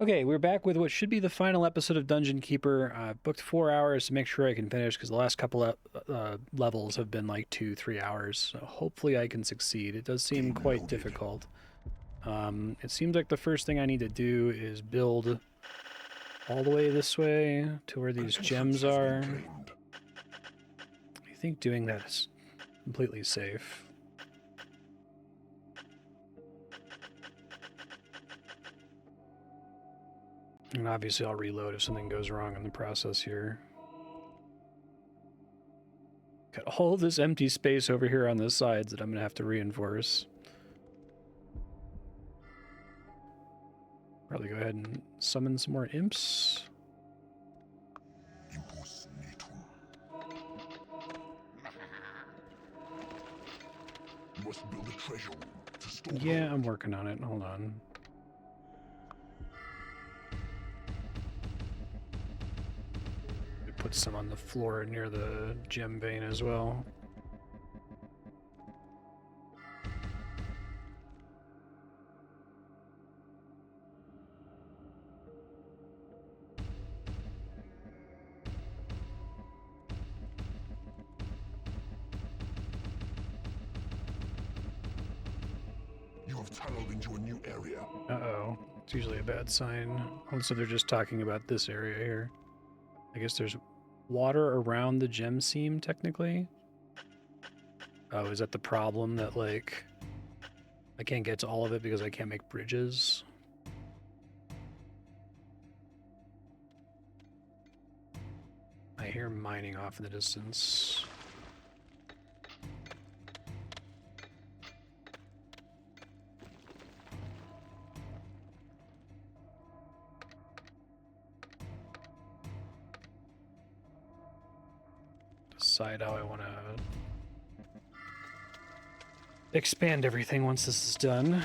Okay, we're back with what should be the final episode of Dungeon Keeper. I booked 4 hours to make sure I can finish because the last couple of levels have been like 2, 3 hours. So hopefully I can succeed. It does seem Game quite loaded. difficult. It seems like the first thing I need to do is build all the way this way to where these gems are. I think doing that is completely safe. And obviously I'll reload if something goes wrong in the process here. Got all this empty space over here on the sides that I'm going to have to reinforce. Probably go ahead and summon some more imps. You must build a treasure room to store Yeah, I'm working on it. Hold on. Put some on the floor near the gem vein as well. You have tunneled into a new area. Uh-oh. It's usually a bad sign. Also, they're just talking about this area here. I guess there's water around the gem seam, technically. Oh, is that the problem that, like, I can't get to all of it because I can't make bridges? I hear mining off in the distance. Decide how I want to expand everything once this is done.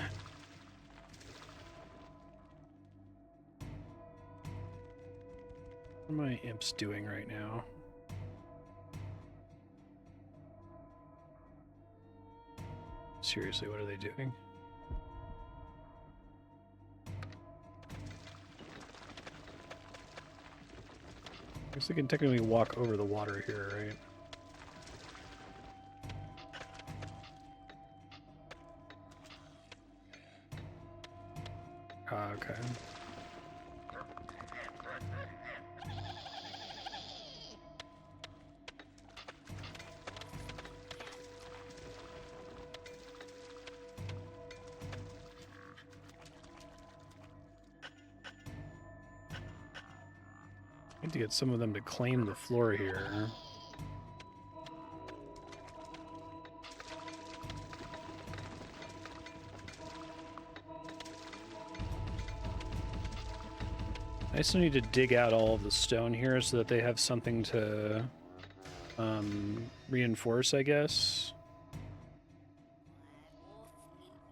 What are my imps doing right now? Seriously, what are they doing? I guess they can technically walk over the water here, right? Ah, okay. I need to get some of them to claim the floor here. I still need to dig out all of the stone here so that they have something to reinforce, I guess.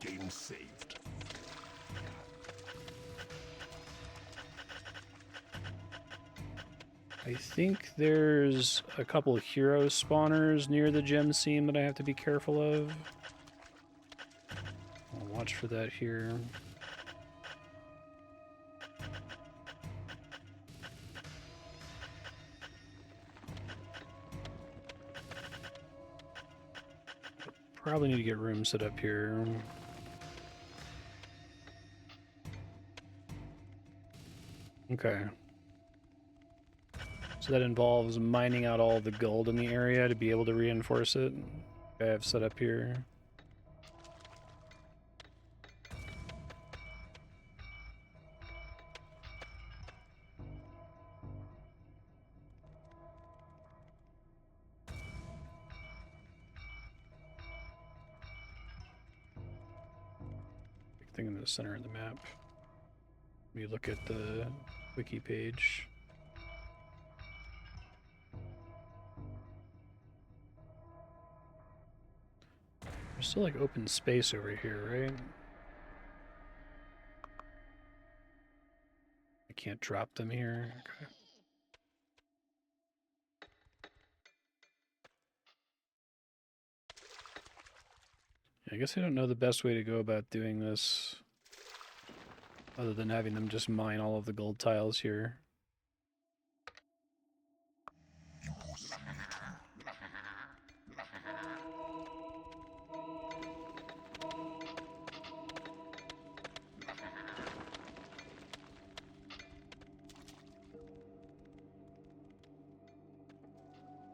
Game saved. I think there's a couple of hero spawners near the gem seam that I have to be careful of. I'll watch for that here. Probably need to get rooms set up here. Okay. So that involves mining out all the gold in the area to be able to reinforce it. I have set up here. Big thing in the center of the map. Let me look at the wiki page. There's still like open space over here, right? I can't drop them here. Okay. I guess I don't know the best way to go about doing this. other than having them just mine all of the gold tiles here.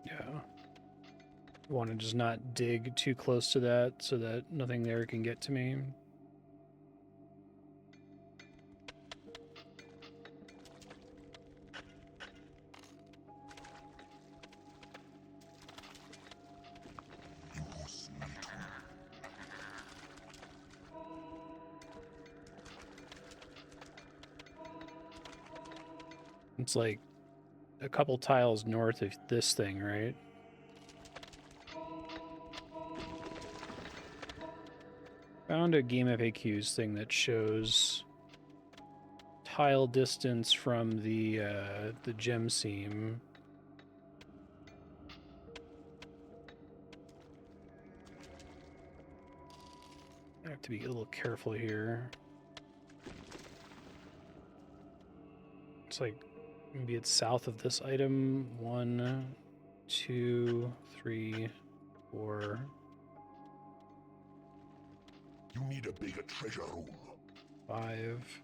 Yeah. Want to just not dig too close to that so that nothing there can get to me. It's like a couple tiles north of this thing, right? Found a Game FAQs thing that shows tile distance from the gem seam. I have to be a little careful here. It's like maybe it's south of this item. 1, 2, 3, 4. You need a bigger treasure room. 5.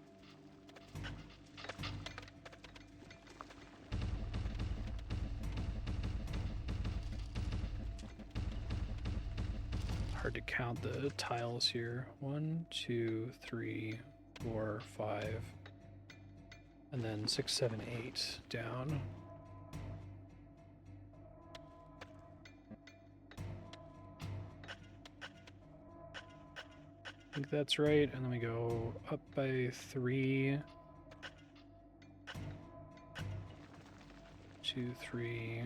Hard to count the tiles here. 1, 2, 3, 4, 5. And then 6, 7, 8 down. I think that's right. And then we go up by 3. 2, 3.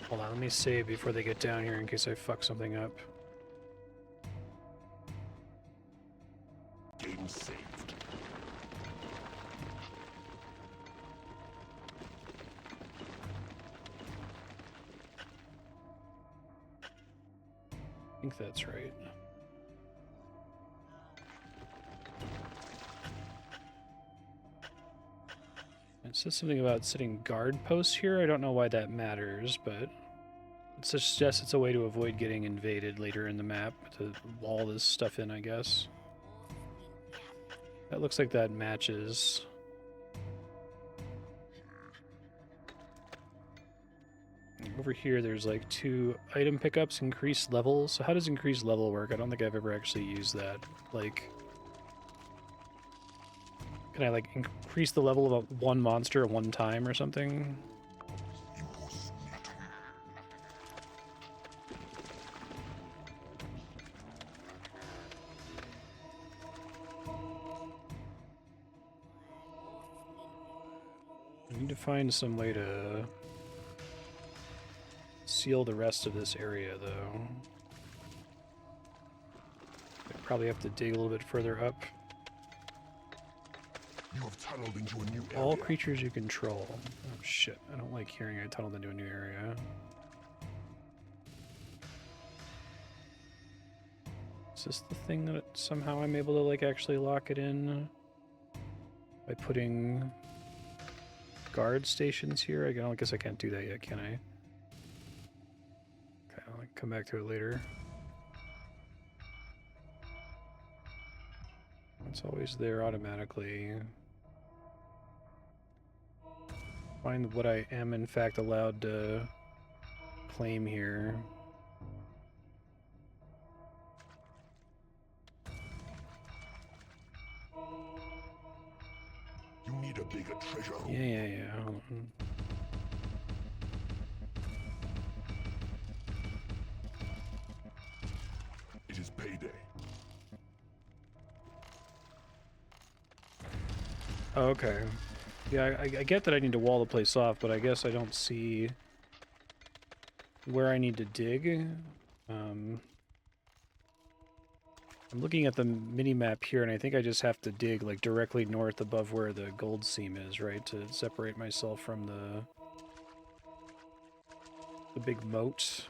Hold on, let me save before they get down here in case I fuck something up. Game saved. I think that's right. It says something about setting guard posts here. I don't know why that matters, but it suggests it's a way to avoid getting invaded later in the map, to wall this stuff in, I guess. That looks like that matches. Over here, there's like 2 item pickups, increased level. So how does increased level work? I don't think I've ever actually used that. Like, can I like increase the level of one monster at one time or something? I need to find some way to seal the rest of this area, though. I probably have to dig a little bit further up. You have tunneled into a new area. All creatures you control. Oh shit, I don't like hearing I tunneled into a new area. Is this the thing that somehow I'm able to like actually lock it in? By putting guard stations here? I guess I can't do that yet, can I? Okay, I'll come back to it later. It's always there automatically. Find what I am in fact allowed to claim here. You need a bigger treasure room. Yeah. Hold on. It is payday. Oh, okay. Yeah, I get that I need to wall the place off, but I guess I don't see where I need to dig. I'm looking at the mini-map here, and I think I just have to dig like directly north above where the gold seam is, right? To separate myself from the big moat.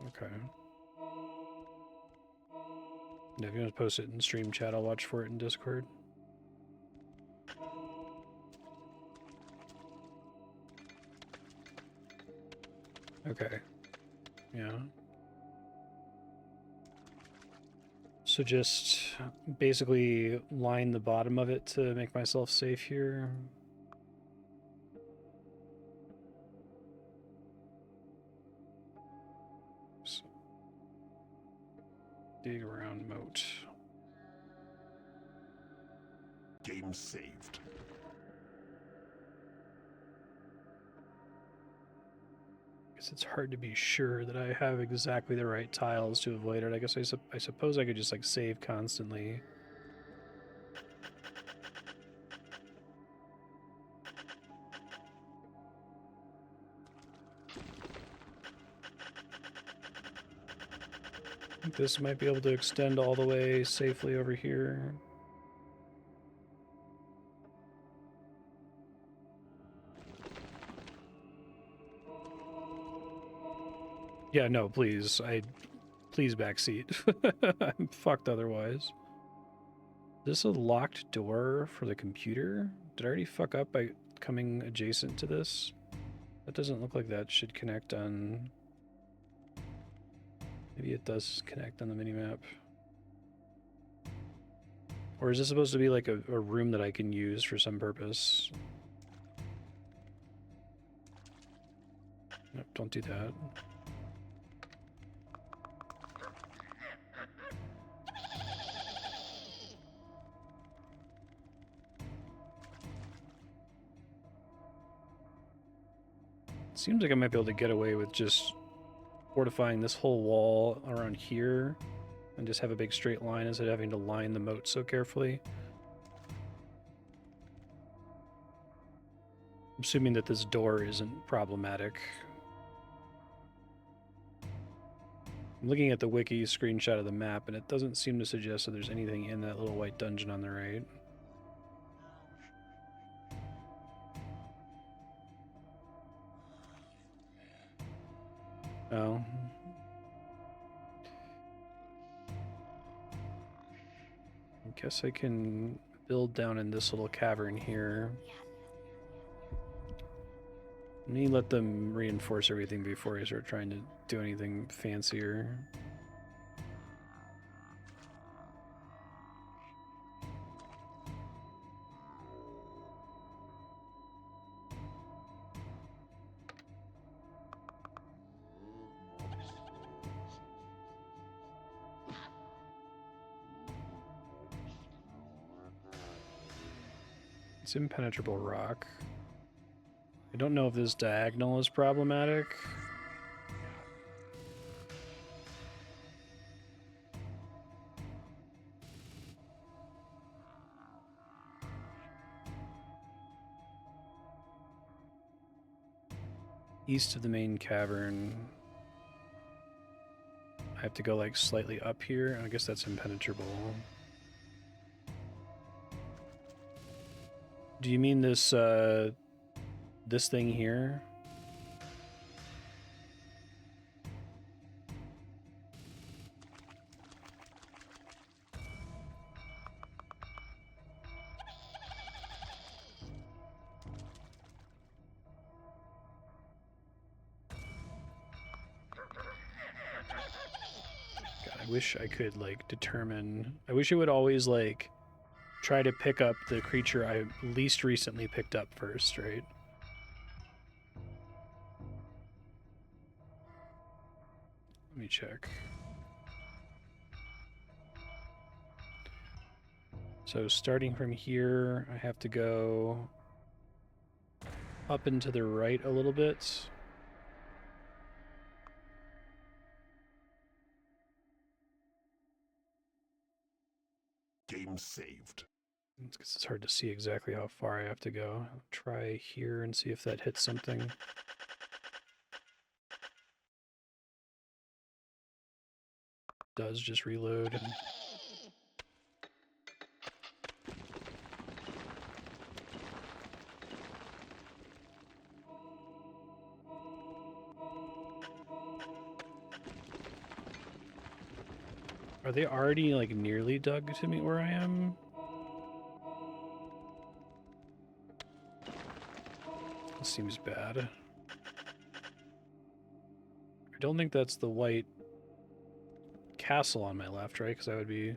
Okay. Yeah, if you want to post it in stream chat, I'll watch for it in Discord. Okay. Yeah. So just basically line the bottom of it to make myself safe here. So dig around moat. Game saved. Guess it's hard to be sure that I have exactly the right tiles to avoid it. I guess I suppose I could just like save constantly. I think this might be able to extend all the way safely over here. Yeah, no, please. Please backseat. I'm fucked otherwise. Is this a locked door for the computer? Did I already fuck up by coming adjacent to this? That doesn't look like that should connect on... Maybe it does connect on the minimap. Or is this supposed to be like a room that I can use for some purpose? Nope, don't do that. Seems like I might be able to get away with just fortifying this whole wall around here and just have a big straight line instead of having to line the moat so carefully. I'm assuming that this door isn't problematic. I'm looking at the wiki screenshot of the map, and it doesn't seem to suggest that there's anything in that little white dungeon on the right. Oh. I guess I can build down in this little cavern here. Let me let them reinforce everything before I start trying to do anything fancier. It's impenetrable rock. I don't know if this diagonal is problematic. East of the main cavern. I have to go like slightly up here. I guess that's impenetrable. Do you mean this this thing here? God, I wish I could like determine. I wish it would always like try to pick up the creature I least recently picked up first, right? Let me check. So starting from here, I have to go up and to the right a little bit. Game saved. It's hard to see exactly how far I have to go. I'll try here and see if that hits something. Does just reload. And... Are they already, like, nearly dug to me where I am? That seems bad. I don't think that's the white castle on my left, right? Because that would be...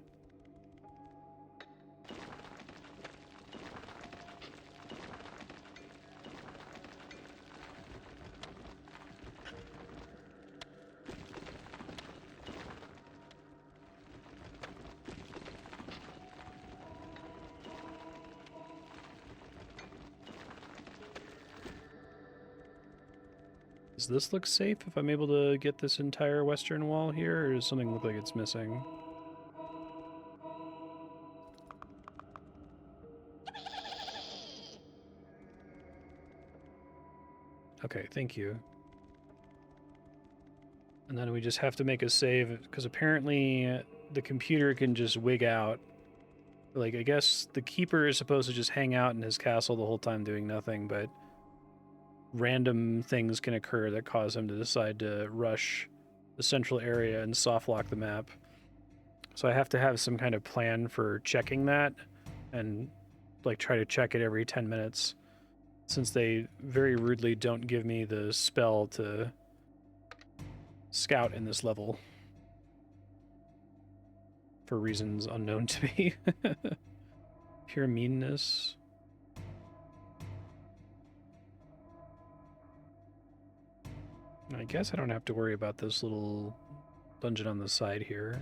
Does this look safe if I'm able to get this entire western wall here, or does something look like it's missing? Okay, thank you. And then we just have to make a save, because apparently the computer can just wig out. Like, I guess the keeper is supposed to just hang out in his castle the whole time doing nothing, but random things can occur that cause him to decide to rush the central area and soft lock the map. So I have to have some kind of plan for checking that and like try to check it every 10 minutes, since they very rudely don't give me the spell to scout in this level for reasons unknown to me. Pure meanness. I guess I don't have to worry about this little dungeon on the side here.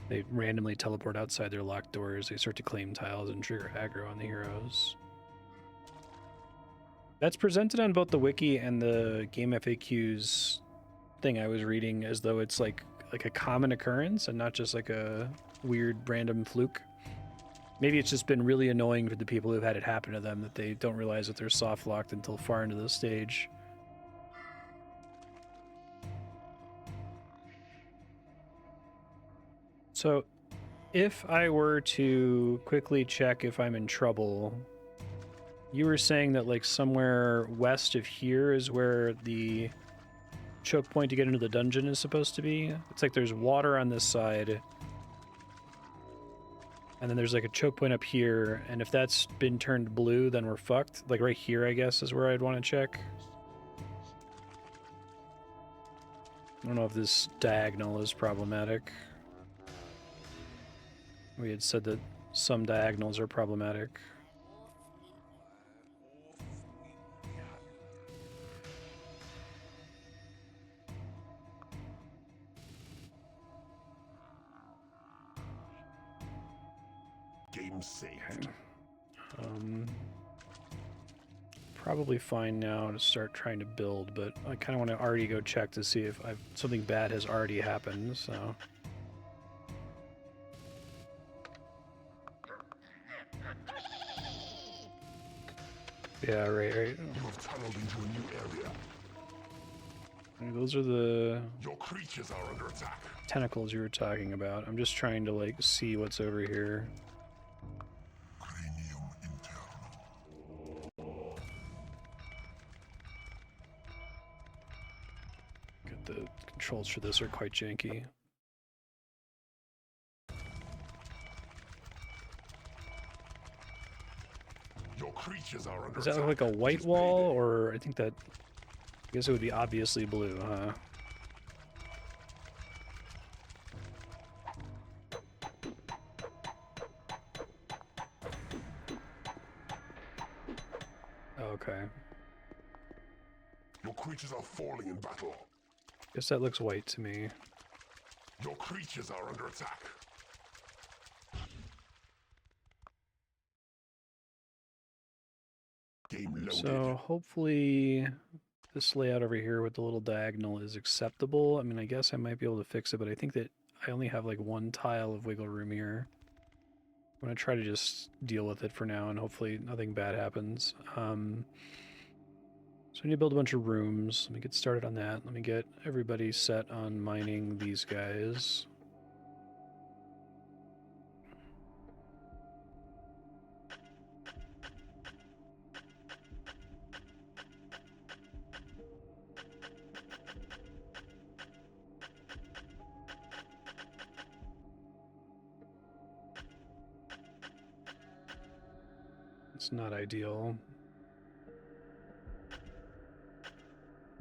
They randomly teleport outside their locked doors. They start to claim tiles and trigger aggro on the heroes. That's presented on both the wiki and the game FAQs thing I was reading as though it's like a common occurrence and not just like a weird random fluke. Maybe it's just been really annoying for the people who've had it happen to them that they don't realize that they're soft locked until far into the stage. So if I were to quickly check if I'm in trouble, you were saying that like somewhere west of here is where the choke point to get into the dungeon is supposed to be. It's like there's water on this side, and then there's like a choke point up here, and if that's been turned blue, then we're fucked. Like right here, I guess, is where I'd want to check. I don't know if this diagonal is problematic. We had said that some diagonals are problematic. Game saved. Okay. Probably fine now to start trying to build, but I kind of want to already go check to see if something bad has already happened, so... Yeah, right. You have tunneled into a new area. Those are the Your creatures are under attack. tentacles you were talking about. I'm just trying to, like, see what's over here. Cranium internal. The controls for this are quite janky. Your creatures are under Does that look like a white wall, or I think that... I guess it would be obviously blue, huh? Okay. Your creatures are falling in battle. Guess that looks white to me. Your creatures are under attack. Game loaded. So hopefully this layout over here with the little diagonal is acceptable. I mean, I guess I might be able to fix it, but I think that I only have like one tile of wiggle room here. I'm going to try to just deal with it for now, and hopefully nothing bad happens. So I need to build a bunch of rooms. Let me get started on that. Let me get everybody set on mining these guys. It's not ideal.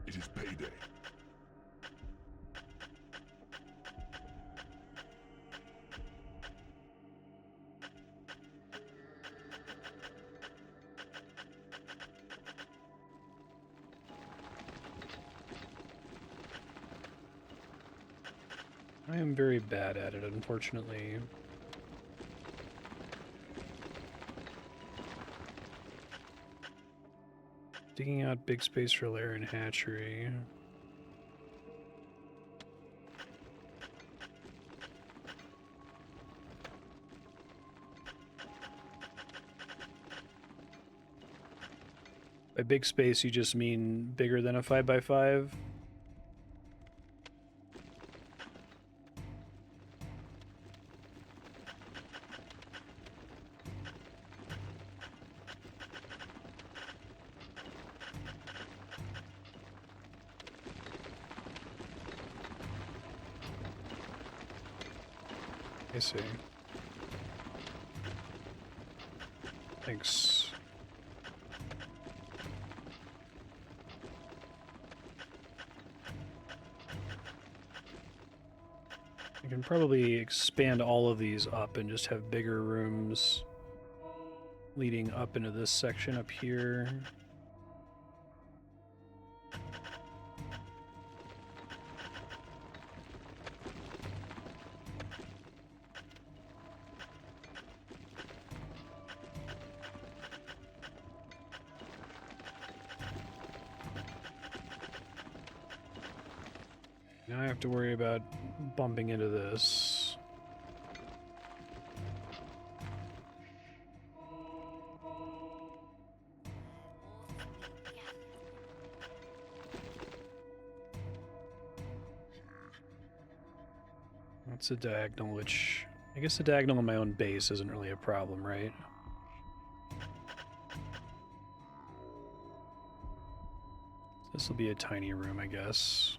It is payday. I am very bad at it, unfortunately. Digging out big space for lair and hatchery. By big space, you just mean bigger than a 5x5? I see. Thanks. I can probably expand all of these up and just have bigger rooms leading up into this section up here. Now I have to worry about bumping into this. That's a diagonal, which I guess the diagonal on my own base isn't really a problem, right? This will be a tiny room, I guess.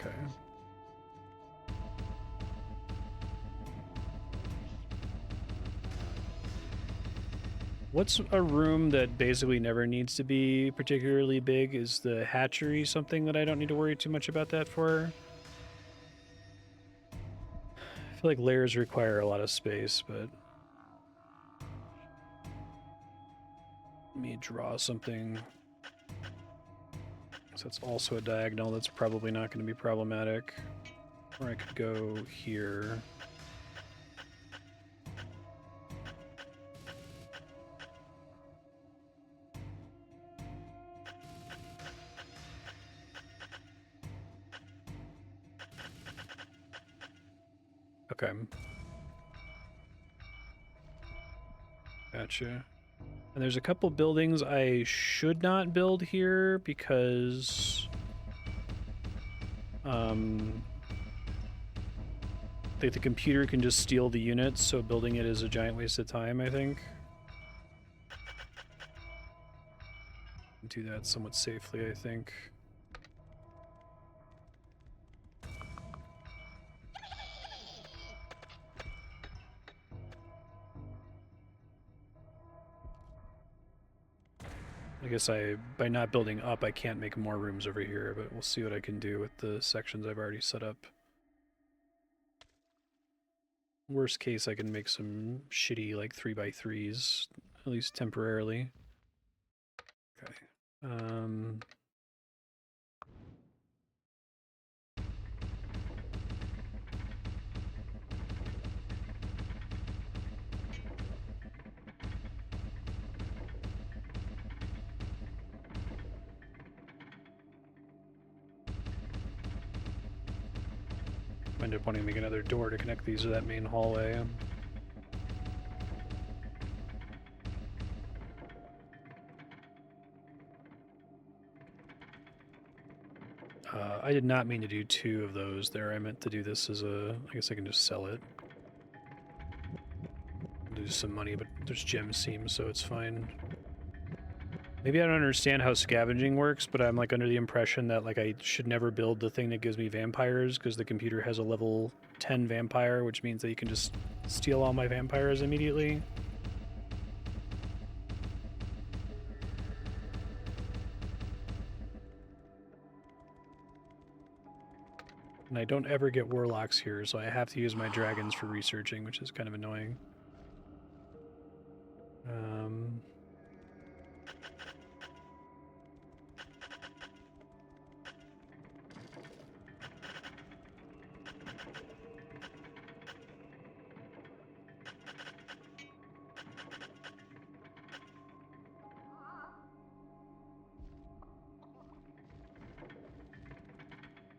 Okay. What's a room that basically never needs to be particularly big? Is the hatchery something that I don't need to worry too much about that for? I feel like lairs require a lot of space, but... Let me draw something. So that's also a diagonal. That's probably not going to be problematic. Or I could go here. Okay. Gotcha. And there's a couple buildings I should not build here because the computer can just steal the units, so building it is a giant waste of time, I think. Do that somewhat safely, I think. I guess by not building up, I can't make more rooms over here, but we'll see what I can do with the sections I've already set up. Worst case, I can make some shitty, like, 3x3s, at least temporarily. Okay. I end up wanting to make another door to connect these to that main hallway. I did not mean to do 2 of those there. I meant to do this as a... I guess I can just sell it. Lose some money, but there's gem seams, so it's fine. Maybe I don't understand how scavenging works, but I'm like under the impression that like I should never build the thing that gives me vampires because the computer has a level 10 vampire, which means that you can just steal all my vampires immediately. And I don't ever get warlocks here, so I have to use my dragons for researching, which is kind of annoying.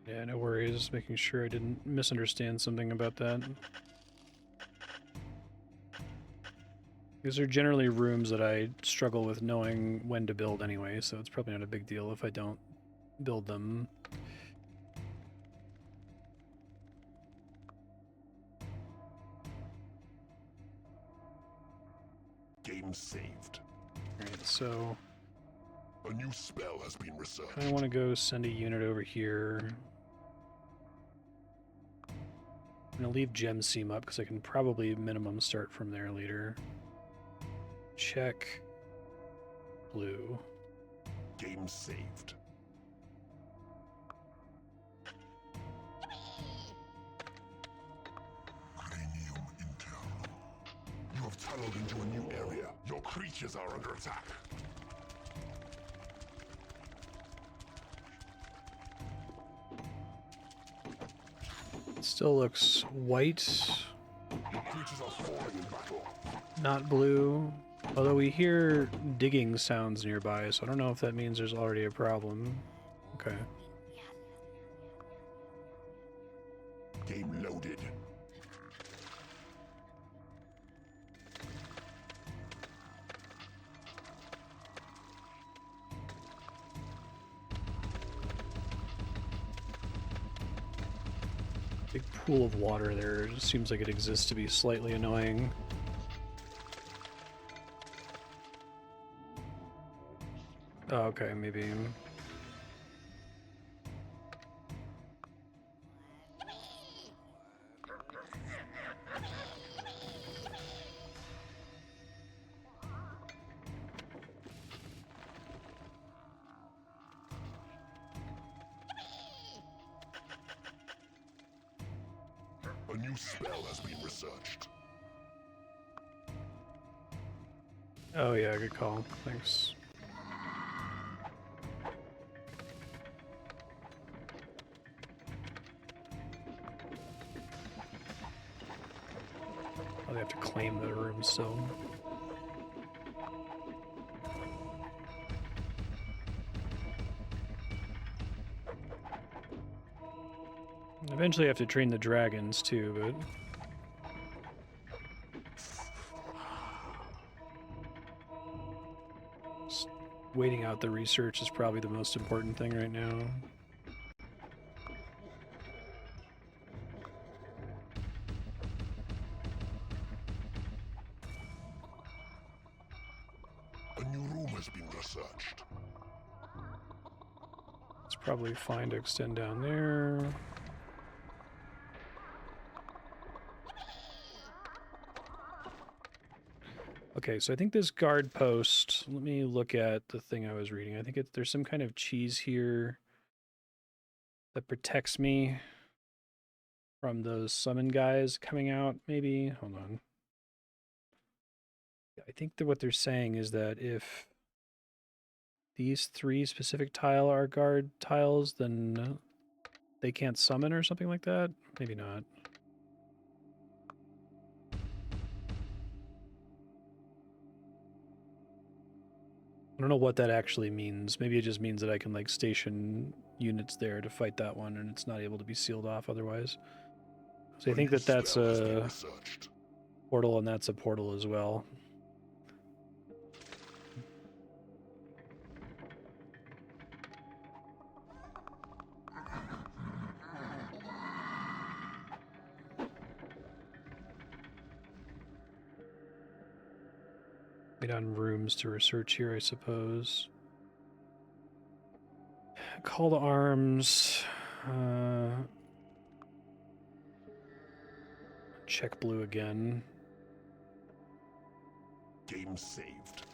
Yeah, no worries. Making sure I didn't misunderstand something about that. These are generally rooms that I struggle with knowing when to build anyway, so it's probably not a big deal if I don't build them. Game saved. Alright, so A new spell has been researched. I want to go send a unit over here. I'm going to leave gem seam up because I can probably minimum start from there later. Check blue. Game saved. Cranium internal. You have tunneled into a new area. Your creatures are under attack. It still looks white, Your creatures are falling in battle. not blue. Although we hear digging sounds nearby, so I don't know if that means there's already a problem. Okay. Game loaded. Big pool of water there. It just seems like it exists to be slightly annoying. Oh, okay, maybe. A new spell has been researched. Oh yeah, good call. Thanks. Oh, they have to claim the room still. Eventually I have to train the dragons too, but... just waiting out the research is probably the most important thing right now. A new room has been researched. It's probably fine to extend down there. Okay, so I think this guard post, let me look at the thing I was reading. I think there's some kind of cheese here that protects me from those summon guys coming out, maybe. Hold on. I think that what they're saying is that if these 3 specific tile are guard tiles, then they can't summon or something like that? Maybe not. I don't know what that actually means. Maybe it just means that I can like station units there to fight that one and it's not able to be sealed off otherwise. So I think that that's a portal and that's a portal as well. Wait on rooms to research here, I suppose. Call to arms. Check blue again. Game saved.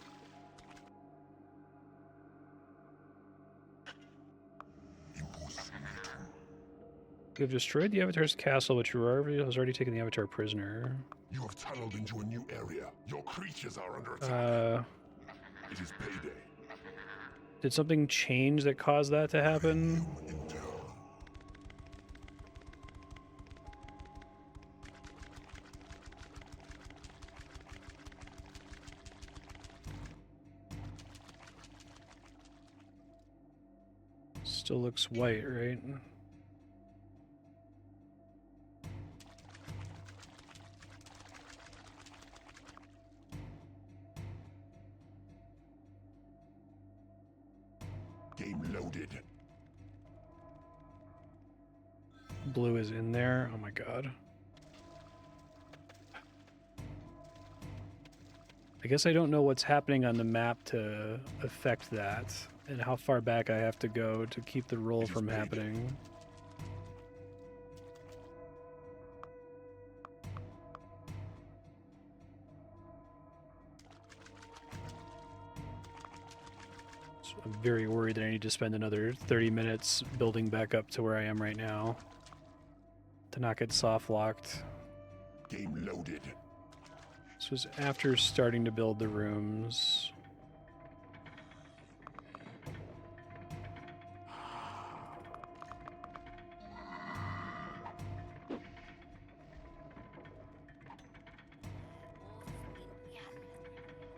You have destroyed the Avatar's castle, which has already taken the Avatar prisoner. You have tunneled into a new area. Your creatures are under attack. It is payday. Did something change that caused that to happen? Still looks white, right? Game loaded. Blue is in there. Oh my god. I guess I don't know what's happening on the map to affect that, and how far back I have to go to keep the roll from happening. So I'm very worried that I need to spend another 30 minutes building back up to where I am right now to not get soft locked. Game loaded. This was after starting to build the rooms.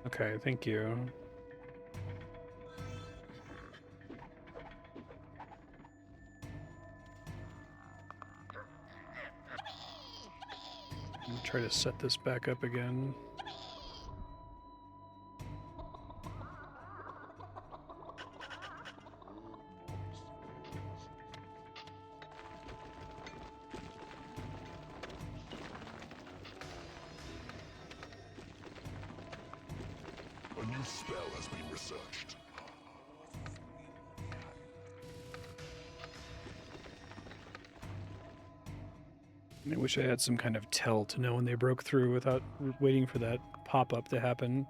Okay, thank you. I'm gonna try to set this back up again. A new spell has been researched. I wish I had some kind of tell to know when they broke through without waiting for that pop-up to happen.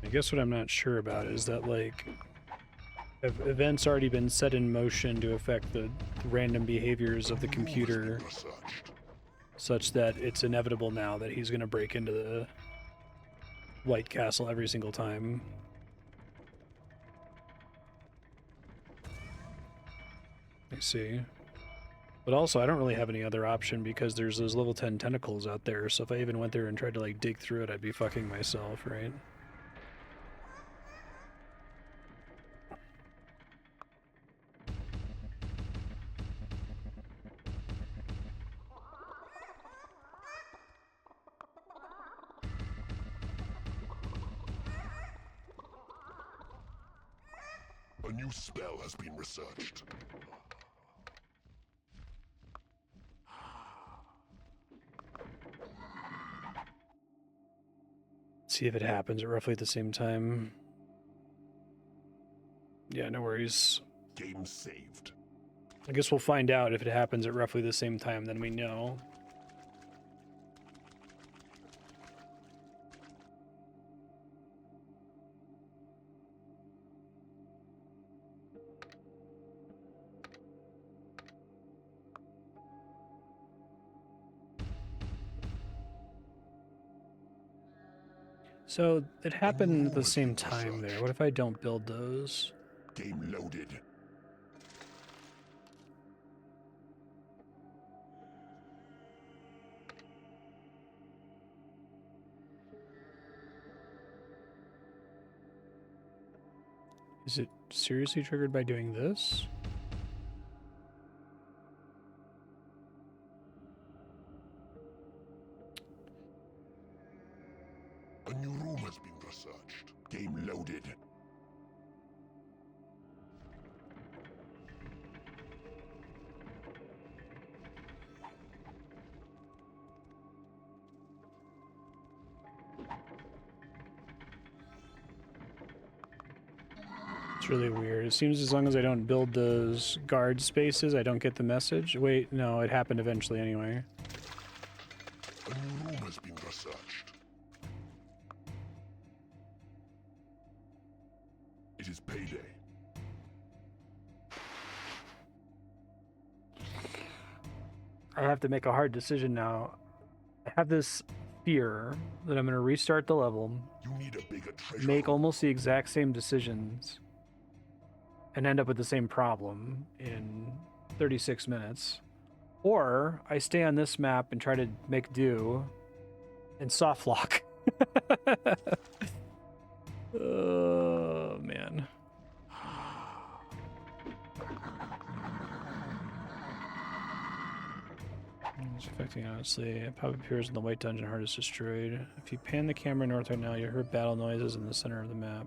I guess what I'm not sure about is that, like, have events already been set in motion to affect the random behaviors of the computer such that it's inevitable now that he's going to break into the White Castle every single time. I see. But also, I don't really have any other option because there's those level 10 tentacles out there, so if I even went there and tried to, like, dig through it, I'd be fucking myself, right? A new spell has been researched. See if it happens at roughly the same time. Yeah, no worries. Game saved. I guess we'll find out if it happens at roughly the same time, then we know. So it happened at the same time there. What if I don't build those? Game loaded. Is it seriously triggered by doing this? A new room has been researched. Game loaded. It's really weird. It seems as long as I don't build those guard spaces, I don't get the message. Wait, no, it happened eventually anyway. A new room has been researched. It is payday. I have to make a hard decision now. I have this fear that I'm going to restart the level, You need a bigger treasure make room. almost the exact same decisions, and end up with the same problem in 36 minutes. Or I stay on this map and try to make do and soft lock. Oh, man. It's affecting, honestly. It pop appears in the white dungeon, heart is destroyed. If you pan the camera north right now, you hear battle noises in the center of the map.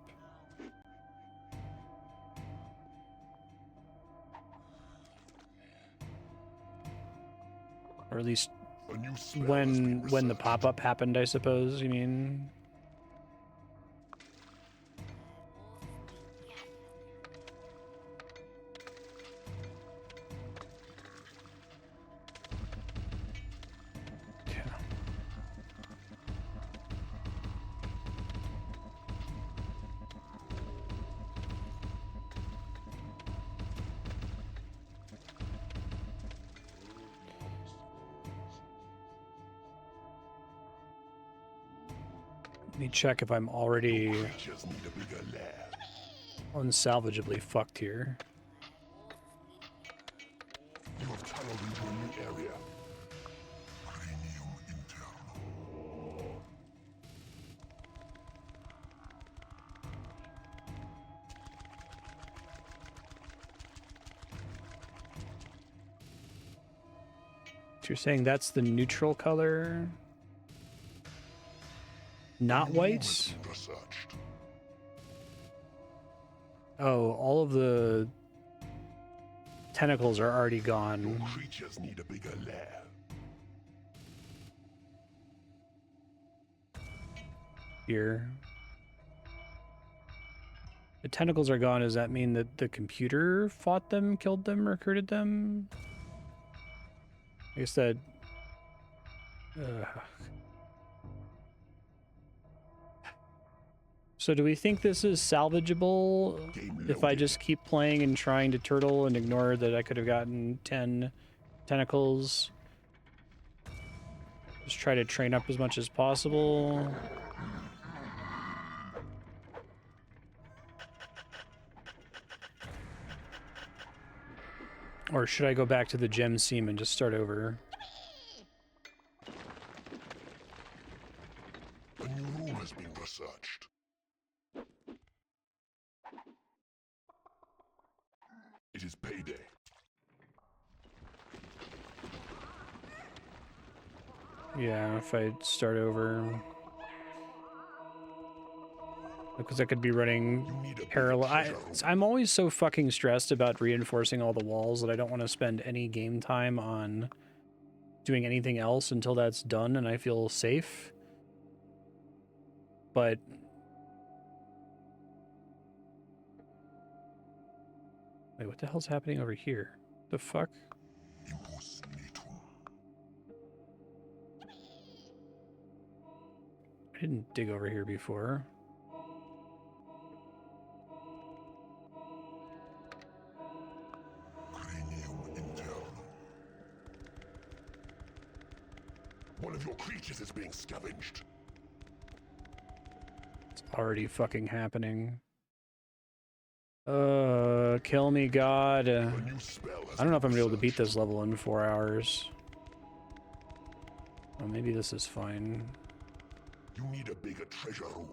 Or at least A new spell has been when the researched. pop-up happened, I suppose, you mean? Yeah. Let me check if I'm already Creatures need a bigger lair. unsalvageably fucked here. You have tunneled into a new area. Cranium internal. So you're saying that's the neutral color? Not A new room white? has been researched. Oh, all of the tentacles are already Your gone creatures need a bigger lair. here. The tentacles are gone. Does that mean that the computer fought them, killed them, recruited them? I guess that... So do we think this is salvageable Game if I loaded. just keep playing and trying to turtle and ignore that I could have gotten 10 tentacles? Just try to train up as much as possible. Or should I go back to the gem seam and just start over? A new room has been researched. It is payday. Yeah, if I start over. Because I could be running You need a bigger parallel. treasure room. I'm always so fucking stressed about reinforcing all the walls that I don't want to spend any game time on doing anything else until that's done and I feel safe. But wait, what the hell's happening over here? The fuck? Impus natum. I didn't dig over here before. Cranium internal. One of your creatures is being scavenged. It's already fucking happening. Kill me, God. A new spell has I don't know if I'm been gonna be able to beat researched. this level in 4 hours. Oh, maybe this is fine. You need a bigger treasure room.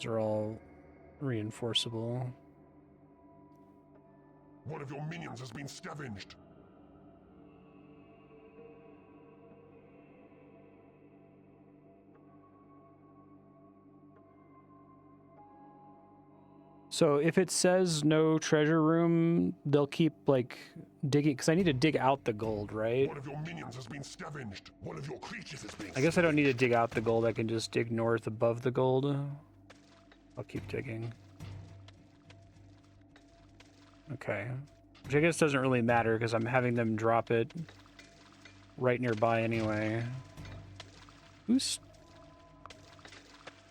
These are all reinforceable. One of your minions has been scavenged. So if it says no treasure room, they'll keep like digging, because I need to dig out the gold, right? One of your minions has been scavenged. One of your creatures is being I guess I don't need to dig out the gold. I can just dig north above the gold. I'll keep digging. Okay. Which I guess doesn't really matter because I'm having them drop it right nearby anyway. Who's...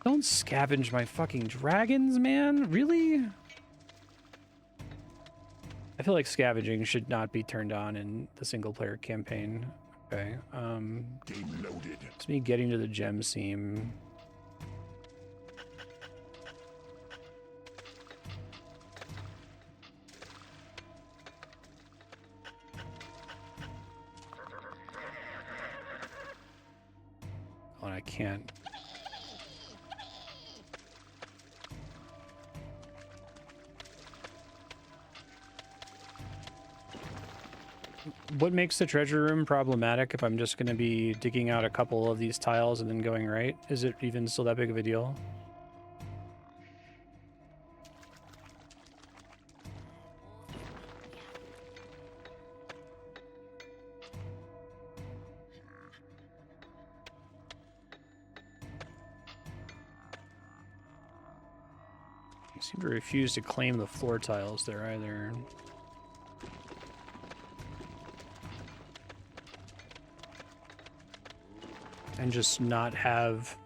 Don't scavenge my fucking dragons, man. Really? I feel like scavenging should not be turned on in the single player campaign. Okay. Game loaded. It's me getting to the gem seam. Oh, and I can't. What makes the treasure room problematic if I'm just going to be digging out a couple of these tiles and then going right? Is it even still that big of a deal? You seem to refuse to claim the floor tiles there either. And just not have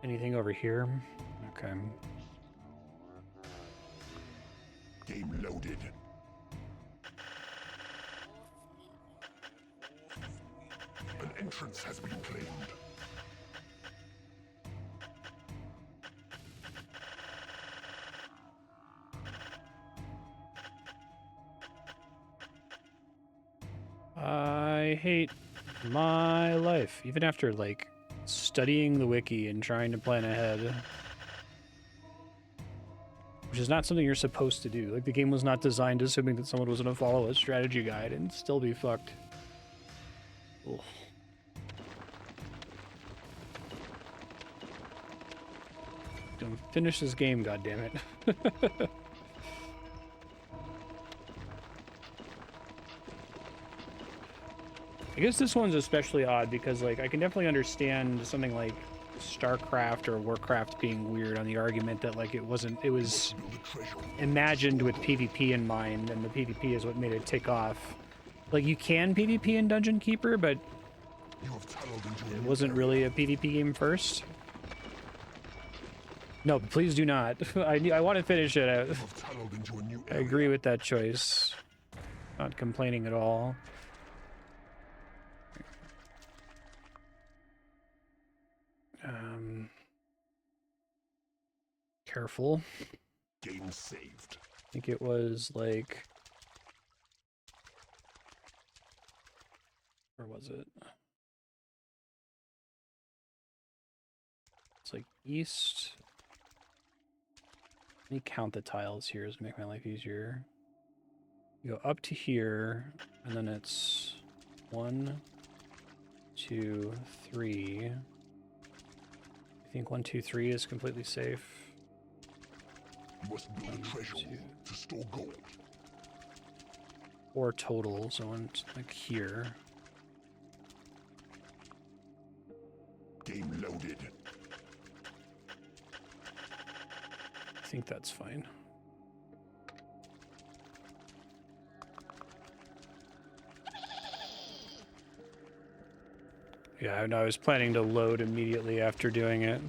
anything over here. Okay. Game loaded. An entrance has been claimed. I hate my life, even after like studying the wiki and trying to plan ahead, which is not something you're supposed to do. Like, the game was not designed assuming that someone was going to follow a strategy guide and still be fucked. Ugh. Don't finish this game, goddammit. I guess this one's especially odd because, like, I can definitely understand something like StarCraft or Warcraft being weird on the argument that, like, it was imagined with PvP in mind, and the PvP is what made it take off. Like, you can PvP in Dungeon Keeper, but it wasn't really a PvP game first. No, please do not. I want to finish it. I agree with that choice. Not complaining at all. Careful. Game saved. I think it was like... Where was it? It's like east. Let me count the tiles here to make my life easier. You go up to here, and then it's 1, 2, 3. I think 1, 2, 3 is completely safe. You must build a treasure room to store gold. 4 total, so one's like here. Game loaded. I think that's fine. Yeah, I was planning to load immediately after doing it.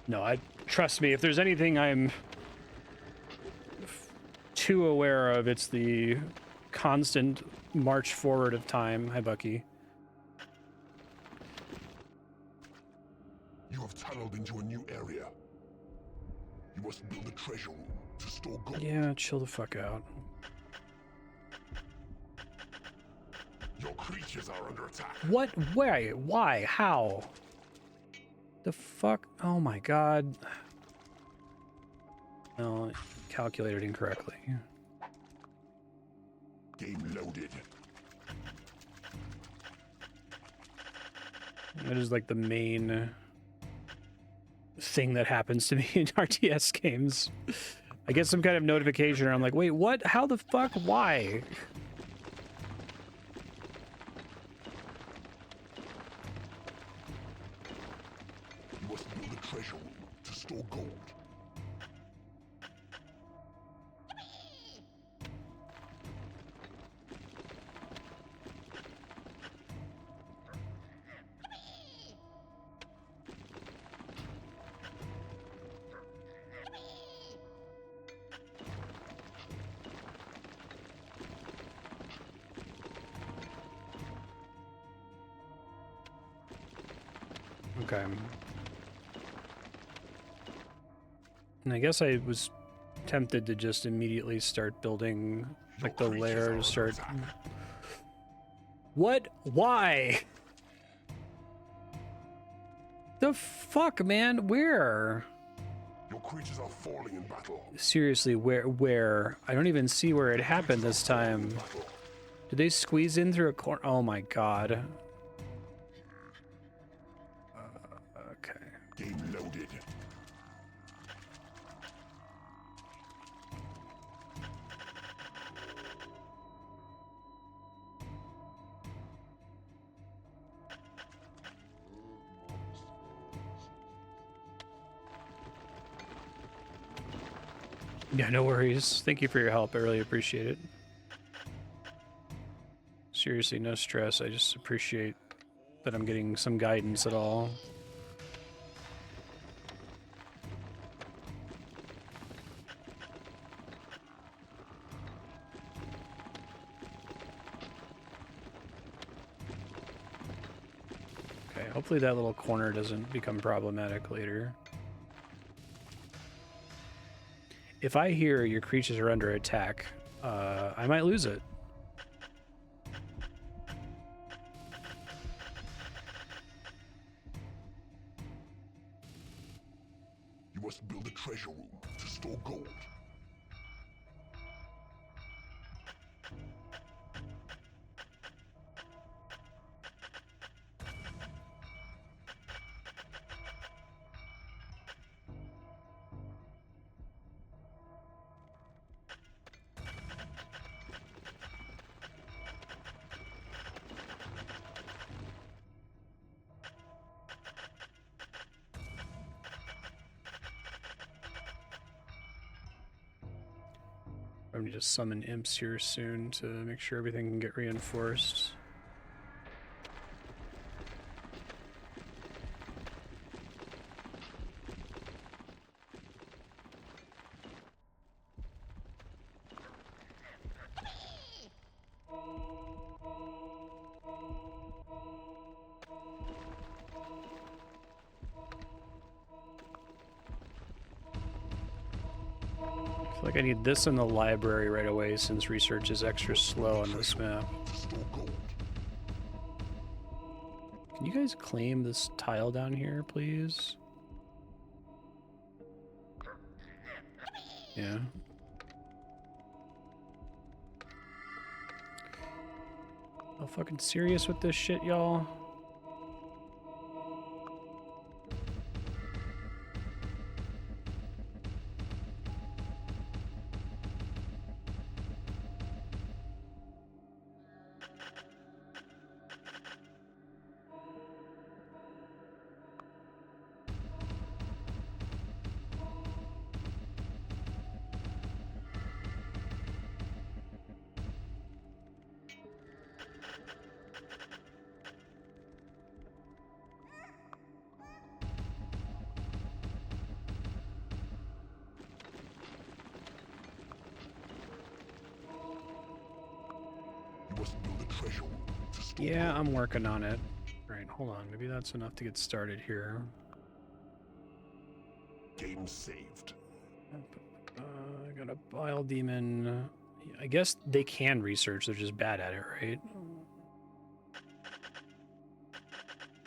No, trust me, if there's anything I'm too aware of, it's the constant march forward of time. Hi, Bucky. You have tunneled into a new area. You must build a treasure room to store gold. Yeah, chill the fuck out. Your creatures are under attack. What? Why? Why? How? The fuck? Oh my god. No, calculated incorrectly. Game loaded. That is like the main thing that happens to me in RTS games. I get some kind of notification and I'm like, wait, what? How the fuck? Why? You must build a treasure room to store gold. Okay. And I guess I was tempted to just immediately start building like the lair to start. What? Why? The fuck, man? Where? Your creatures are falling in battle. Seriously, where? I don't even see where it happened this time. Did they squeeze in through a corner? Oh my god. Okay. Game loaded. Yeah, no worries. Thank you for your help. I really appreciate it. Seriously, no stress. I just appreciate that I'm getting some guidance at all. Okay, hopefully that little corner doesn't become problematic later. If I hear your creatures are under attack, I might lose it. You must build a treasure room to store gold. I'm gonna just summon imps here soon to make sure everything can get reinforced. Like I need this in the library right away since research is extra slow on this map. Can you guys claim this tile down here, please? Yeah. I'm fucking serious with this shit, y'all. Yeah, I'm working on it. All right, hold on. Maybe that's enough to get started here. Game saved. I got a bile demon. I guess they can research. They're just bad at it, right?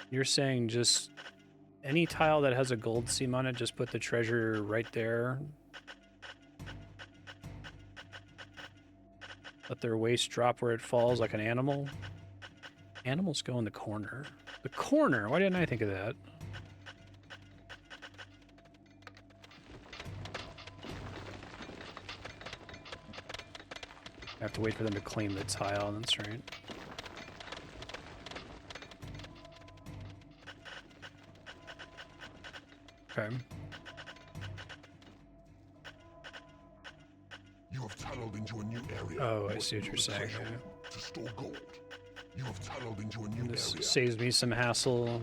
You're saying just any tile that has a gold seam on it, just put the treasure right there. Let their waste drop where it falls like an animal. Animals go in the corner. The corner? Why didn't I think of that? I have to wait for them to claim the tile, that's right. Okay. You have tunneled into a new area. Oh, I You see what must you're build a saying. threshold to store gold. You have tunneled into a new This area. saves me some hassle.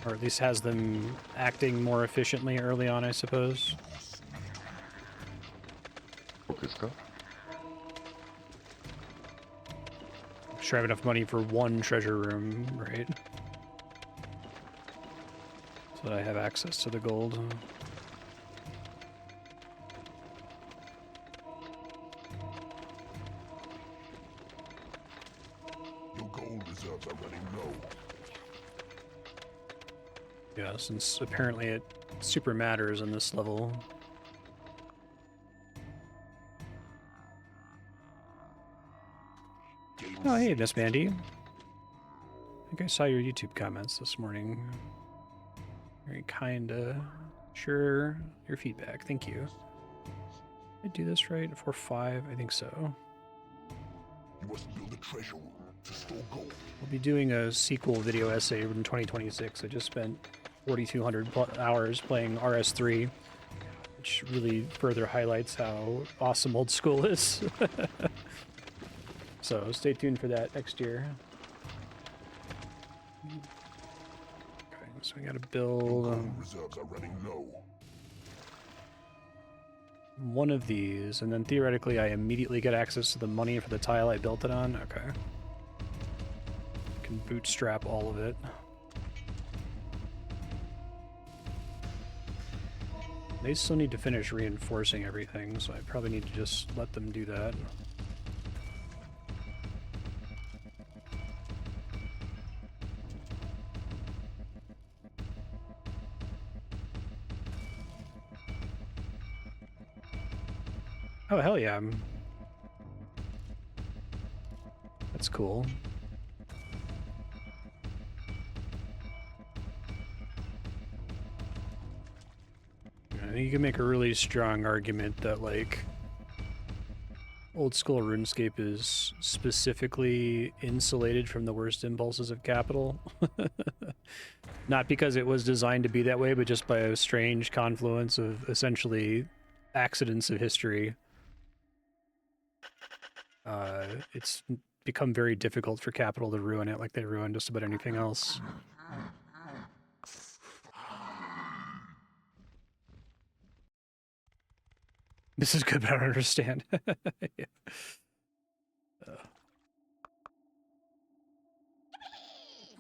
Or at least has them acting more efficiently early on, I suppose. Sure, I have enough money for one treasure room, right? So that I have access to the gold. Your gold reserves are running low. Yeah, since apparently it super matters in this level. Oh, hey, Miss Mandy. I think I saw your YouTube comments this morning. Very kind, sure, your feedback. Thank you. Did I do this right? 4-5? I think so. You must build a treasure room to store gold. We'll be doing a sequel video essay in 2026. I just spent 4,200 hours playing RS3, which really further highlights how awesome old school is. So stay tuned for that next year. Okay, so we gotta build Gold reserves are running low. one of these, and then theoretically I immediately get access to the money for the tile I built it on. Okay. Can bootstrap all of it. They still need to finish reinforcing everything, so I probably need to just let them do that. Oh, hell yeah. That's cool. I think you can make a really strong argument that, like, old school RuneScape is specifically insulated from the worst impulses of capital. Not because it was designed to be that way, but just by a strange confluence of essentially accidents of history. It's become very difficult for capital to ruin it like they ruin just about anything else. This is good, but I don't understand. Yeah.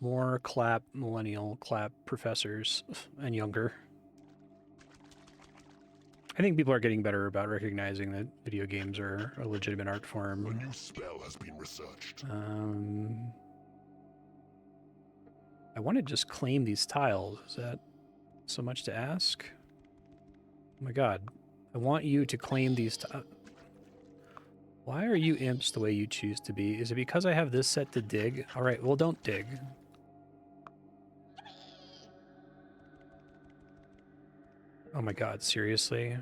More clap millennial clap professors and younger. I think people are getting better about recognizing that video games are a legitimate art A form. new spell has been researched. I want to just claim these tiles. Is that so much to ask? Oh my god. I want you to claim these tiles. Why are you imps the way you choose to be? Is it because I have this set to dig? Alright, well don't dig. Oh my god, seriously?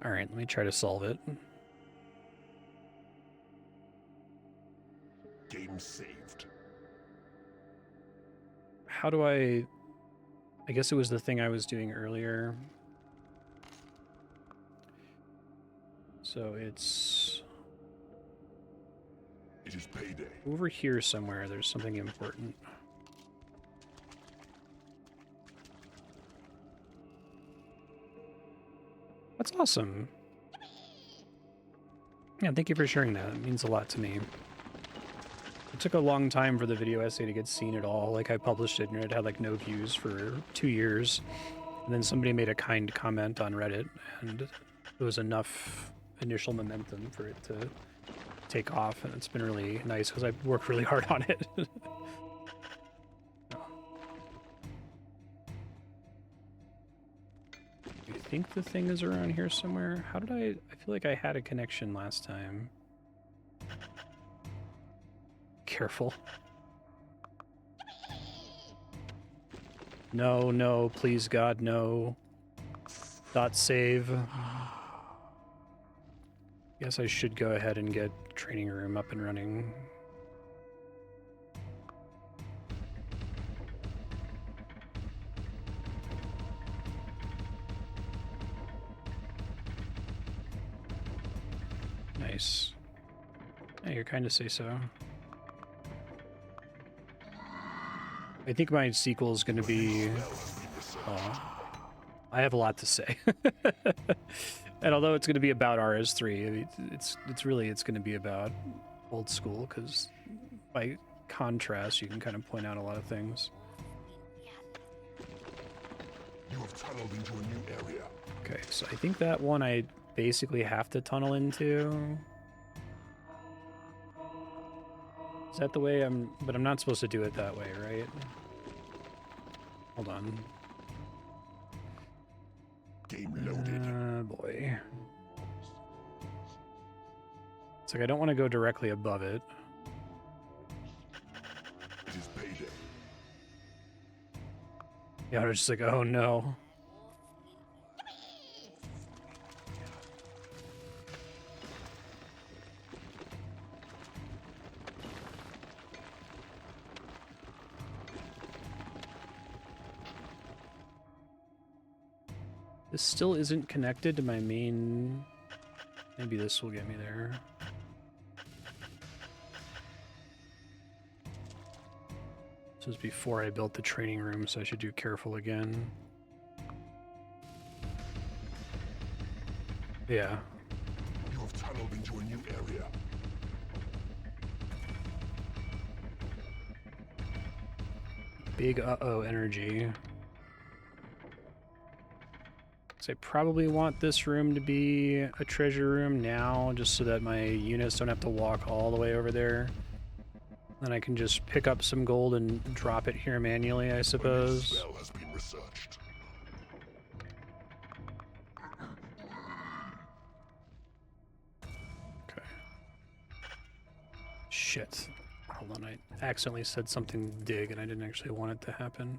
Alright, let me try to solve it. Game saved. How do I guess it was the thing I was doing earlier. So it's It is payday. over here somewhere. There's something important. That's awesome. Yeah, thank you for sharing that. It means a lot to me. It took a long time for the video essay to get seen at all. Like, I published it and it had like no views for 2 years. And then somebody made a kind comment on Reddit, and it was enough initial momentum for it to take off, and it's been really nice because I've worked really hard on it. I think the thing is around here somewhere. How did I feel like I had a connection last time. Careful. No, no, please God, no. Dot save. Guess I should go ahead and get training room up and running. Nice. Yeah, you're kind of say so. I think my sequel is going to be... I have a lot to say. And although it's going to be about RS3, I mean, it's going to be about old school, because by contrast, you can kind of point out a lot of things. You have tunneled into a new area. Okay, so I think that one I basically have to tunnel into. Is that the way I'm... But I'm not supposed to do it that way, right? Hold on. Game loaded. Boy. It's like I don't want to go directly above it. It is payday. Yeah, I was just like, oh no. This still isn't connected to my main... Maybe this will get me there. This was before I built the training room, so I should do careful again. Yeah. You have tunneled into a new area. Big uh-oh energy. So I probably want this room to be a treasure room now, just so that my units don't have to walk all the way over there. Then I can just pick up some gold and drop it here manually, I suppose. Spell has been researched. Okay. Shit. Hold on, I accidentally said something dig and I didn't actually want it to happen.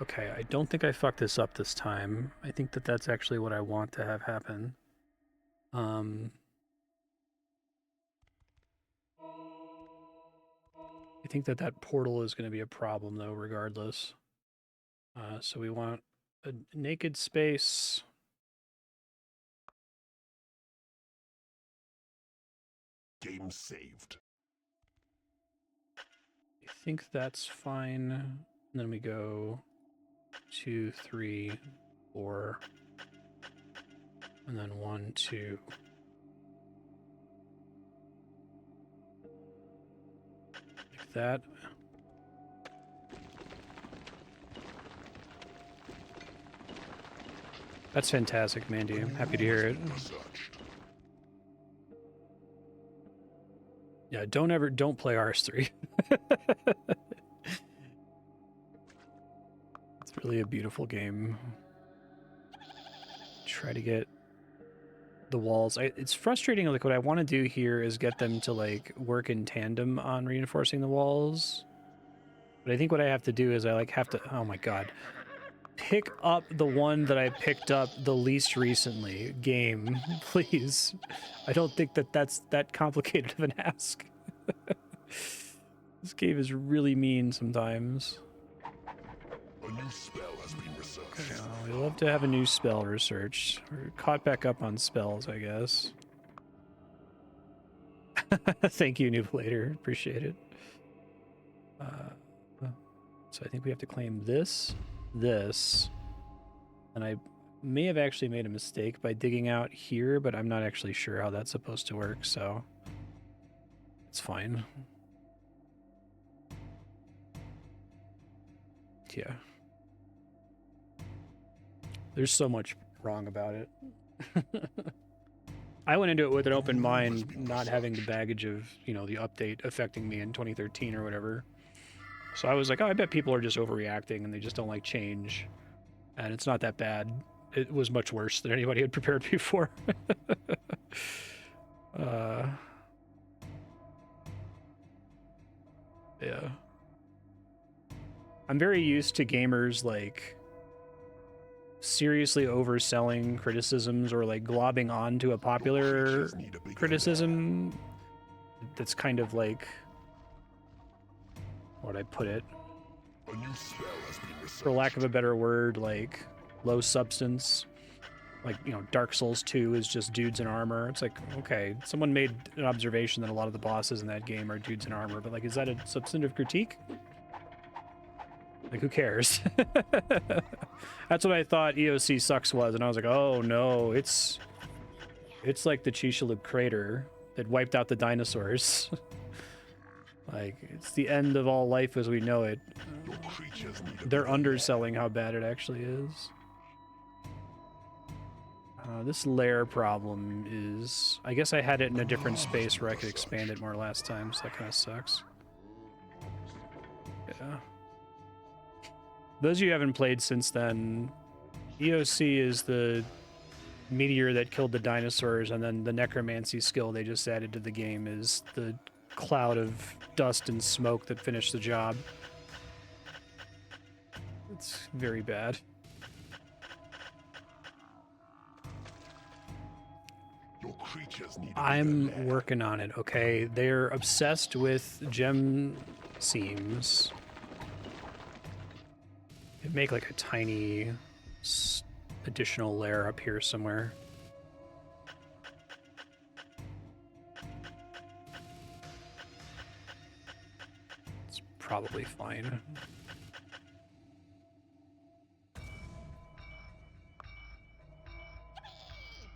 Okay, I don't think I fucked this up this time. I think that that's actually what I want to have happen. I think that that portal is going to be a problem, though, regardless. So we want a naked space. Game saved. I think that's fine. And then we go 2, 3, 4, and then 1, 2. Like that. That's fantastic, Mandy. I'm happy to hear it. Yeah, don't play RS3. It's really a beautiful game. Try to get the walls. It's frustrating, like what I want to do here is get them to like work in tandem on reinforcing the walls. But I think what I have to do is I like have to, oh my god. Pick up the one that I picked up the least recently. Game, please. I don't think that that's that complicated of an ask. This game is really mean sometimes. A new spell has been researched. Okay, well, we love to have a new spell researched. We're caught back up on spells, I guess. Thank you, Noob appreciate it. So I think we have to claim this, and I may have actually made a mistake by digging out here, but I'm not actually sure how that's supposed to work, so it's fine. Yeah. There's so much wrong about it. I went into it with an open mind, not having the baggage of, you know, the update affecting me in 2013 or whatever. So I was like, oh, I bet people are just overreacting and they just don't like change. And it's not that bad. It was much worse than anybody had prepared me for. Yeah. I'm very used to gamers, like, seriously overselling criticisms or, like, globbing onto a popular criticism that's kind of like, how would I put it? A new spell has been researched. For lack of a better word, like, low substance. Like, you know, Dark Souls 2 is just dudes in armor. It's like, okay, someone made an observation that a lot of the bosses in that game are dudes in armor, but, like, is that a substantive critique? Like, who cares? That's what I thought EOC Sucks was, and I was like, oh no, it's like the Chicxulub crater that wiped out the dinosaurs. Like, it's the end of all life as we know it. They're underselling how bad it actually is. This lair problem is... I guess I had it in a different space where I could expand it more last time, so that kind of sucks. Yeah. Those of you who haven't played since then, EOC is the meteor that killed the dinosaurs, and then the necromancy skill they just added to the game is the cloud of dust and smoke that finished the job. It's very bad. Your creatures need I'm working on it, okay? They're obsessed with gem seams. Could make like a tiny additional layer up here somewhere. It's probably fine.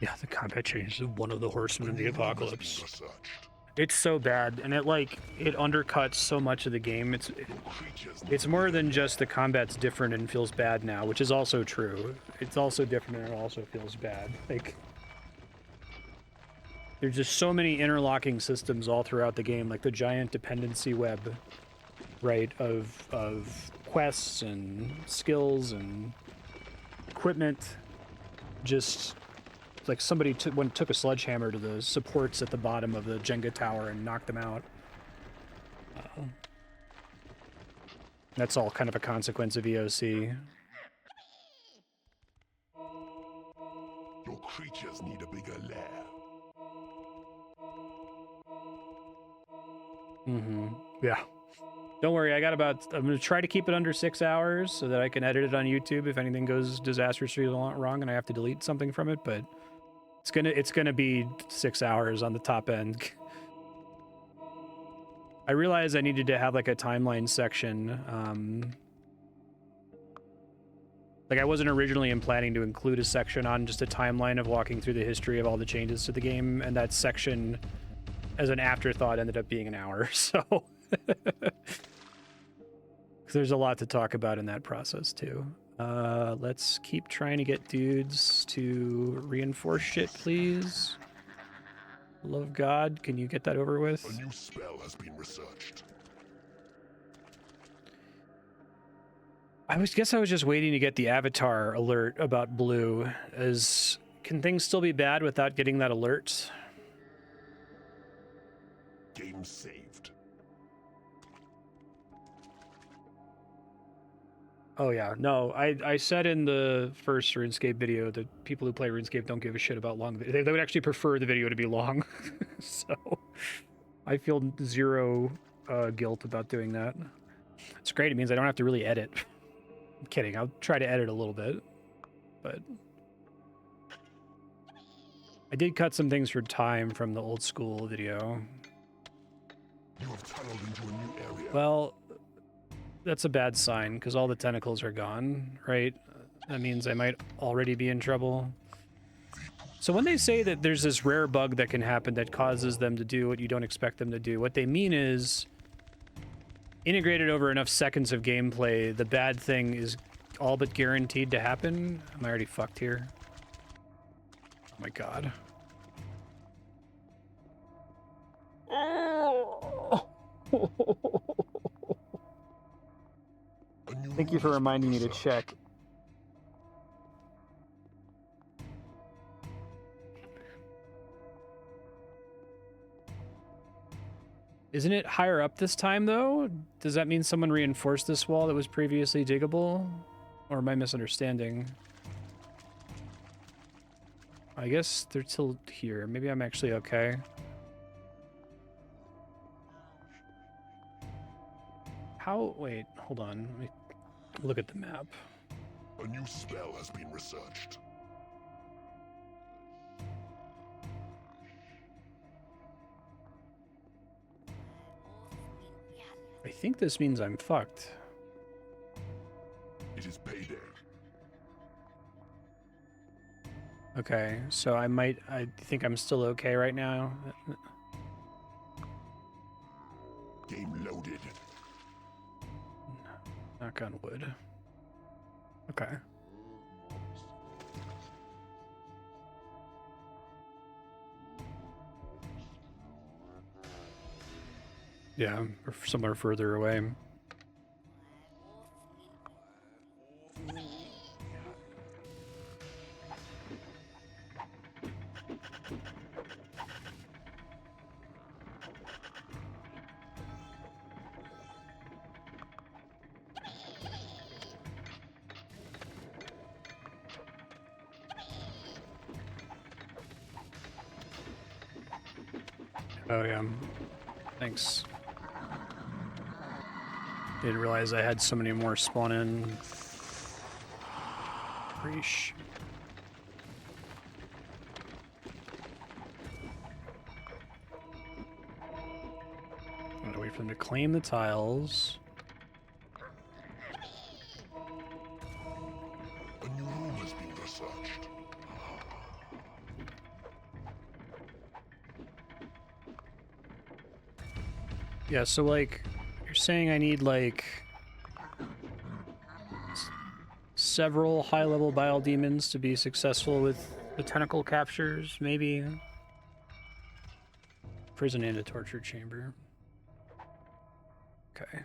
Yeah, the combat change is one of the horsemen of the apocalypse. It's so bad, and it undercuts so much of the game. It's more than just the combat's different and feels bad now, which is also true. It's also different and it also feels bad. Like, there's just so many interlocking systems all throughout the game, like the giant dependency web, right, of quests and skills and equipment. Just like somebody took a sledgehammer to the supports at the bottom of the Jenga tower and knocked them out. That's all kind of a consequence of EOC. Your creatures need a bigger lair. Yeah. Don't worry, I'm gonna try to keep it under 6 hours so that I can edit it on YouTube if anything goes disastrously wrong and I have to delete something from it, but it's gonna be 6 hours on the top end. I realized I needed to have like a timeline section. Like, I wasn't originally planning to include a section on just a timeline of walking through the history of all the changes to the game, and that section, as an afterthought, ended up being an hour, so... There's a lot to talk about in that process, too. Let's keep trying to get dudes to reinforce shit, please. Love of God, can you get that over with? A new spell has been researched. I guess I was just waiting to get the avatar alert about blue. Can things still be bad without getting that alert? Game saved. Oh yeah, no, I said in the first RuneScape video that people who play RuneScape don't give a shit about long videos. They would actually prefer the video to be long. So I feel zero guilt about doing that. It's great, it means I don't have to really edit. I'm kidding, I'll try to edit a little bit, but I did cut some things for time from the old school video. You have tunneled into a new area. Well, that's a bad sign, because all the tentacles are gone, right? That means I might already be in trouble. So when they say that there's this rare bug that can happen that causes them to do what you don't expect them to do, what they mean is, integrated over enough seconds of gameplay, the bad thing is all but guaranteed to happen. Am I already fucked here? Oh my god. A new Thank you room for has been reminding me to researched. check. Isn't it higher up this time, though? Does that mean someone reinforced this wall that was previously diggable? Or am I misunderstanding? I guess they're till here. Maybe I'm actually okay. How? Wait, hold on. Let me look at the map. A new spell has been researched. I think this means I'm fucked. It is payday. Okay, so I think I'm still okay right now. Game loaded. Knock on wood. Okay. Yeah, or somewhere further away. Oh yeah. Thanks. Didn't realize I had so many more spawn in. Preesh. I'm gonna wait for them to claim the tiles. A new room has been researched. Yeah, so like, you're saying I need like several high-level bile demons to be successful with the tentacle captures, maybe? Prison and a torture chamber. Okay.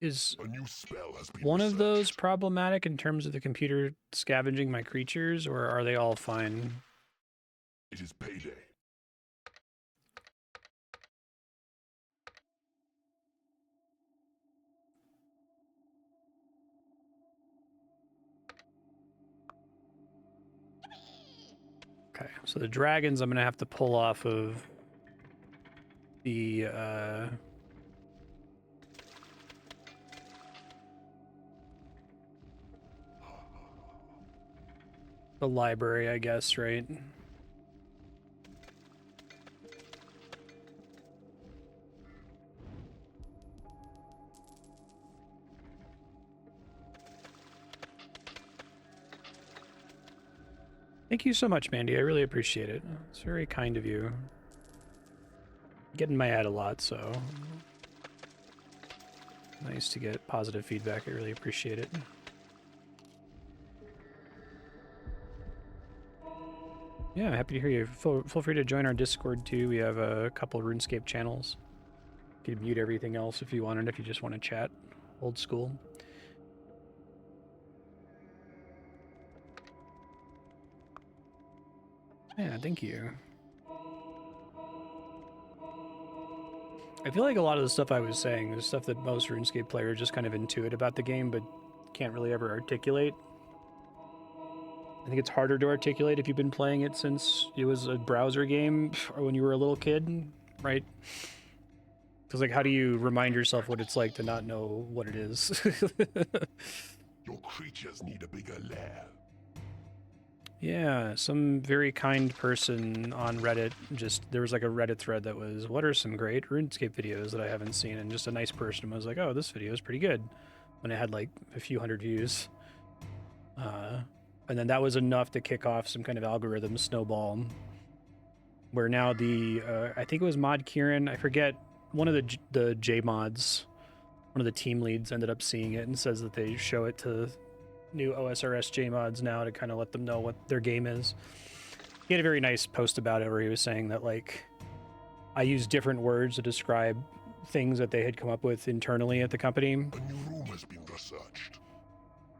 Is A new spell has been one of those researched. problematic in terms of the computer scavenging my creatures, or are they all fine? It is payday. Okay, so the dragons I'm gonna have to pull off of the library, I guess, right? Thank you so much, Mandy. I really appreciate it. It's very kind of you. Get in my ad a lot, so nice to get positive feedback. I really appreciate it. Yeah, happy to hear you. Feel free to join our Discord too. We have a couple RuneScape channels. You can mute everything else if you wanted, if you just want to chat. Old school. Yeah, thank you. I feel like a lot of the stuff I was saying is stuff that most RuneScape players just kind of intuit about the game, but can't really ever articulate. I think it's harder to articulate if you've been playing it since it was a browser game or when you were a little kid, right? Because, like, how do you remind yourself what it's like to not know what it is? Your creatures need a bigger lair. Yeah, some very kind person on Reddit, there was like a Reddit thread that was, what are some great RuneScape videos that I haven't seen? And just a nice person was like, oh, this video is pretty good. When it had like a few hundred views. And then that was enough to kick off some kind of algorithm snowball. Where now I think it was Mod Kieran, I forget, one of the J mods, one of the team leads ended up seeing it and says that they show it to new OSRS JMods now to kind of let them know what their game is. He had a very nice post about it where he was saying that, like, I use different words to describe things that they had come up with internally at the company. A new room has been researched.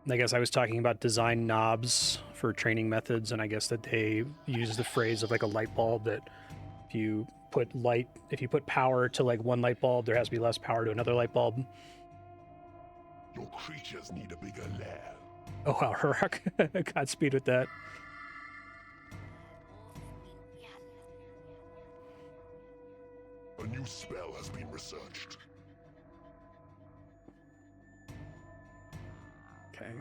I guess I was talking about design knobs for training methods, and I guess that they use the phrase of like a light bulb, that if you put power to like one light bulb, there has to be less power to another light bulb. Your creatures need a bigger lair. Oh wow, Herock. Godspeed with that. A new spell has been researched. Okay.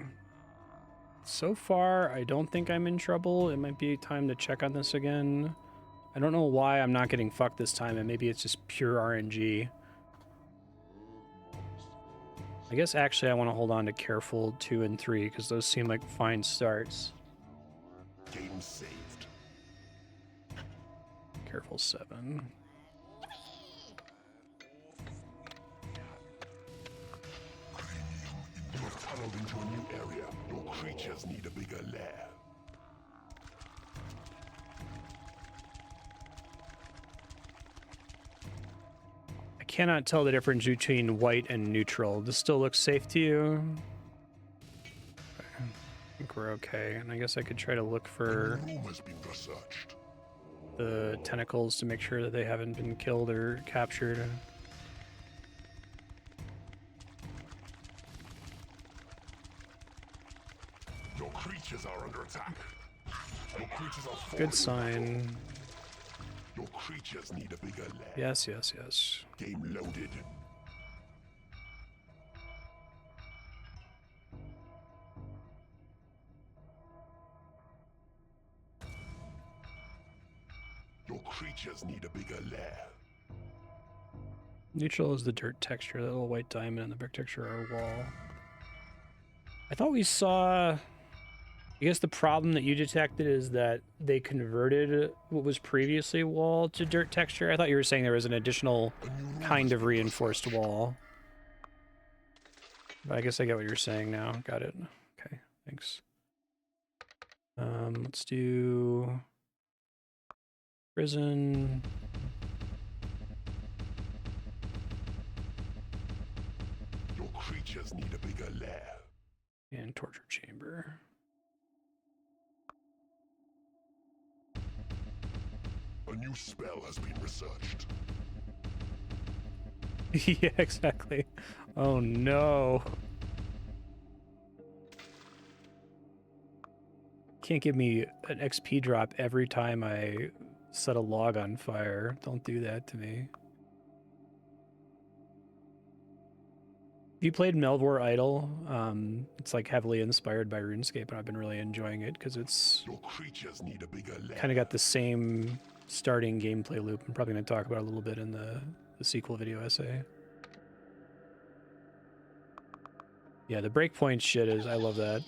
So far, I don't think I'm in trouble. It might be time to check on this again. I don't know why I'm not getting fucked this time, and maybe it's just pure RNG. I guess actually I want to hold on to Careful 2 and 3, because those seem like fine starts. Game saved. Careful 7. You have tunneled into a new area. Your creatures need a bigger lair. I cannot tell the difference between white and neutral. This still looks safe to you? I think we're okay. And I guess I could try to look for A new room has been researched. the tentacles to make sure that they haven't been killed or captured. Your creatures are under attack. Your creatures are falling. Good sign. Your creatures need a bigger lair. Yes, yes, yes. Game loaded. Your creatures need a bigger lair. Neutral is the dirt texture, that little white diamond, and the brick texture are a wall. I thought we saw... I guess the problem that you detected is that they converted what was previously wall to dirt texture. I thought you were saying there was an additional kind of reinforced wall. But I guess I get what you're saying now. Got it. Okay, thanks. Let's do... prison. Your creatures need a bigger lair. And torture chamber. A new spell has been researched. Yeah, exactly. Oh no. Can't give me an XP drop every time I set a log on fire. Don't do that to me. Have you played Melvor Idol? It's like heavily inspired by RuneScape, and I've been really enjoying it because it's Your creatures need a bigger lair. kind of got the same starting gameplay loop. I'm probably going to talk about it a little bit in the sequel video essay. Yeah, the breakpoint shit is, I love that.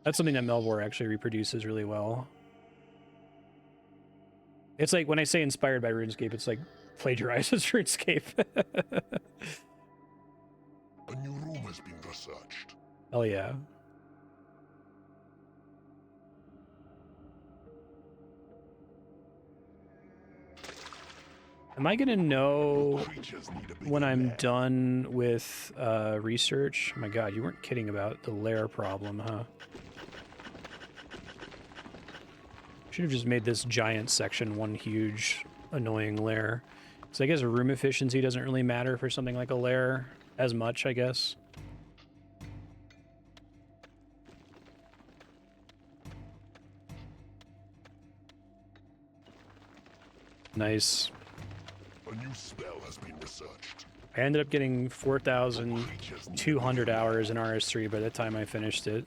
That's something that Melvor actually reproduces really well. It's like, when I say inspired by RuneScape, it's like plagiarizes RuneScape. A new room has been researched. Hell yeah. Am I gonna know Creatures need a bigger when I'm lair. done with research? Oh my god, you weren't kidding about the lair problem, huh? Should have just made this giant section one huge annoying lair. So I guess room efficiency doesn't really matter for something like a lair as much, I guess. Nice. A new spell has been researched. I ended up getting 4,200 hours in RS3 by the time I finished it.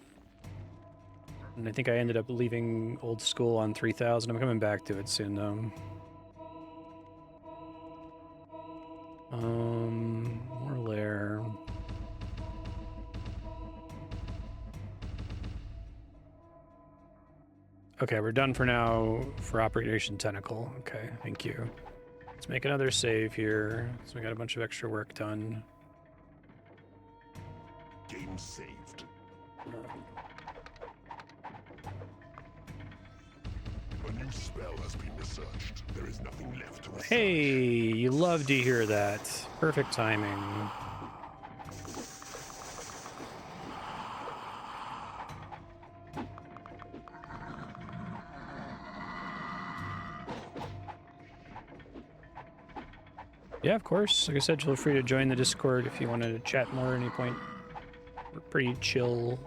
And I think I ended up leaving old school on 3,000. I'm coming back to it soon, though. More lair. Okay, we're done for now for Operation Tentacle. Okay, thank you. Let's make another save here. So we got a bunch of extra work done. Game saved. new spell has been researched. There is nothing left to research. Hey, you love to hear that. Perfect timing. Yeah, of course. Like I said, feel free to join the Discord if you want to chat more at any point. We're a pretty chill,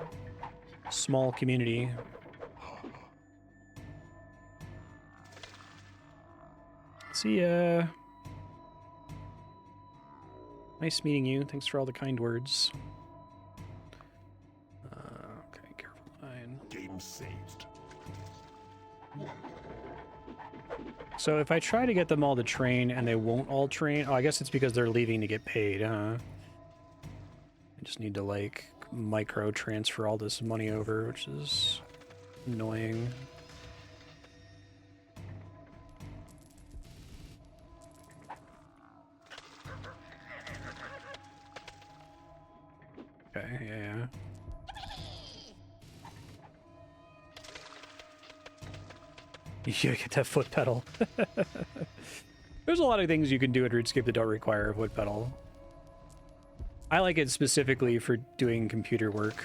small community. See ya. Nice meeting you. Thanks for all the kind words. Okay, careful. Fine. Game saved. So if I try to get them all to train and they won't all train, oh, I guess it's because they're leaving to get paid, huh? I just need to, like, micro transfer all this money over, which is annoying. Okay, yeah. You gotta get that foot pedal. There's a lot of things you can do in RuneScape that don't require a foot pedal. I like it specifically for doing computer work.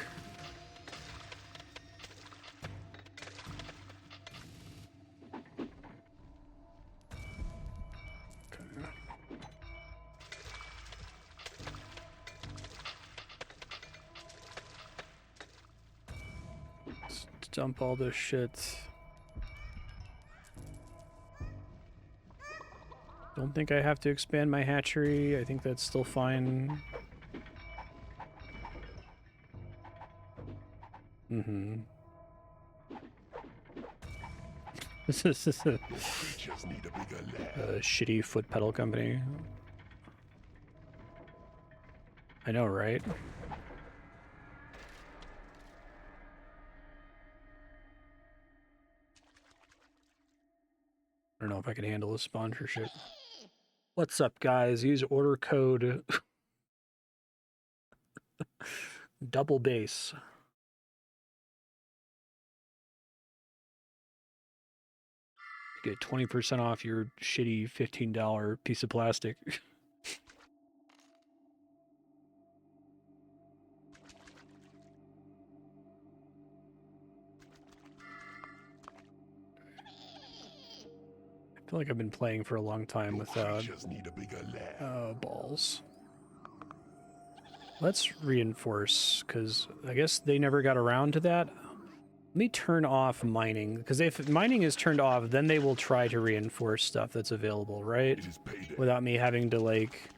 Let's dump all this shit. Don't think I have to expand my hatchery. I think that's still fine. Mm-hmm. This is a shitty foot pedal company. I know, right? I don't know if I can handle a sponsorship. What's up, guys? Use order code double bass. Get 20% off your shitty $15 piece of plastic. I feel like I've been playing for a long time without balls. Let's reinforce, because I guess they never got around to that. Let me turn off mining, because if mining is turned off, then they will try to reinforce stuff that's available, right? Without me having to, like,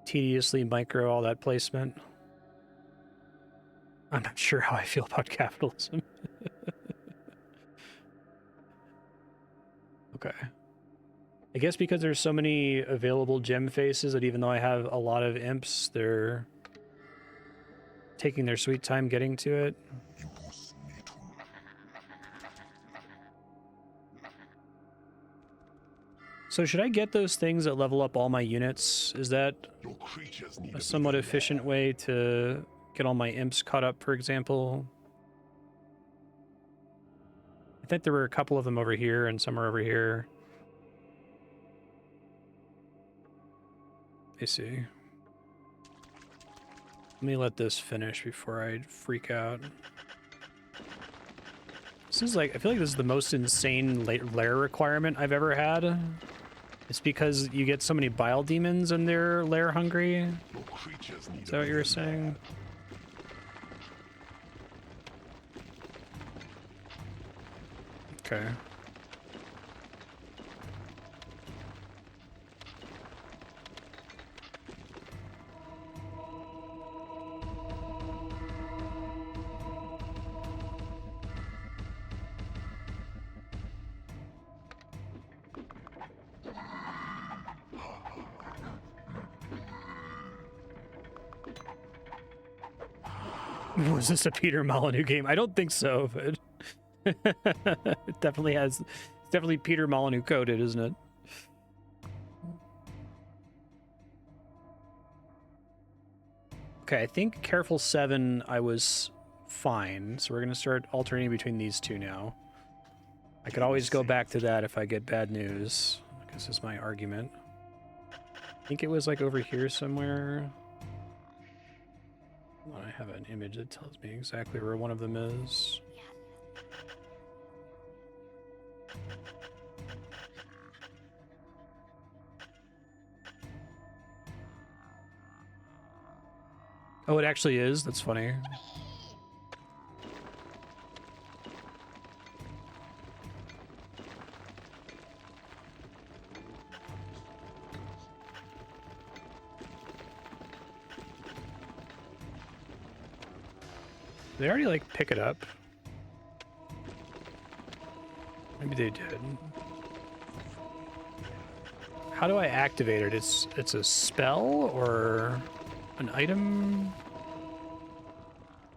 tediously micro all that placement. I'm not sure how I feel about capitalism. Okay. I guess because there's so many available gem faces that even though I have a lot of imps, they're taking their sweet time getting to it. So should I get those things that level up all my units? Is that a somewhat efficient way to get all my imps caught up, for example? I think there were a couple of them over here and some are over here. I see. Let me let this finish before I freak out. This is like, I feel like this is the most insane lair requirement I've ever had. It's because you get so many bile demons and they're lair hungry. Is that what you were saying? Okay. Was this a Peter Molyneux game? I don't think so, but it definitely has. It's definitely Peter Molyneux coded, isn't it? Okay, I think Careful 7 I was fine, so we're gonna start alternating between these two now. I could always go back to that if I get bad news. I guess is my argument. I think it was like over here somewhere. Well, I have an image that tells me exactly where one of them is. Oh, it actually is? That's funny. They already, like, pick it up. Maybe they did. How do I activate it? It's a spell or an item?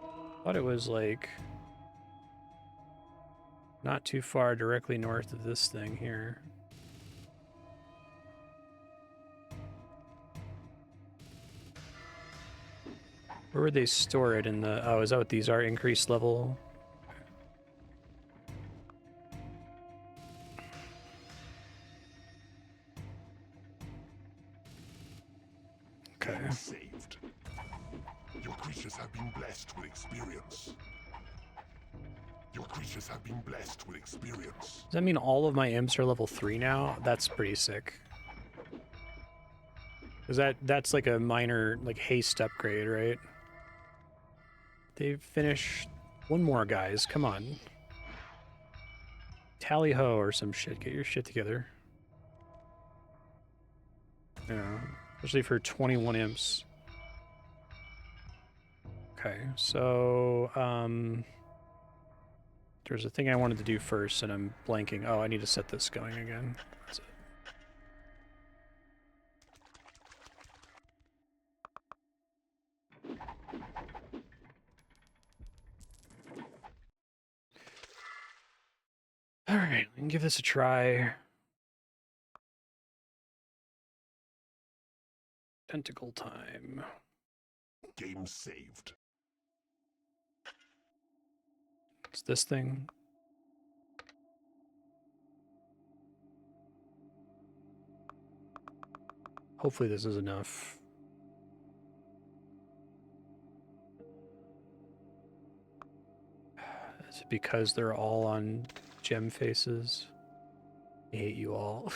I thought it was, like, not too far directly north of this thing here. Where would they store it in the... Oh, is that what these are? Increased level? Okay. Saved. Your creatures have been blessed with experience. Your creatures have been blessed with experience. Does that mean all of my imps are level 3 now? That's pretty sick. Because that's like a minor, like, haste upgrade, right? They've finished one more, guys. Come on. Tally ho or some shit. Get your shit together. Yeah. Especially for 21 imps. Okay, so, there's a thing I wanted to do first, and I'm blanking. Oh, I need to set this going again. That's it. Alright, we can give this a try. Tentacle time. Game saved. It's this thing. Hopefully this is enough. Is it because they're all on gem faces? I hate you all.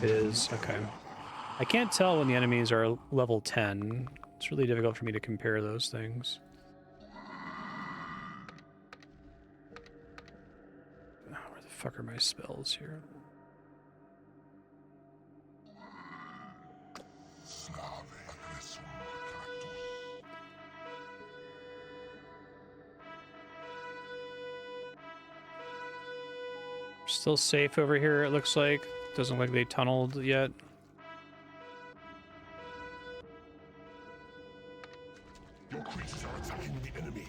It is. Okay. I can't tell when the enemies are level 10. It's really difficult for me to compare those things. Oh, where the fuck are my spells here? Still safe over here, it looks like. Doesn't look like they tunneled yet. Your creatures are attacking the enemy.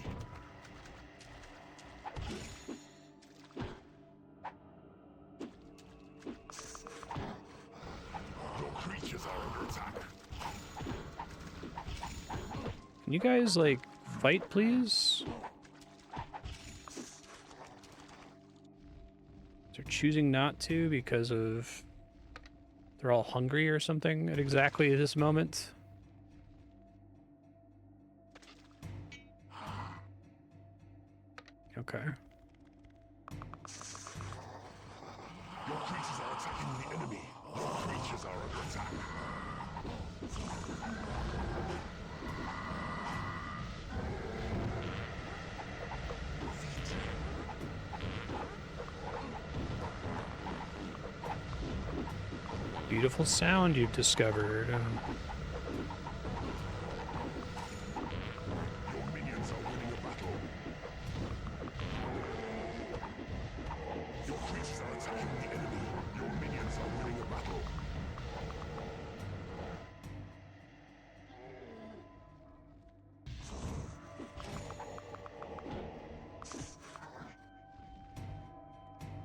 Your creatures are under attack. Can you guys, like, fight, please? They're choosing not to because of... They're all hungry or something at exactly this moment. Okay. Your creatures are attacking the enemy. Your creatures are under attack. Beautiful sound you've discovered. Your minions are winning a battle. Your creatures are attacking the enemy. Your minions are winning a battle.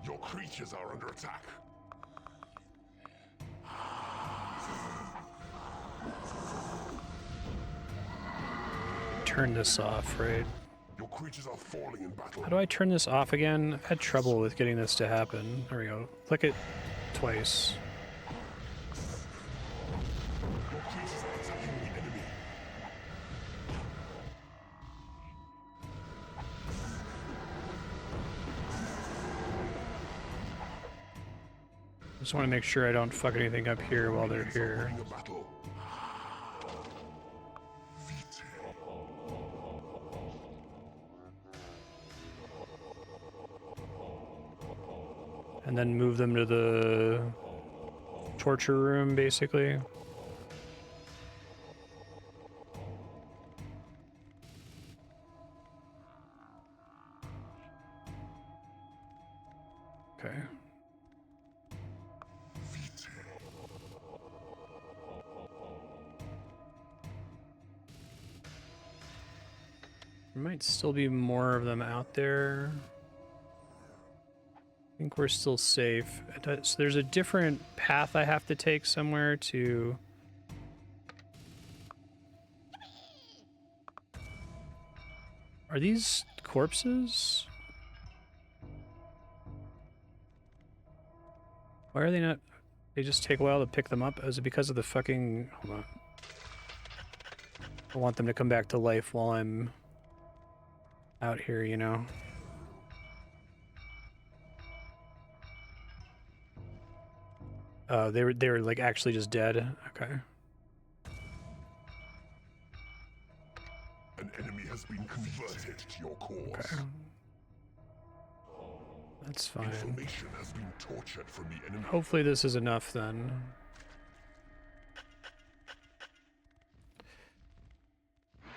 Your creatures are under attack. turn this off, right? Your creatures are falling in battle. How do I turn this off again? I've had trouble with getting this to happen. There we go. Click it twice. Your creatures are attacking the enemy. Just want to make sure I don't fuck anything up here while they're Minions are here. winning a battle. Vite. And then move them to the torture room, basically. Okay. Vite. There might still be more of them out there. I think we're still safe. So there's a different path I have to take somewhere to... Are these corpses? Why are they not... They just take a while to pick them up? Is it because of the fucking... Hold on. I want them to come back to life while I'm out here, you know? They were like actually just dead. Okay. An enemy has been converted to your cause. Okay. That's fine. Information has been tortured from the enemy. Hopefully this is enough then.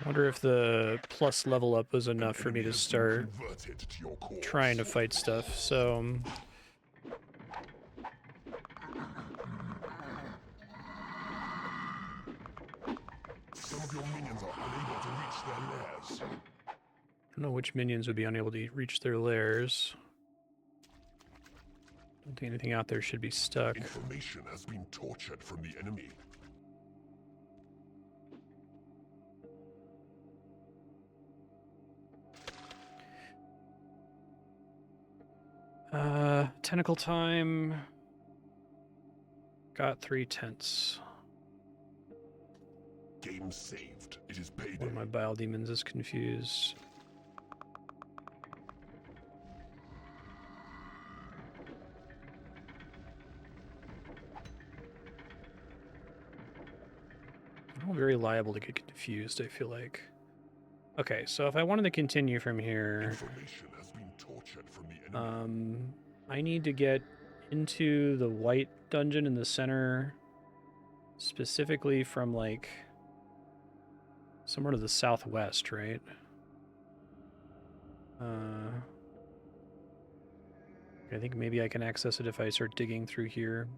I wonder if the plus level up was enough for me to start trying to fight stuff. So some of your minions are unable to reach their lairs. I don't know which minions would be unable to reach their lairs. Don't think anything out there should be stuck. Information has been tortured from the enemy. Tentacle time. Got 3 tents. Game saved. It is payday. One of my bile demons is confused. I'm very liable to get confused, I feel like. Okay, so if I wanted to continue from here, Information has been tortured from the enemy. I need to get into the white dungeon in the center, specifically from like somewhere to the southwest, right? I think maybe I can access it if I start digging through here.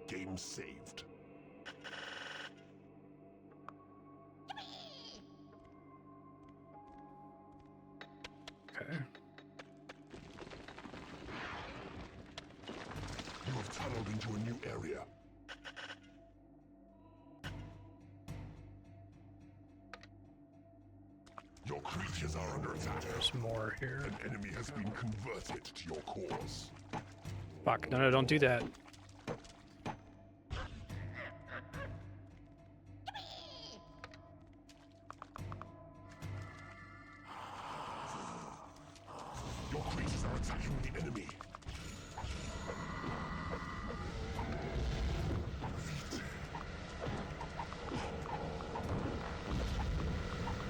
Game saved. Okay. You have tunneled into a new area. Your creatures are under attack. There's more here. An enemy has been converted to your cause. Fuck, no, don't do that. Your creatures are attacking the enemy.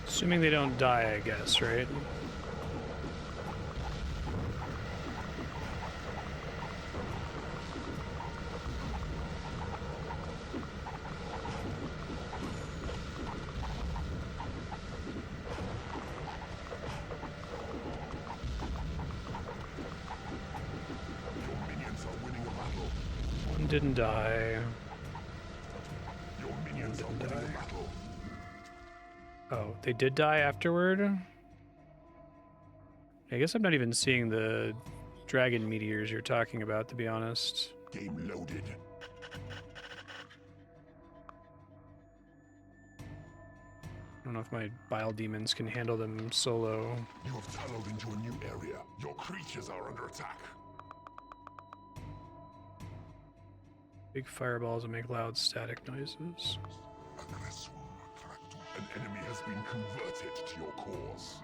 Assuming they don't die, I guess, right? Your minions are winning a battle. One didn't die. Your minions are Didn't winning die. a battle. Oh, they did die afterward? I guess I'm not even seeing the dragon meteors you're talking about, to be honest. Game loaded. don't know if my bile demons can handle them solo. You have tunneled into a new area. Your creatures are under attack. Big fireballs that make loud static noises. An enemy has been converted to your cause.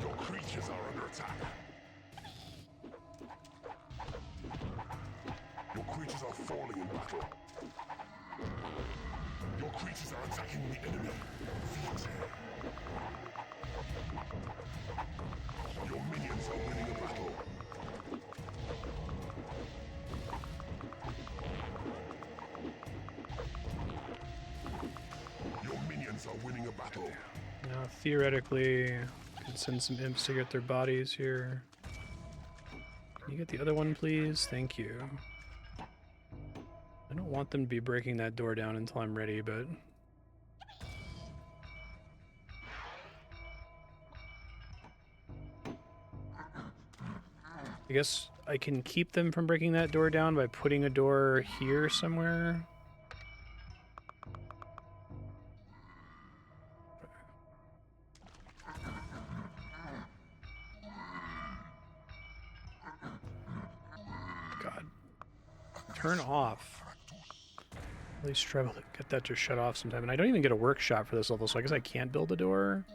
Your creatures are under attack. Your creatures are falling in battle. Your creatures are attacking the enemy. Your minions are winning a battle. Your minions are winning a battle. Now, theoretically, I could send some imps to get their bodies here. Can you get the other one, please? Thank you. I don't want them to be breaking that door down until I'm ready, but... I guess I can keep them from breaking that door down by putting a door here somewhere. God. Turn off. At least try to get that to shut off sometime. And I don't even get a workshop for this level, so I guess I can't build a door.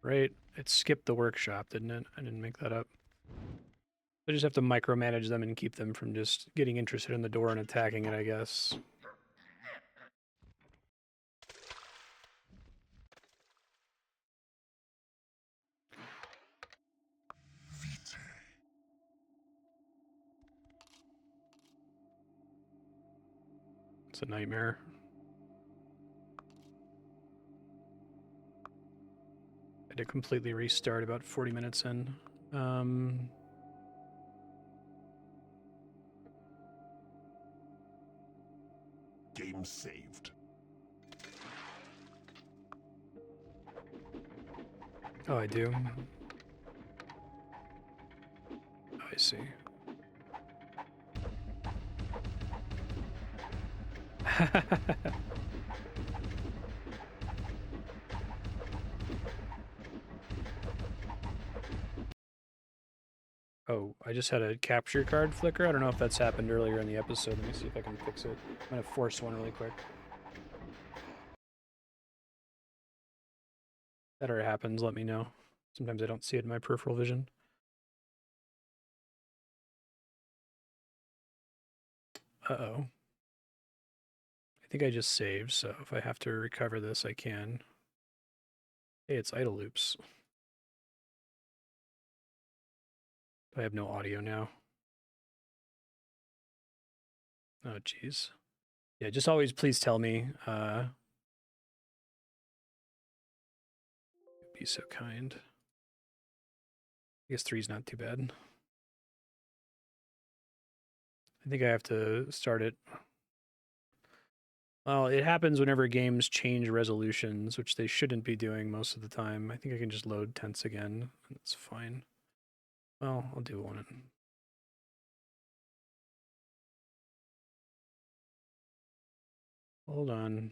Right? It skipped the workshop, didn't it? I didn't make that up. I just have to micromanage them and keep them from just getting interested in the door and attacking it, I guess. It's a nightmare. I had to completely restart about 40 minutes in. Game saved. Oh, I do. Oh, I see. Oh, I just had a capture card flicker. I don't know if that's happened earlier in the episode. Let me see if I can fix it. I'm gonna force one really quick. If that ever happens, let me know. Sometimes I don't see it in my peripheral vision. Uh-oh. I think I just saved, so if I have to recover this, I can. Hey, it's idle loops. I have no audio now. Oh, jeez. Yeah, just always please tell me. Be so kind. I guess 3's not too bad. I think I have to start it. Well, it happens whenever games change resolutions, which they shouldn't be doing most of the time. I think I can just load tents again. That's fine. Well, I'll do one. Hold on.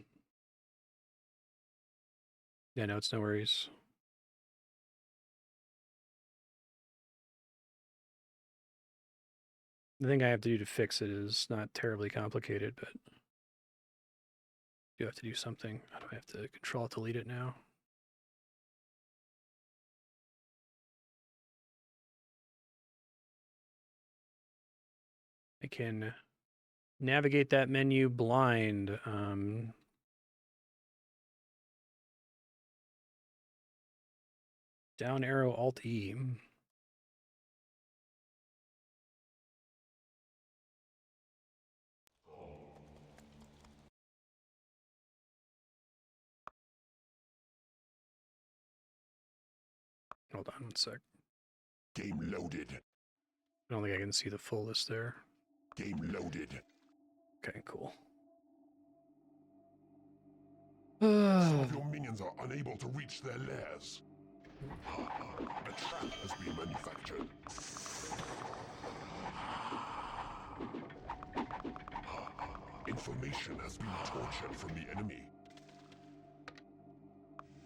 Yeah, no, it's no worries. The thing I have to do to fix it is not terribly complicated, but I do have to do something. How do I have to Control-Delete it now? I can navigate that menu blind. Down arrow Alt-E. Hold on one sec. Game loaded. I don't think I can see the full list there. Game loaded. Okay, cool. Some of your minions are unable to reach their lairs. A trap has been manufactured. Information has been tortured from the enemy.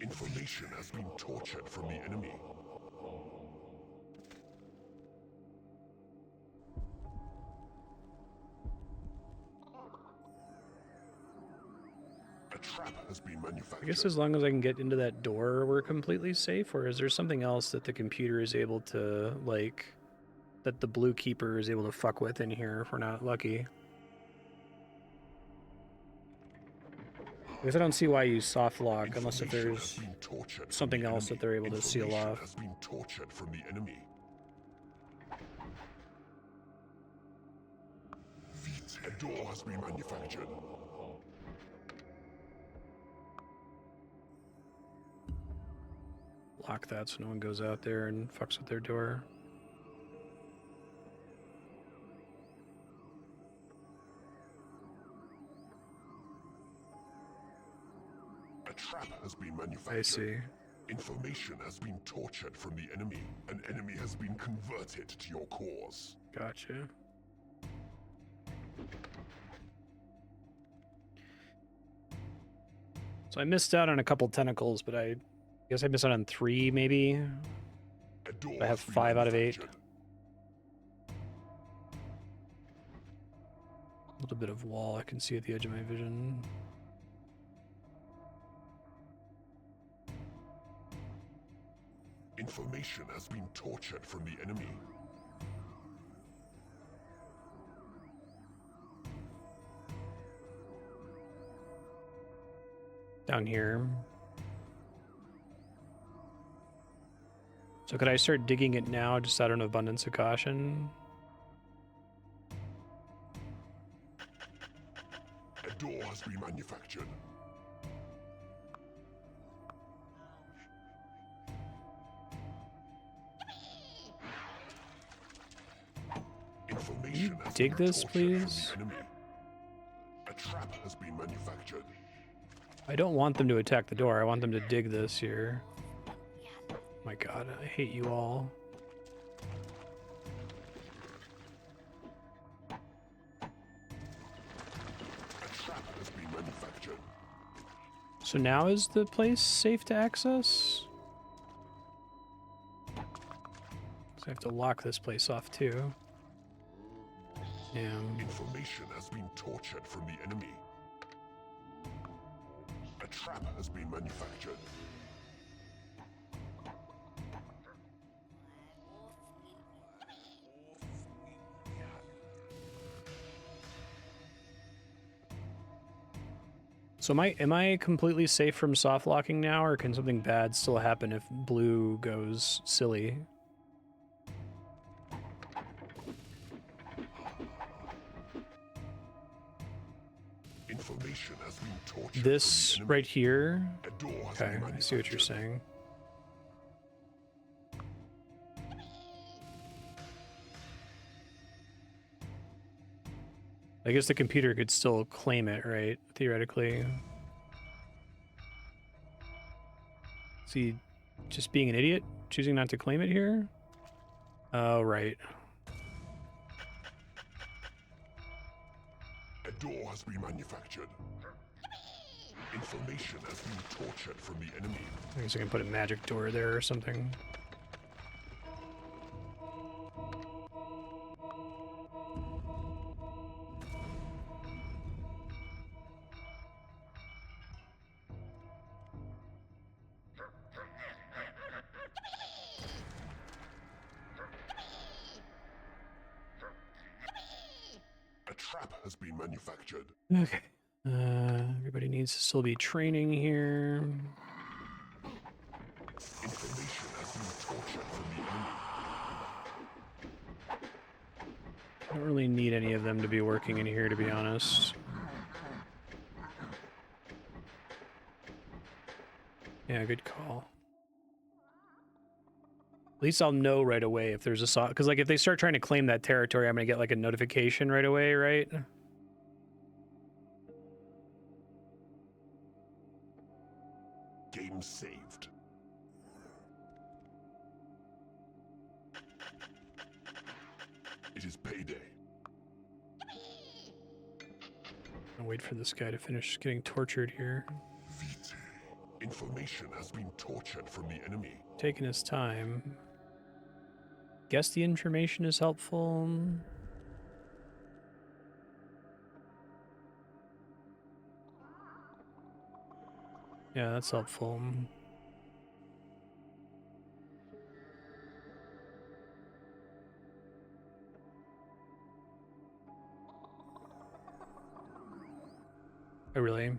Information has been tortured from the enemy. A trap has been manufactured. I guess as long as I can get into that door, we're completely safe. Or is there something else that the computer is able to, like, that the blue keeper is able to fuck with in here if we're not lucky? I guess I don't see why you soft lock unless if there's something else that they're able to seal off. Has been tortured from the enemy. A door has been manufactured. Lock that so no one goes out there and fucks with their door. A trap has been manufactured. I see. Information has been tortured from the enemy. An enemy has been converted to your cause. Gotcha. So I missed out on a couple tentacles, but I guess I missed out on 3 maybe. I have 5 out of 8. A little bit of wall I can see at the edge of my vision. Information has been tortured from the enemy. Down here. So could I start digging it now just out of an abundance of caution? A door has been manufactured. Information has dig been this, tortured from please? the enemy. A trap has been manufactured. I don't want them to attack the door. I want them to dig this here. My god, I hate you all. A trap has been manufactured. So now is the place safe to access? So I have to lock this place off too. Yeah. Information has been tortured from the enemy. A trap has been manufactured. So am I completely safe from soft locking now, or can something bad still happen if blue goes silly? Information has been tortured. This right here? A door has Okay, been I see what you're manufactured. saying. I guess the computer could still claim it, right? Theoretically. Is he just being an idiot? Choosing not to claim it here? Oh, right. A door has been manufactured. Information has been tortured from the enemy. I guess I can put a magic door there or something. A trap has been manufactured. Okay. Everybody needs to still be training here. Information has been tortured from the enemy. I don't really need any of them to be working in here, to be honest. Yeah, good call. At least I'll know right away if there's a saw, because like if they start trying to claim that territory, I'm gonna get like a notification right away, right? Game saved. I'll wait for this guy to finish getting tortured here. Vite. Information has been tortured from the enemy. Taking his time. Guess the information is helpful. Yeah, that's helpful. Oh, really?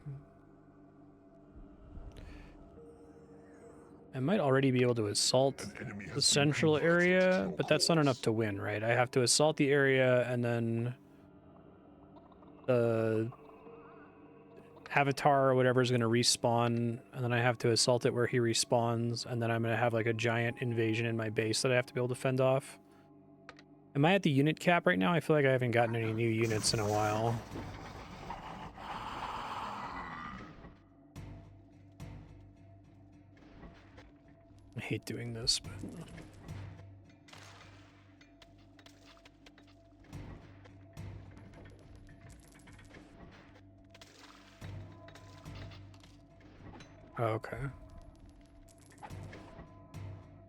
I might already be able to assault the central area, but that's not enough to win, right? I have to assault the area and then the avatar or whatever is going to respawn, and then I have to assault it where he respawns, and then I'm going to have like a giant invasion in my base that I have to be able to fend off. Am I at the unit cap right now? I feel like I haven't gotten any new units in a while. I hate doing this, but... Oh, okay.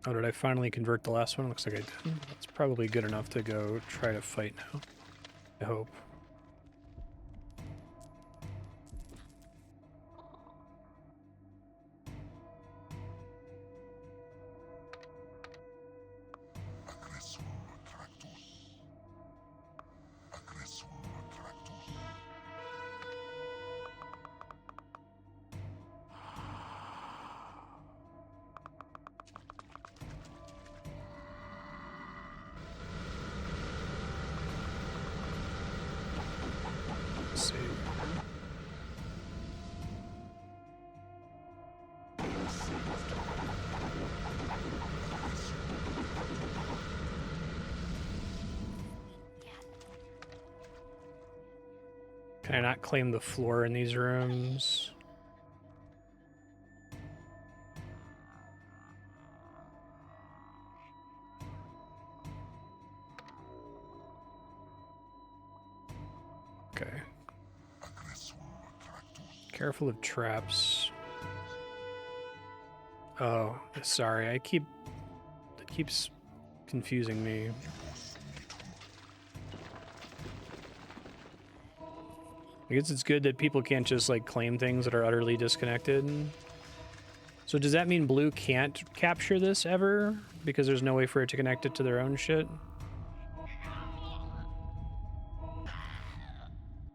Oh, did I finally convert the last one? Looks like I did. That's probably good enough to go try to fight now. I hope. Let's see. Can I not claim the floor in these rooms? Okay. Careful of traps. Oh, sorry. It keeps confusing me. I guess it's good that people can't just like claim things that are utterly disconnected. So does that mean blue can't capture this ever? Because there's no way for it to connect it to their own shit?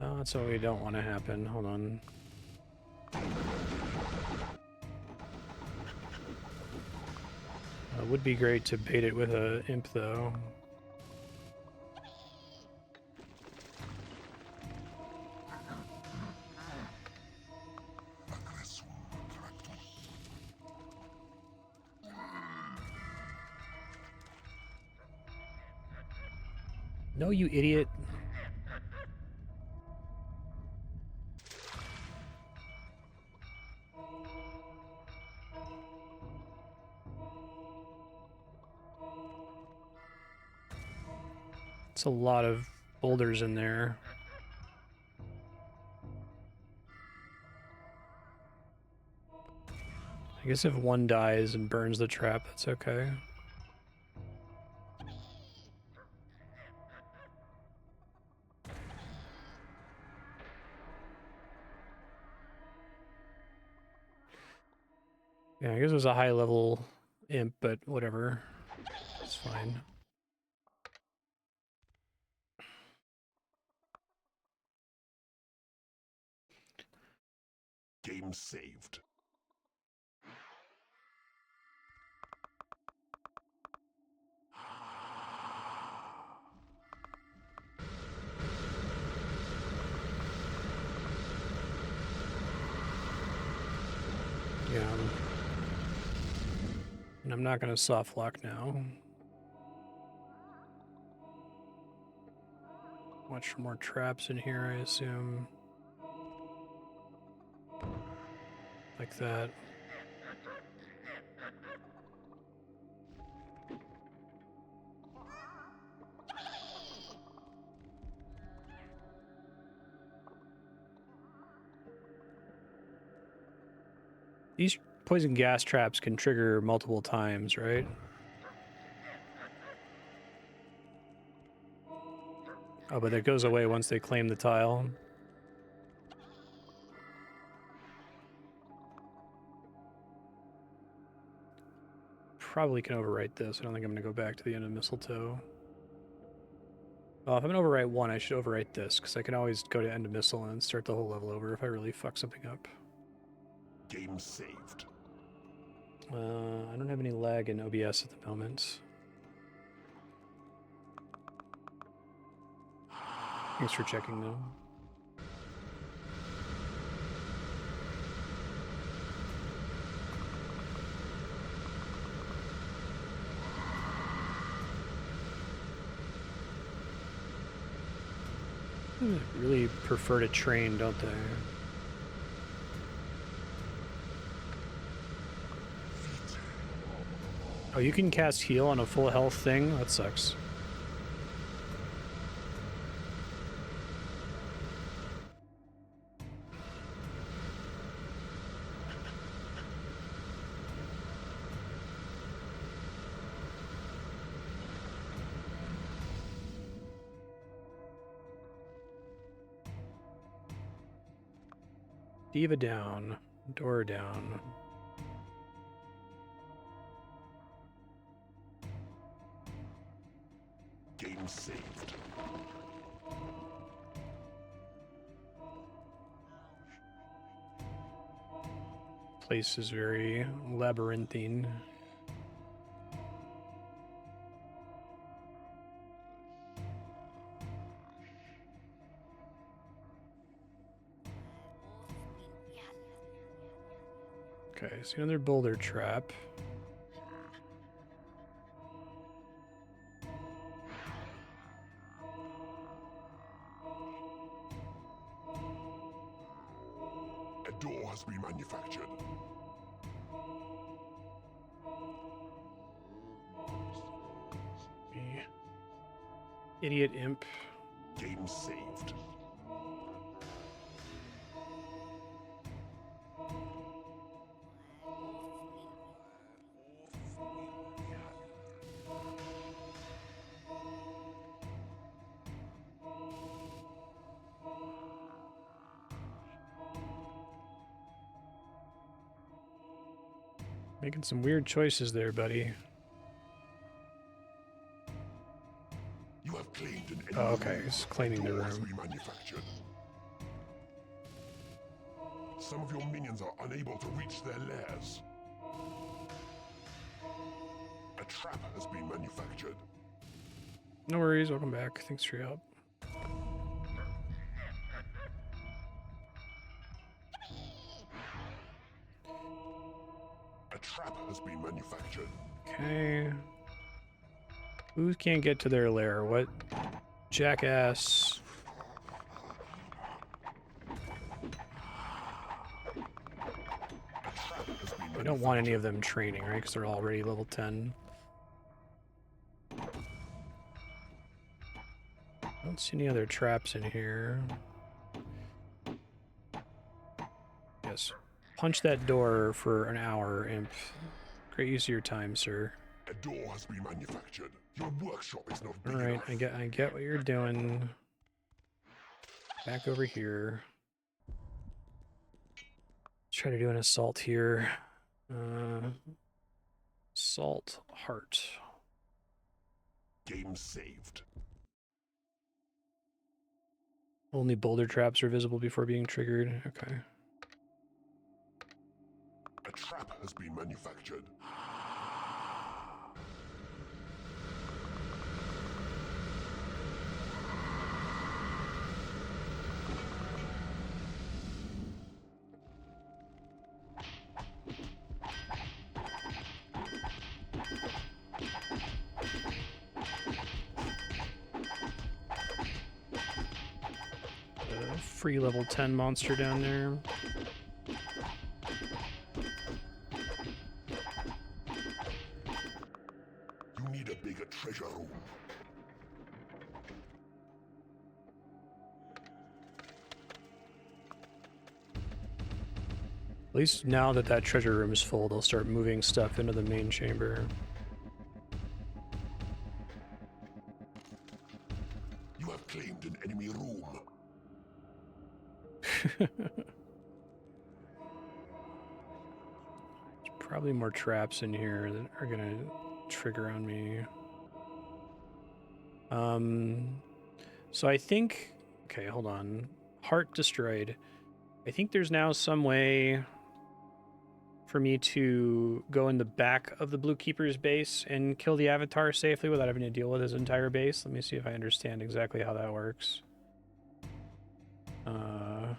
Oh, that's what we don't want to happen. Hold on. It would be great to bait it with a imp, though. No, you idiot. It's a lot of boulders in there. I guess if one dies and burns the trap, that's okay. Yeah, I guess it was a high level imp, but whatever. It's fine. Game saved. Yeah. And I'm not going to soft lock now. Watch for more traps in here, I assume. Like that. These poison gas traps can trigger multiple times, right? Oh, but it goes away once they claim the tile. Probably can overwrite this. I don't think I'm going to go back to the end of Mistletoe. Well, if I'm going to overwrite one, I should overwrite this, because I can always go to end of Missile and start the whole level over if I really fuck something up. Game saved. I don't have any lag in OBS at the moment. Thanks for checking, though. Really prefer to train, don't they? Oh, you can cast heal on a full health thing? That sucks. Diva down. Door down. Game saved. Place is very labyrinthine. Okay, so another boulder trap. A door has been manufactured. Idiot imp. Game saved. Making some weird choices there, buddy. You have claimed an Oh, okay, he's claiming the room. Remanufactured. Some of your minions are unable to reach their lairs. A trap has been manufactured. No worries, welcome back. Thanks for your help. A trap has been manufactured. Okay. Who can't get to their lair? What? Jackass. I don't want any of them training, right? Because they're already level 10. I don't see any other traps in here. Yes. Punch that door for an hour, imp. Great use of your time, sir. A door has been manufactured. Your workshop is not big Alright, enough. I get what you're doing. Back over here. Let's try to do an assault here. Assault heart. Game saved. Only boulder traps are visible before being triggered. Okay. A trap has been manufactured. Free level 10 monster down there. You need a bigger treasure room. At least now that that treasure room is full, they'll start moving stuff into the main chamber. You have claimed an enemy room. There's probably more traps in here that are gonna trigger on me. So I think, okay, hold on. Heart destroyed. I think there's now some way for me to go in the back of the Blue Keeper's base and kill the Avatar safely without having to deal with his entire base. Let me see if I understand exactly how that works. I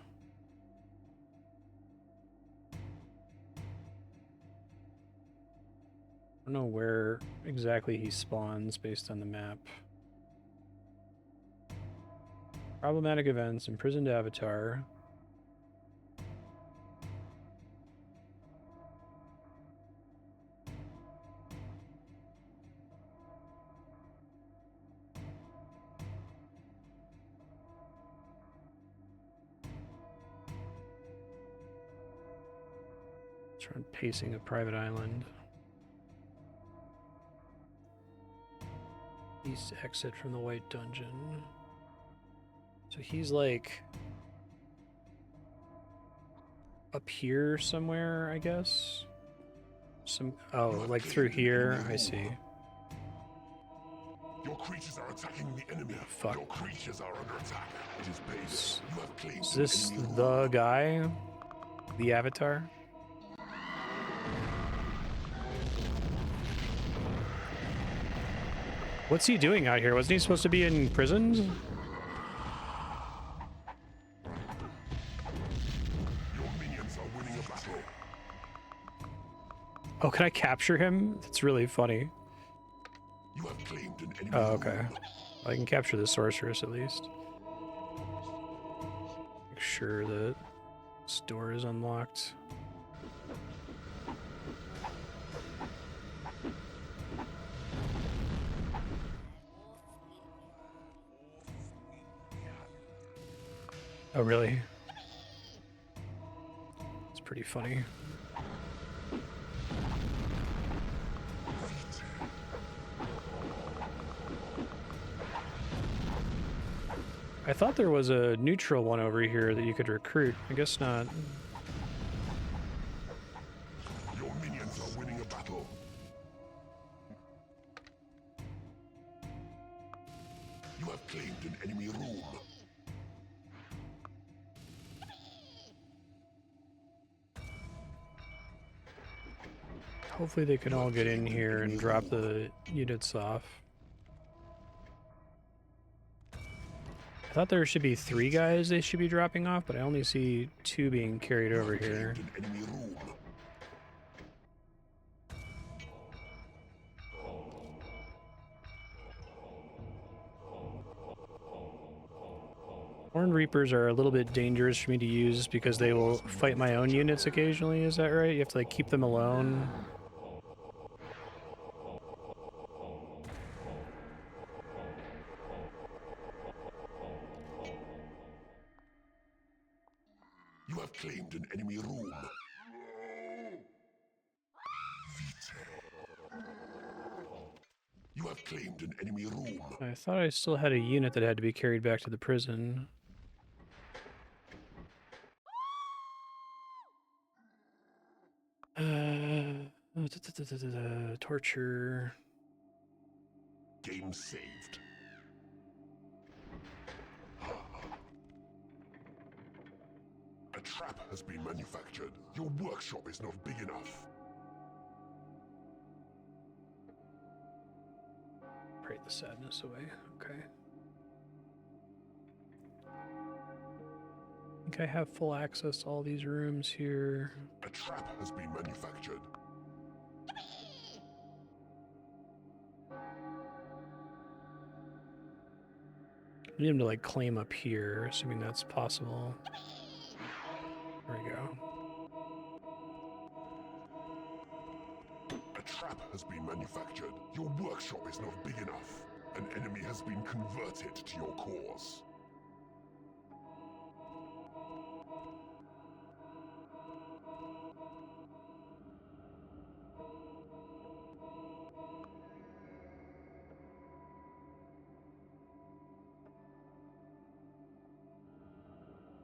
don't know where exactly he spawns based on the map. Problematic events, imprisoned Avatar. Trying pacing a private island. East exit from the White Dungeon. So he's like up here somewhere, I guess. Like through here. I see. Your creatures are attacking the enemy. Oh, fuck. Your creatures are under attack. It is base. You have claimed Is this an enemy the room. guy? The Avatar? What's he doing out here? Wasn't he supposed to be in prison? Your minions are winning a battle. Oh, can I capture him? That's really funny. You have claimed an enemy Oh, okay. room. I can capture the sorceress at least. Make sure that this door is unlocked. Oh, really? It's pretty funny. I thought there was a neutral one over here that you could recruit. I guess not. Your minions are winning a battle. You have claimed an enemy room. Hopefully they can all get in here and drop the units off. I thought there should be 3 guys they should be dropping off, but I only see 2 being carried over here. Claimed an enemy room. Horned Reapers are a little bit dangerous for me to use because they will fight my own units occasionally, is that right? You have to like keep them alone. You have claimed an enemy room. You have claimed an enemy room. I thought I still had a unit that had to be carried back to the prison. Torture. Game saved. A trap has been manufactured. Your workshop is not big enough. Pray the sadness away. Okay. I think I have full access to all these rooms here. A trap has been manufactured. I need him to like claim up here, assuming that's possible. There we go. A trap has been manufactured. Your workshop is not big enough. An enemy has been converted to your cause.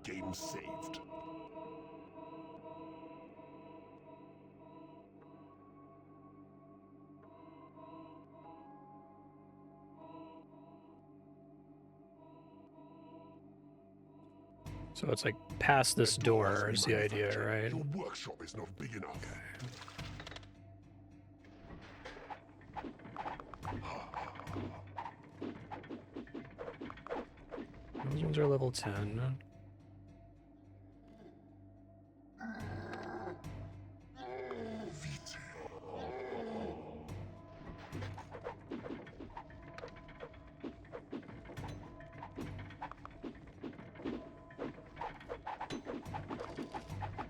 Endgame saved. So it's like past this That door has is been the idea, manufactured. right? Your workshop is not big enough. Those ones are level 10.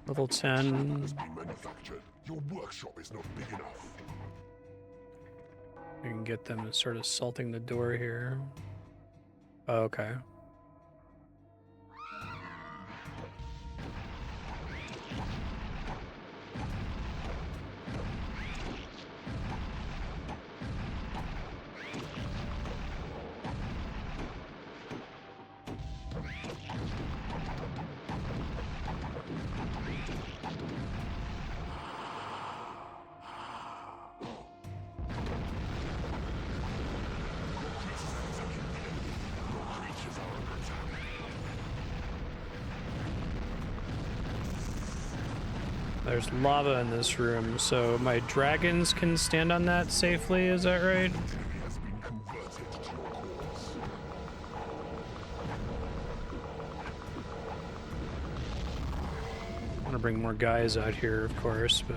Level 10. Has been manufactured. Your workshop is not big enough. We can get them to start assaulting the door here. Oh, okay. There's lava in this room, so my dragons can stand on that safely, is that right? Has been converted to your cause. I want to bring more guys out here, of course, but...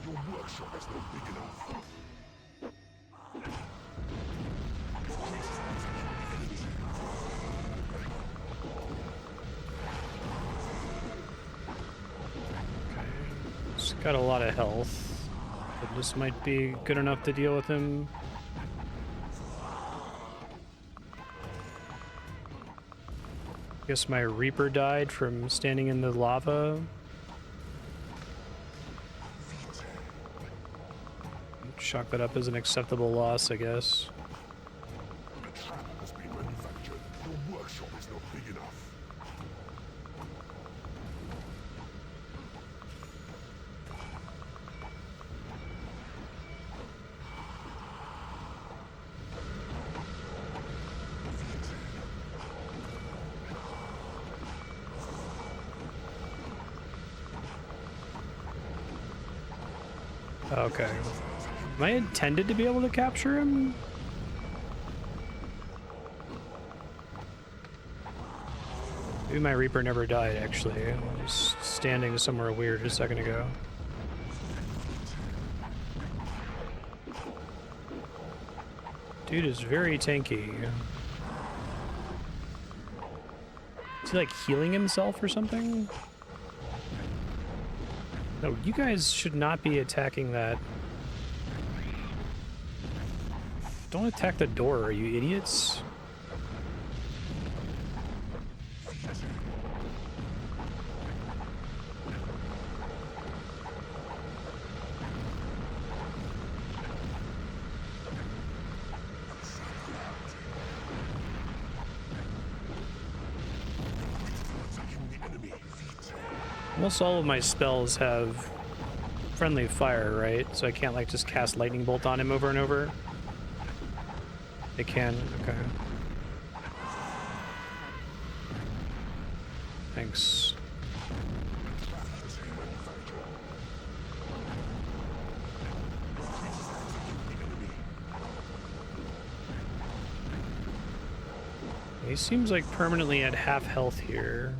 Your workshop is not big enough. He's got a lot of health, but this might be good enough to deal with him. Guess my Reaper died from standing in the lava. Chalk that up as an acceptable loss, I guess. A trap has been manufactured. Your workshop is not big enough. Okay. Am I intended to be able to capture him? Maybe my Reaper never died, actually. I was standing somewhere weird a second ago. Dude is very tanky. Is he like healing himself or something? No, you guys should not be attacking that. Don't attack the door, are you idiots? Almost all of my spells have friendly fire, right? So I can't like just cast lightning bolt on him over and over. They can, okay. Thanks. He seems like permanently at half health here.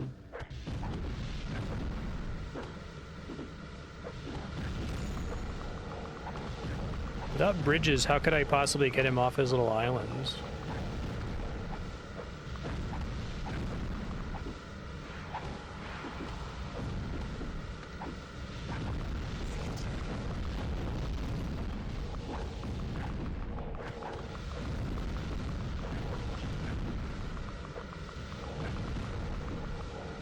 Without bridges, how could I possibly get him off his little islands?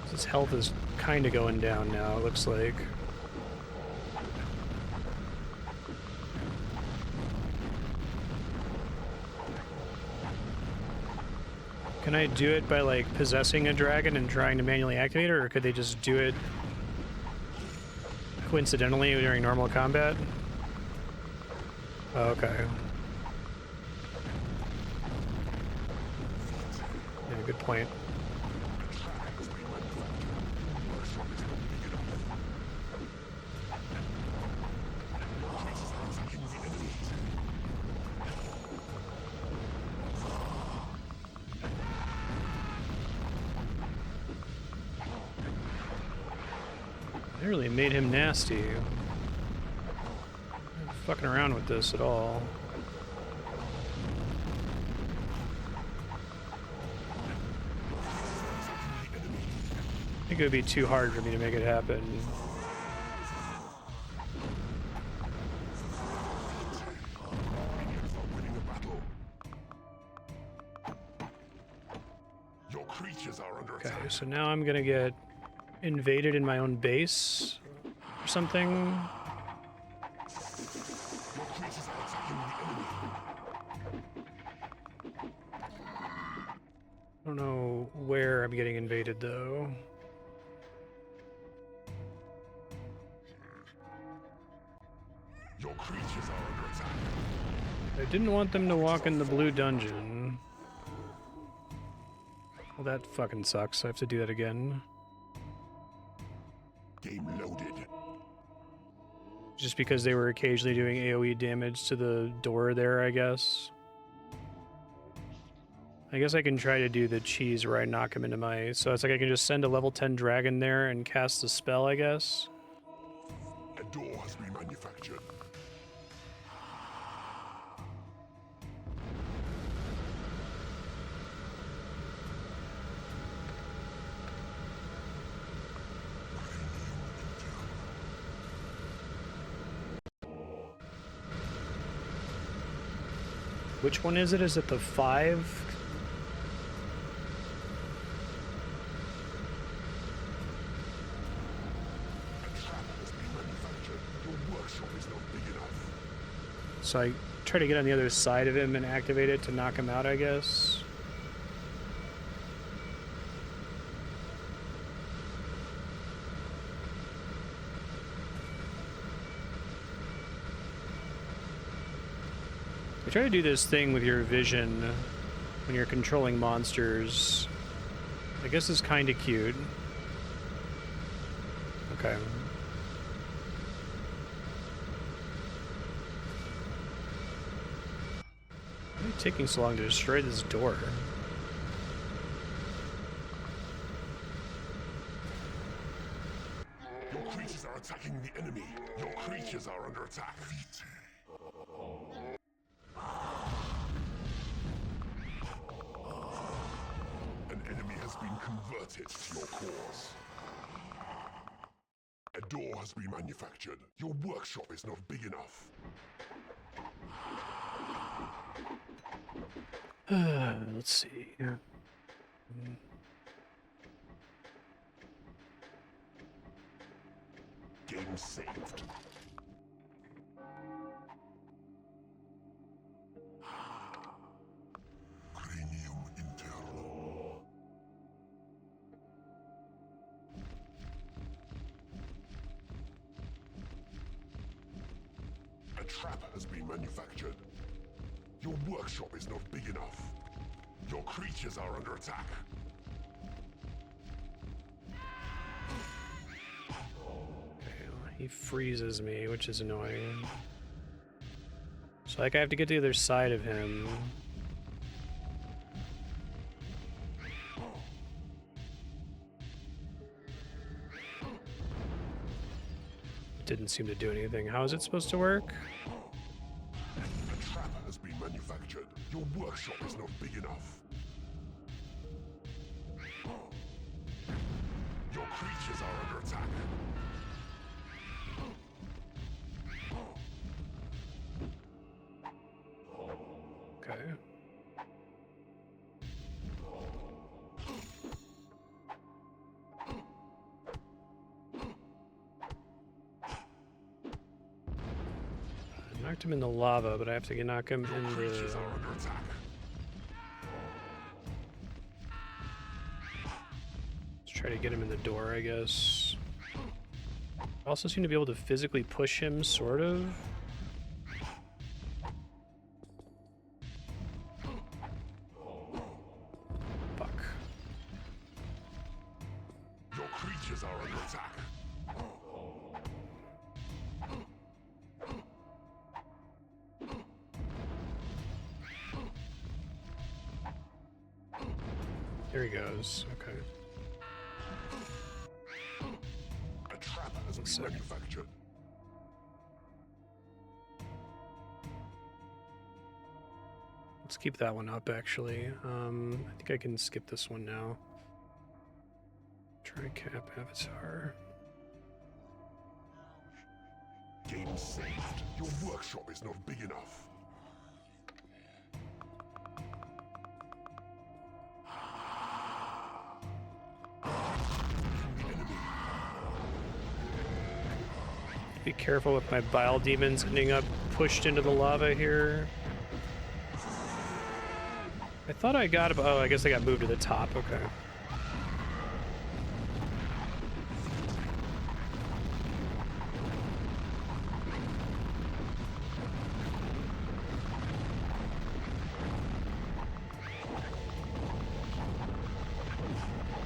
His health is kind of going down now, it looks like. Can I do it by like possessing a dragon and trying to manually activate it, or could they just do it coincidentally during normal combat? Oh, okay. Yeah, good point. They really made him nasty. Not fucking around with this at all. I think it would be too hard for me to make it happen. Okay, so now I'm gonna get invaded in my own base or something. I don't know where I'm getting invaded though. Your creatures are under attack. I didn't want them to walk in the blue dungeon. Well, that fucking sucks. I have to do that again. Game loaded. Just because they were occasionally doing AoE damage to the door there, I guess. I guess I can try to do the cheese where I knock him into my... So it's like I can just send a level 10 dragon there and cast the spell, I guess. A door has been manufactured. Which one is it? Is it the 5? So I try to get on the other side of him and activate it to knock him out, I guess. I try to do this thing with your vision when you're controlling monsters. I guess it's kind of cute. Okay. Why are you taking so long to destroy this door? Your creatures are attacking the enemy. Your creatures are under attack. An enemy has been converted to your cause. A door has been manufactured. Your workshop is not big enough. Let's see. Game saved. Cranium interno. A trap has been manufactured. Your workshop is not big enough. Your creatures are under attack. He freezes me, which is annoying. So like I have to get to the other side of him. It didn't seem to do anything. How is it supposed to work? A trap has been manufactured. Your workshop is not big enough. Your creatures are under attack. Okay. I knocked him in the lava, but I have to knock him in the... Creatures are under attack. Try to get him in the door, I guess. I also seem to be able to physically push him, sort of. Fuck. Your creatures are under attack. There he goes. Okay. A trap has been manufactured. Let's keep that one up, actually. I think I can skip this one now. Tri-cap avatar. Game saved. Your workshop is not big enough. Be careful with my bile demons ending up pushed into the lava here. I thought I got... Oh, I guess I got moved to the top. Okay.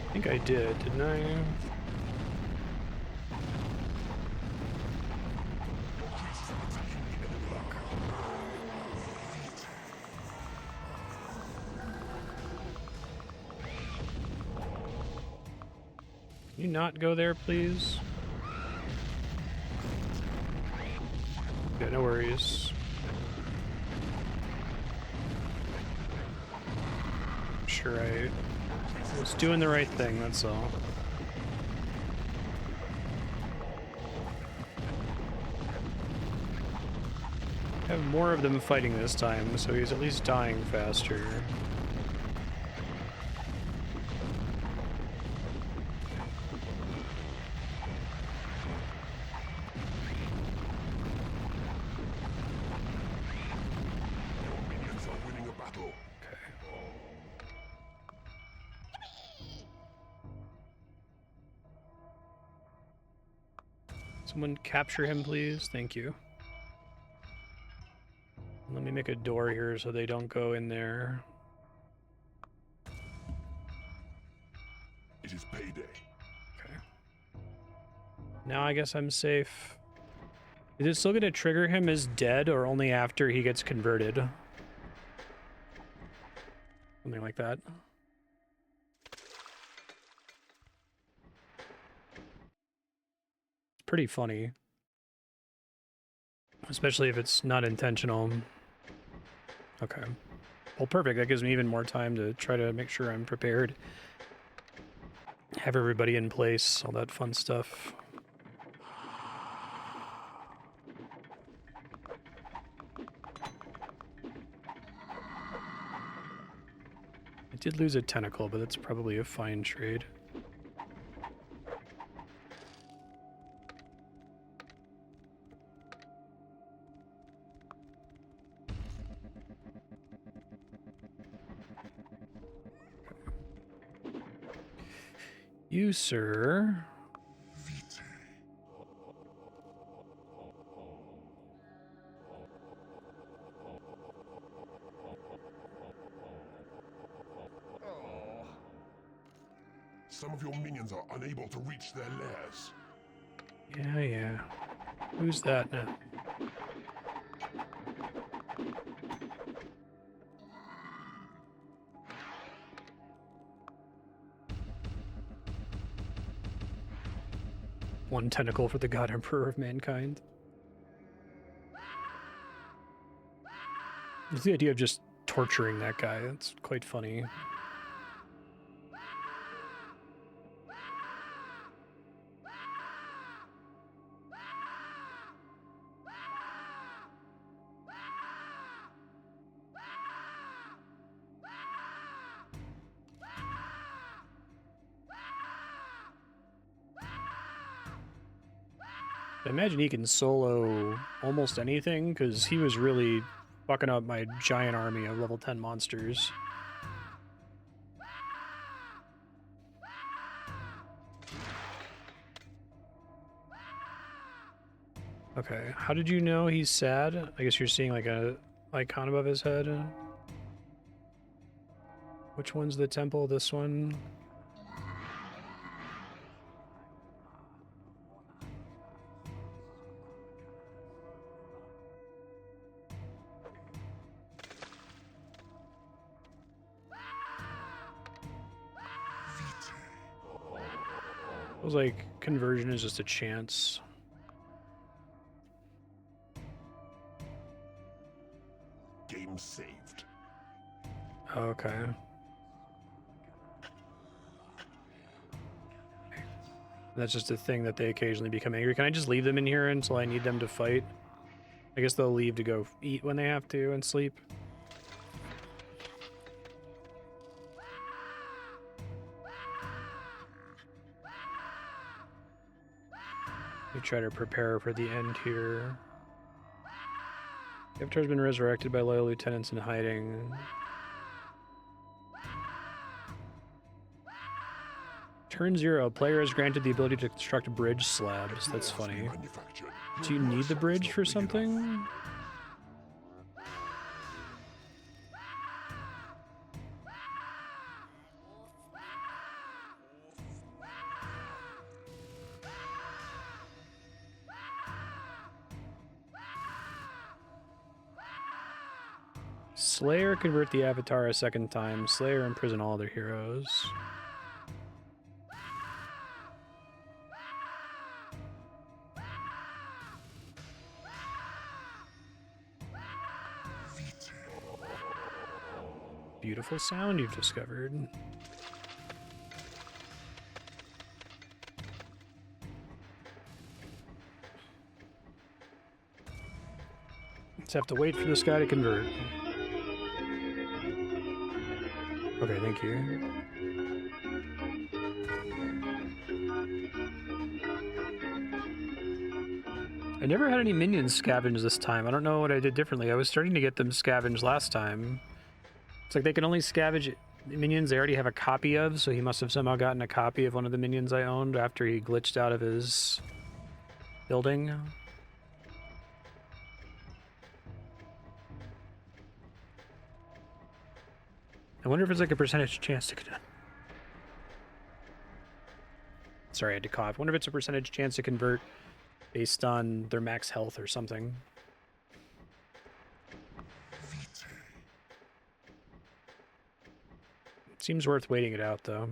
I think I did, didn't I? Can you not go there, please? Yeah, no worries. I'm sure I was doing the right thing, that's all. I have more of them fighting this time, so he's at least dying faster. Someone capture him, please. Thank you. Let me make a door here so they don't go in there. It is payday. Okay. Now I guess I'm safe. Is it still going to trigger him as dead or only after he gets converted? Something like that. It's pretty funny. Especially if it's not intentional. Okay. Well, perfect. That gives me even more time to try to make sure I'm prepared. Have everybody in place, all that fun stuff. I did lose a tentacle, but that's probably a fine trade. You, sir. Some of your minions are unable to reach their lairs. Yeah. Who's that now? One tentacle for the God Emperor of Mankind. It's the idea of just torturing that guy. That's quite funny. I imagine he can solo almost anything, because he was really fucking up my giant army of level 10 monsters. Okay, how did you know he's sad? I guess you're seeing like a icon above his head. Which one's the temple? This one? Feels like conversion is just a chance. Game saved. Okay. That's just a thing that they occasionally become angry. Can I just leave them in here until I need them to fight? I guess they'll leave to go eat when they have to and sleep. We try to prepare for the end here. The Avatar's been resurrected by loyal lieutenants in hiding. Turn 0. Player is granted the ability to construct bridge slabs. That's funny. Do you need the bridge for something? Slayer convert the Avatar a second time. Slayer imprison all other heroes. Beautiful sound you've discovered. Let's have to wait for this guy to convert. Okay, thank you. I never had any minions scavenge this time. I don't know what I did differently. I was starting to get them scavenged last time. It's like they can only scavenge minions they already have a copy of, so he must have somehow gotten a copy of one of the minions I owned after he glitched out of his building. I wonder if it's like a percentage chance to... Sorry, I had to cough. I wonder if it's a percentage chance to convert based on their max health or something. Seems worth waiting it out, though.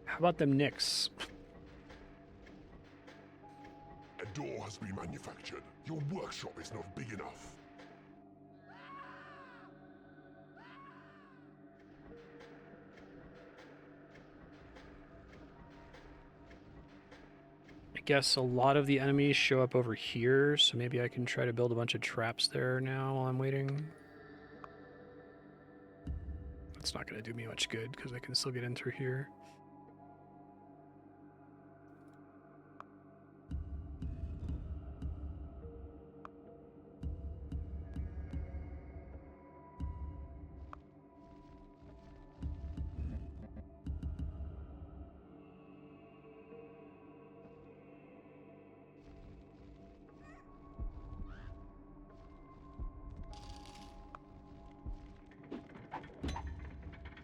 How about them Knicks? A door has been manufactured. Your workshop is not big enough. I guess a lot of the enemies show up over here, so maybe I can try to build a bunch of traps there now while I'm waiting. That's not going to do me much good, because I can still get in through here.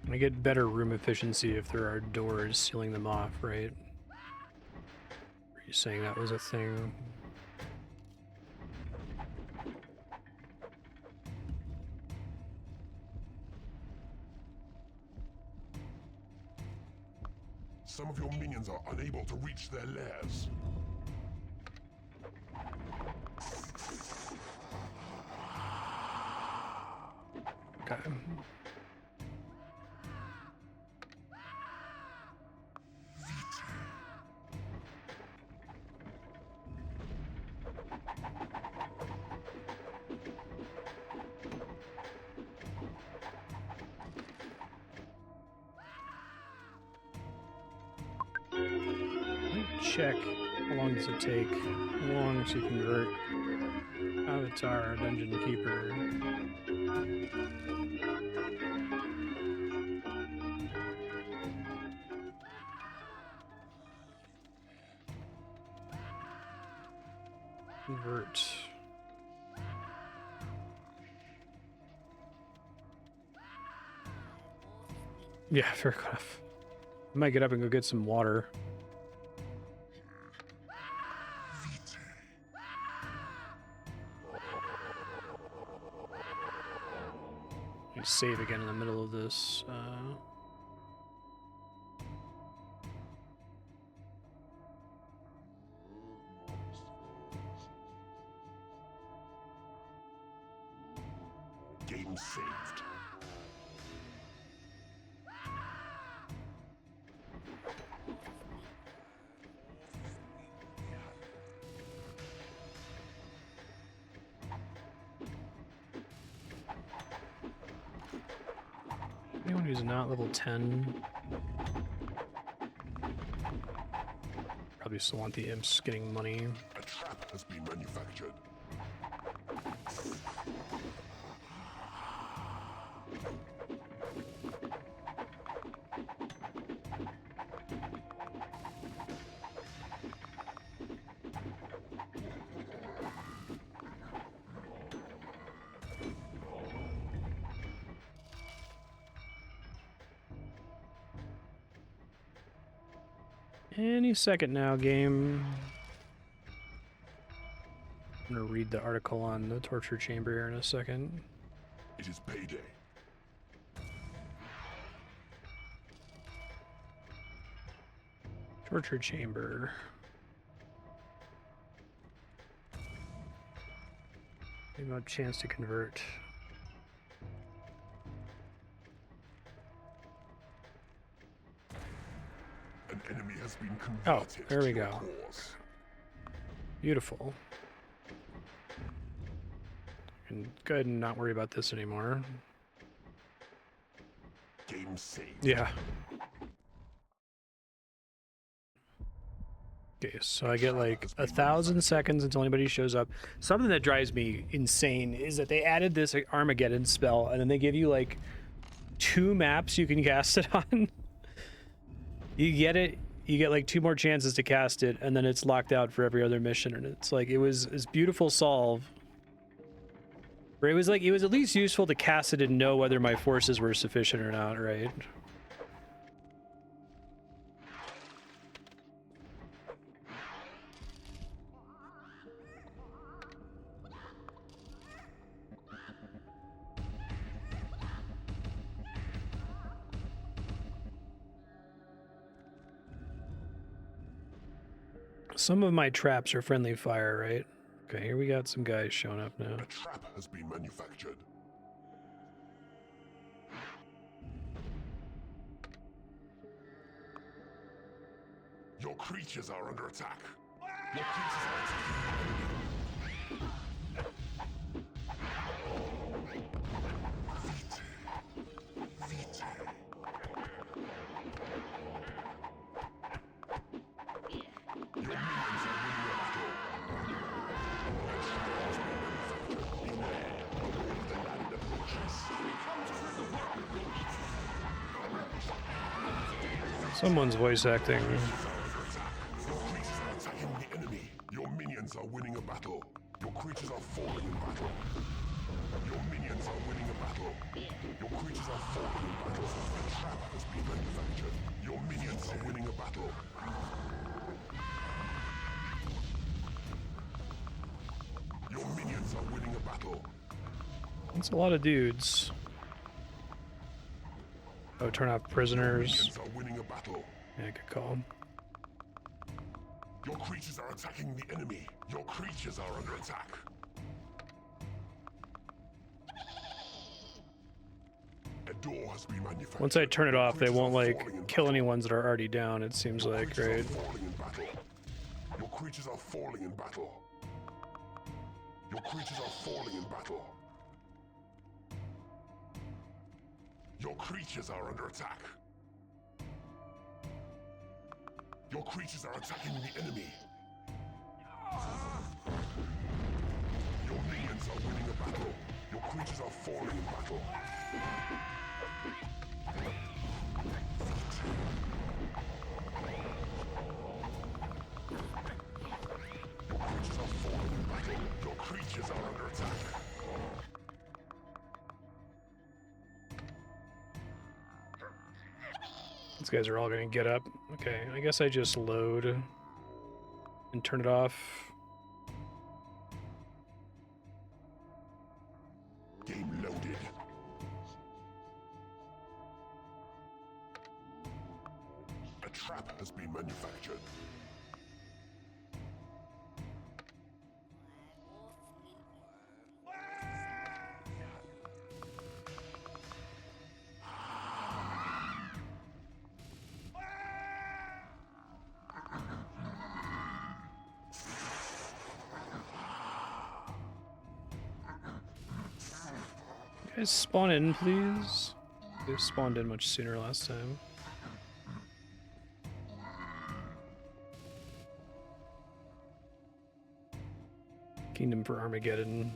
I get better room efficiency if there are doors sealing them off, right? Are you saying that was a thing? Some of your minions are unable to reach their lairs. Okay. check. How long does it take? How long to convert Avatar Dungeon Keeper? Convert. Yeah, fair enough. I might get up and go get some water. Save again in the middle of this. Game saved. Anyone who's not level 10 probably still want the imps getting money. A trap has been manufactured. Any second now, game. I'm gonna read the article on the torture chamber here in a second. It is payday. Torture chamber. Maybe a chance to convert. An enemy has been Oh, converted. there we to your go. cause. Beautiful. And go ahead and not worry about this anymore. Game saved. Yeah. Okay, so I get like 1,000 seconds until anybody shows up. Something that drives me insane is that they added this Armageddon spell, and then they give you like 2 maps you can cast it on. You get it, you get like 2 more chances to cast it, and then it's locked out for every other mission. And it's like, it was this beautiful solve. Where it was like, it was at least useful to cast it and know whether my forces were sufficient or not, right? Some of my traps are friendly fire, right? Okay, here we got some guys showing up now. A trap has been manufactured. Your creatures are under attack. Your creatures are attacking. Someone's voice acting. Your creatures are attacking the enemy. Your minions are winning a battle. Your creatures are falling in battle. Your minions are winning a battle. Your creatures are falling in battle. A trap has been manufactured. Your minions are winning a battle. Your minions are winning a battle. That's a lot of dudes. Oh, turn off prisoners. Minions are winning a battle. Yeah, good call. Your creatures are attacking the enemy. Your creatures are under attack. A door has been manufactured. Once I turn it off, they Your won't creatures are like falling in kill battle. any ones that are already down, it seems Your like, creatures right? are falling in battle. Your creatures are falling in battle. Your creatures are falling in battle. Your creatures are under attack. Your creatures are attacking the enemy. Your minions are winning a battle. Your creatures are falling in battle. Your creatures are falling in battle. Your creatures are under attack. These guys are all gonna get up. Okay, I guess I just load and turn it off. Game loaded. A trap has been manufactured. Guys, spawn in, please. They spawned in much sooner last time. Kingdom for Armageddon.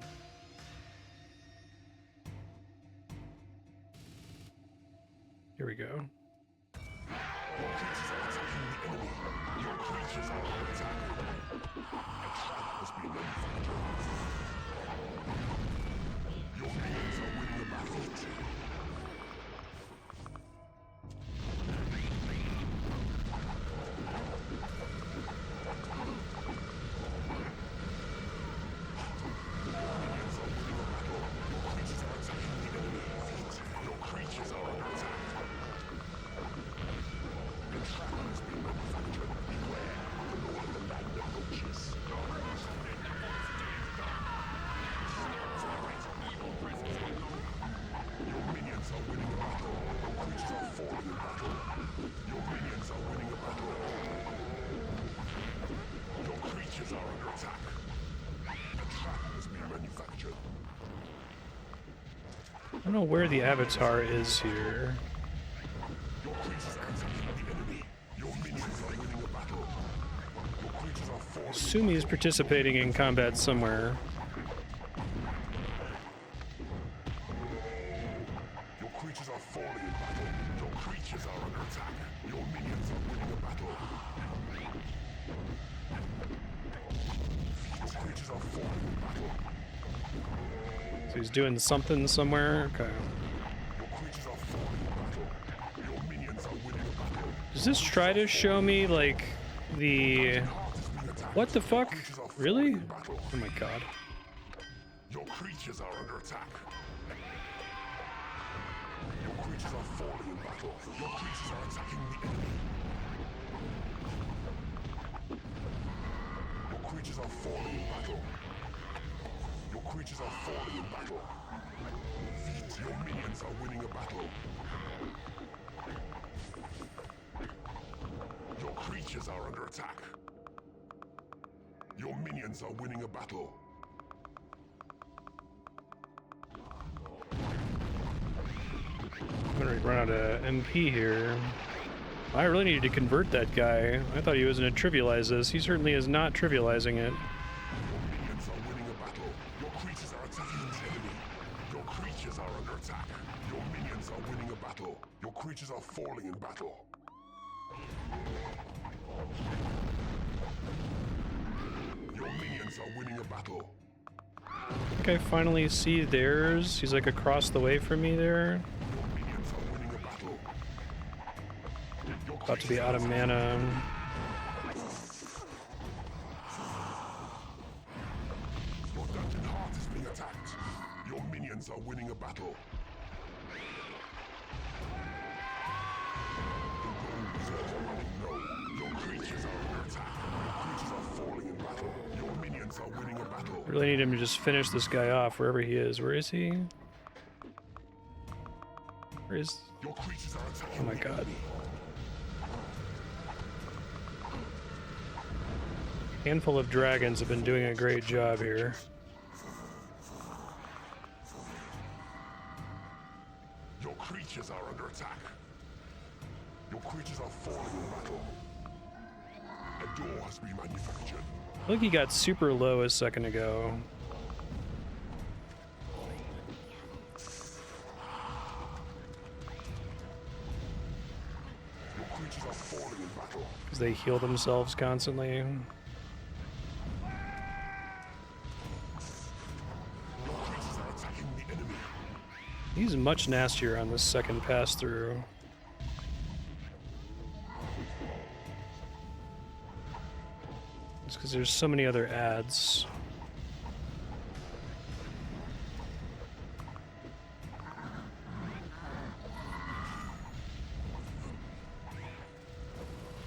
Here we go. Your creatures are under attack. A trap has been manufactured. Your minions are winning the battle. I don't know where the avatar is here. I assume he's participating in combat somewhere. Your creatures are falling in battle. Your creatures are under attack. Your minions are winning a battle. Your creatures are falling in battle. So he's doing something somewhere. Okay. Your creatures are falling in battle. Your minions are winning a battle. Does this try to show me, like, the... What the fuck? Really? Oh my god. Your creatures are under attack. Your creatures are falling in battle. Your creatures are attacking the enemy. Your creatures are falling in battle. Your creatures are falling in battle. Your minions are winning a battle. Your creatures are under attack. Your minions are winning a battle. I'm gonna run out of MP here. I really needed to convert that guy. I thought he was gonna trivialize this. He certainly is not trivializing it. Your minions are winning a battle. Your creatures are attacking the enemy. Your creatures are under attack. Your minions are winning a battle. Your creatures are falling in battle. Your minions are winning a battle. I think I finally see theirs. He's like across the way from me there. Your minions are winning a battle. Your About to be out of mana. Your dungeon heart is being attacked. Your minions are winning a battle. The gold reserves are running low. Your creatures are under attack. Your creatures are falling in battle. Your minions are winning a battle. I really need him to just finish this guy off wherever he is. Where is he? Where is... Your creatures are attacking Oh my the god. enemy. Handful of dragons have been doing a great job here. Your creatures are under attack. Your creatures are falling in battle. A door has been manufactured. I think he got super low a second ago. Your creatures are falling in battle. Because they heal themselves constantly. Your creatures are attacking the enemy. He's much nastier on this second pass through. It's because there's so many other ads.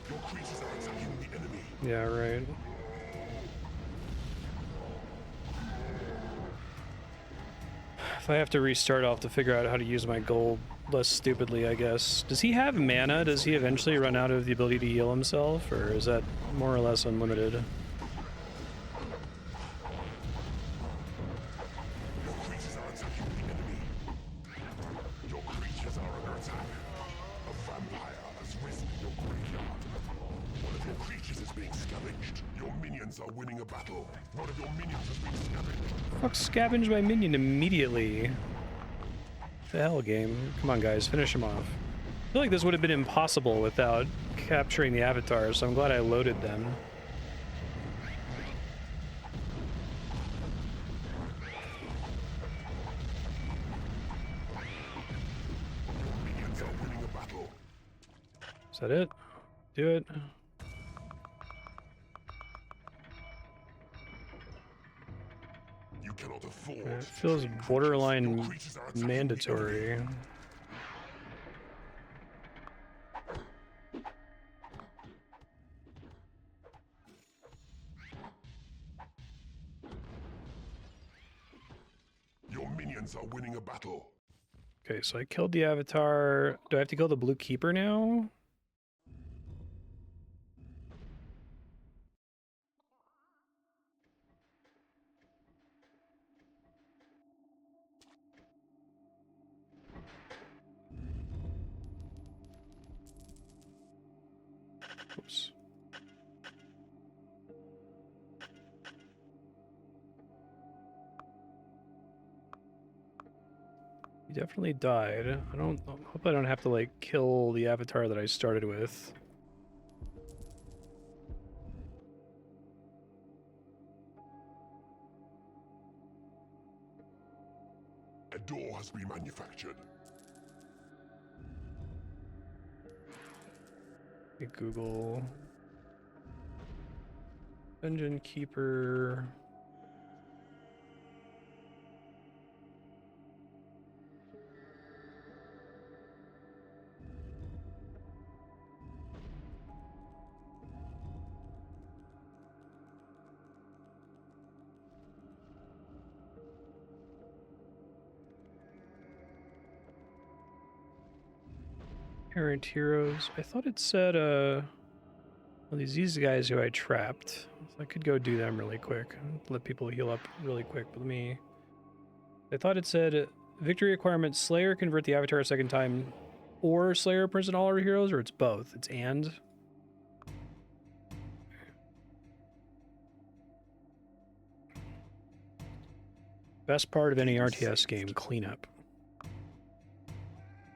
Your creatures are attacking the enemy. Yeah, right. If I have to restart, I'll have to figure out how to use my gold less stupidly, I guess. Does he have mana? Does he eventually run out of the ability to heal himself, or is that more or less unlimited? Your creatures are attacking the enemy. Your creatures are under attack. A vampire has risen in your graveyard. One of your creatures is being scavenged. Your minions are winning a battle. One of your minions has been scavenged. Fuck, scavenge my minion immediately. The hell, game. Come on, guys, finish him off. I feel like this would have been impossible without capturing the avatars, so I'm glad I loaded them. Your minions are winning a battle. Is that it? Do it. You cannot afford. It feels borderline mandatory. Your minions are winning a battle. Okay, so I killed the avatar. Do I have to kill the blue keeper now? Oops. He definitely died. I hope I don't have to like kill the avatar that I started with. A door has been manufactured. Okay, Google Dungeon Keeper. Errant heroes. I thought it said well, these guys who I trapped. So I could go do them really quick. Let people heal up really quick with me. I thought it said victory requirement Slayer convert the avatar a second time, or Slayer prison all our heroes, or it's both. It's and. Best part of any RTS game, cleanup.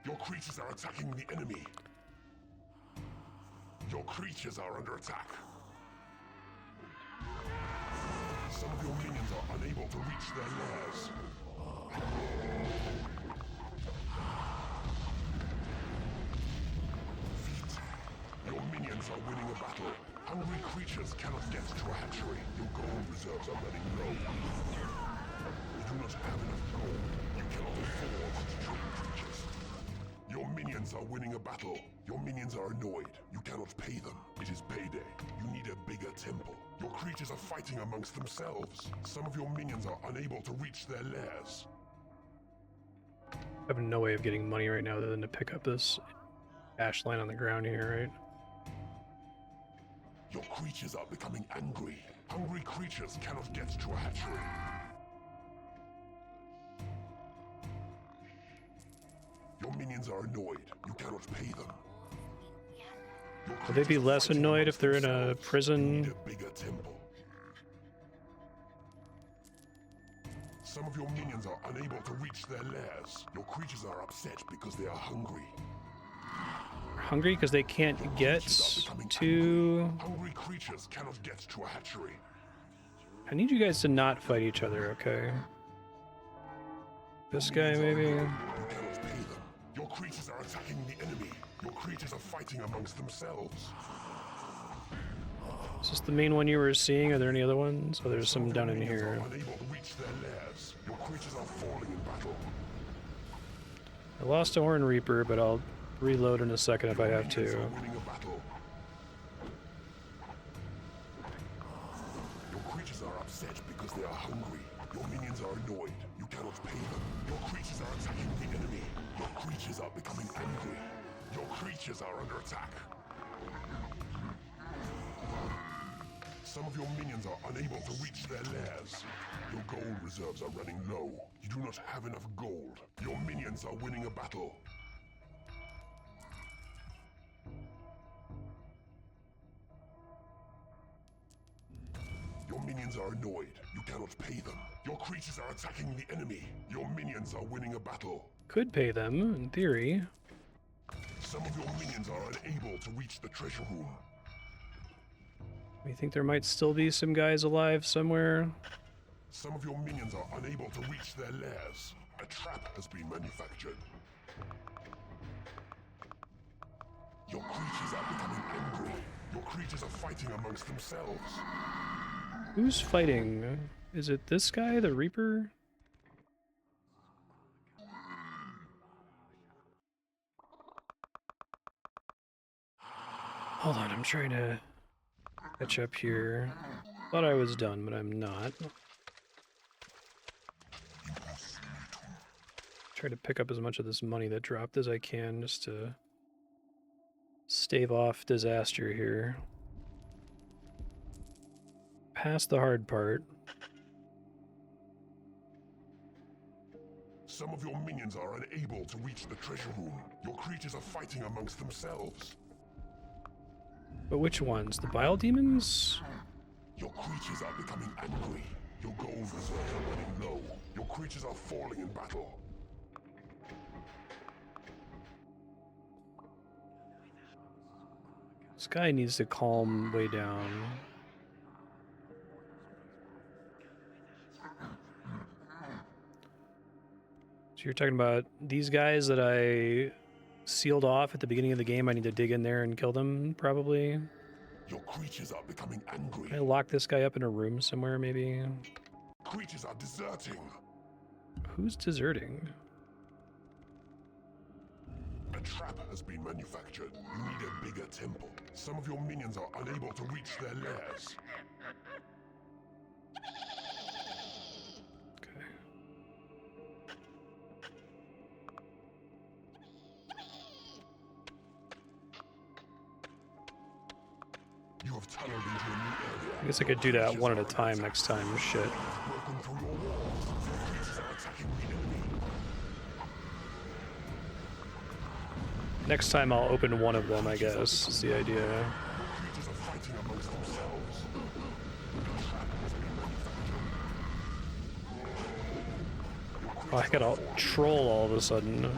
Your creatures are attacking the enemy. Your creatures are under attack. Some of your minions are unable to reach their lairs. Feet. Your minions are winning a battle. Hungry creatures cannot get to a hatchery. Your gold reserves are running low. You do not have enough gold. You cannot afford to trade creatures. Your minions are winning a battle. Your minions are annoyed. You cannot pay them. It is payday. You need a bigger temple. Your creatures are fighting amongst themselves. Some of your minions are unable to reach their lairs. I have no way of getting money right now other than to pick up this ash line on the ground here, right? Your creatures are becoming angry. Hungry creatures cannot get to a hatchery. Your minions are annoyed. You cannot pay them. Would they be less annoyed if they're in a prison? A bigger temple. Some of your minions are unable to reach their lairs. Your creatures are upset because they are hungry. Hungry because they can't get to... Hungry creatures cannot get to a hatchery. I need you guys to not fight each other, okay? This guy, maybe? You cannot pay them. Your creatures are attacking the enemy. Your creatures are fighting amongst themselves. Is this the main one you were seeing? Are there any other ones? Oh, there's some down in here. Unable to reach their lairs. Your creatures are falling in battle. I lost a Horn Reaper, but I'll reload in a second if I have to. Winning a battle. Your creatures are upset because they are hungry. Your minions are annoyed. You cannot pay them. Your creatures are attacking the enemy. Your creatures are becoming angry. Your creatures are under attack. Some of your minions are unable to reach their lairs. Your gold reserves are running low. You do not have enough gold. Your minions are winning a battle. Your minions are annoyed. You cannot pay them. Your creatures are attacking the enemy. Your minions are winning a battle. Could pay them, in theory. Some of your minions are unable to reach the treasure room. We think there might still be some guys alive somewhere. Some of your minions are unable to reach their lairs. A trap has been manufactured. Your creatures are becoming angry. Your creatures are fighting amongst themselves. Who's fighting? Is it this guy, the Reaper? Hold on, I'm trying to catch up here. Thought I was done, but I'm not. Try to pick up as much of this money that dropped as I can just to stave off disaster here. Past the hard part. Some of your minions are unable to reach the treasure room. Your creatures are fighting amongst themselves. But which ones? The Bile Demons? Your creatures are becoming angry. Your gold reserves are running low. Your creatures are falling in battle. This guy needs to calm way down. So you're talking about these guys that I sealed off at the beginning of the game? I need to dig in there and kill them, probably? Your creatures are becoming angry. Can I lock this guy up in a room somewhere, maybe? Creatures are deserting. Who's deserting? A trap has been manufactured. You need a bigger temple. Some of your minions are unable to reach their lairs. Okay. You have tunneled into a new area. I guess I could do that one at a time next time. Shit. Broken through your walls. Your creatures are attacking the enemy. Next time I'll open one of them, I guess, is the idea. Creatures are fighting amongst themselves. A trap has been manufactured. Oh, I got a troll all of a sudden. Your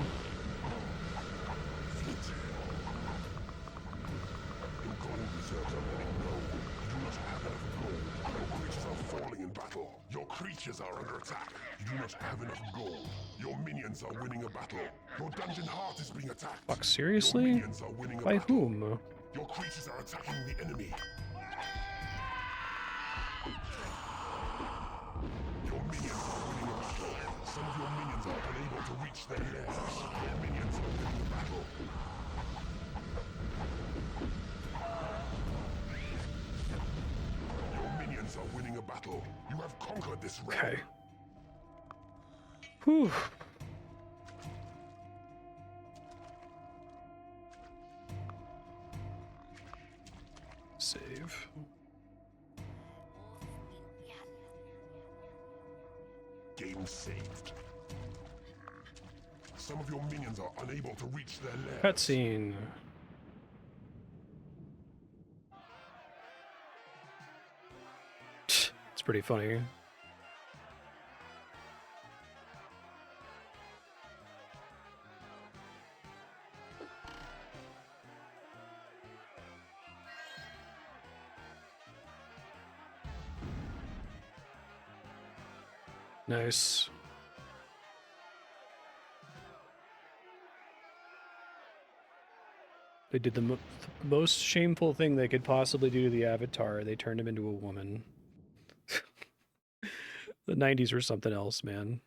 gold reserves are running low. You do not have enough gold. Your creatures are falling in battle. Your creatures are under attack. You do not have enough gold. Your minions are winning a battle. Your dungeon heart is being attacked. Fuck, Your seriously? minions are winning a By battle. whom? Your creatures are attacking the enemy. Your minions are winning a battle. Some of your minions are unable to reach their lairs. Your minions are winning a battle. Your minions are winning a battle. You have conquered this realm. Okay. Whew. Save. Game saved. Some of your minions are unable to reach their lairs. Cutscene. pretty funny. Nice. They did the most shameful thing they could possibly do to the Avatar. They turned him into a woman. The 90s were something else, man.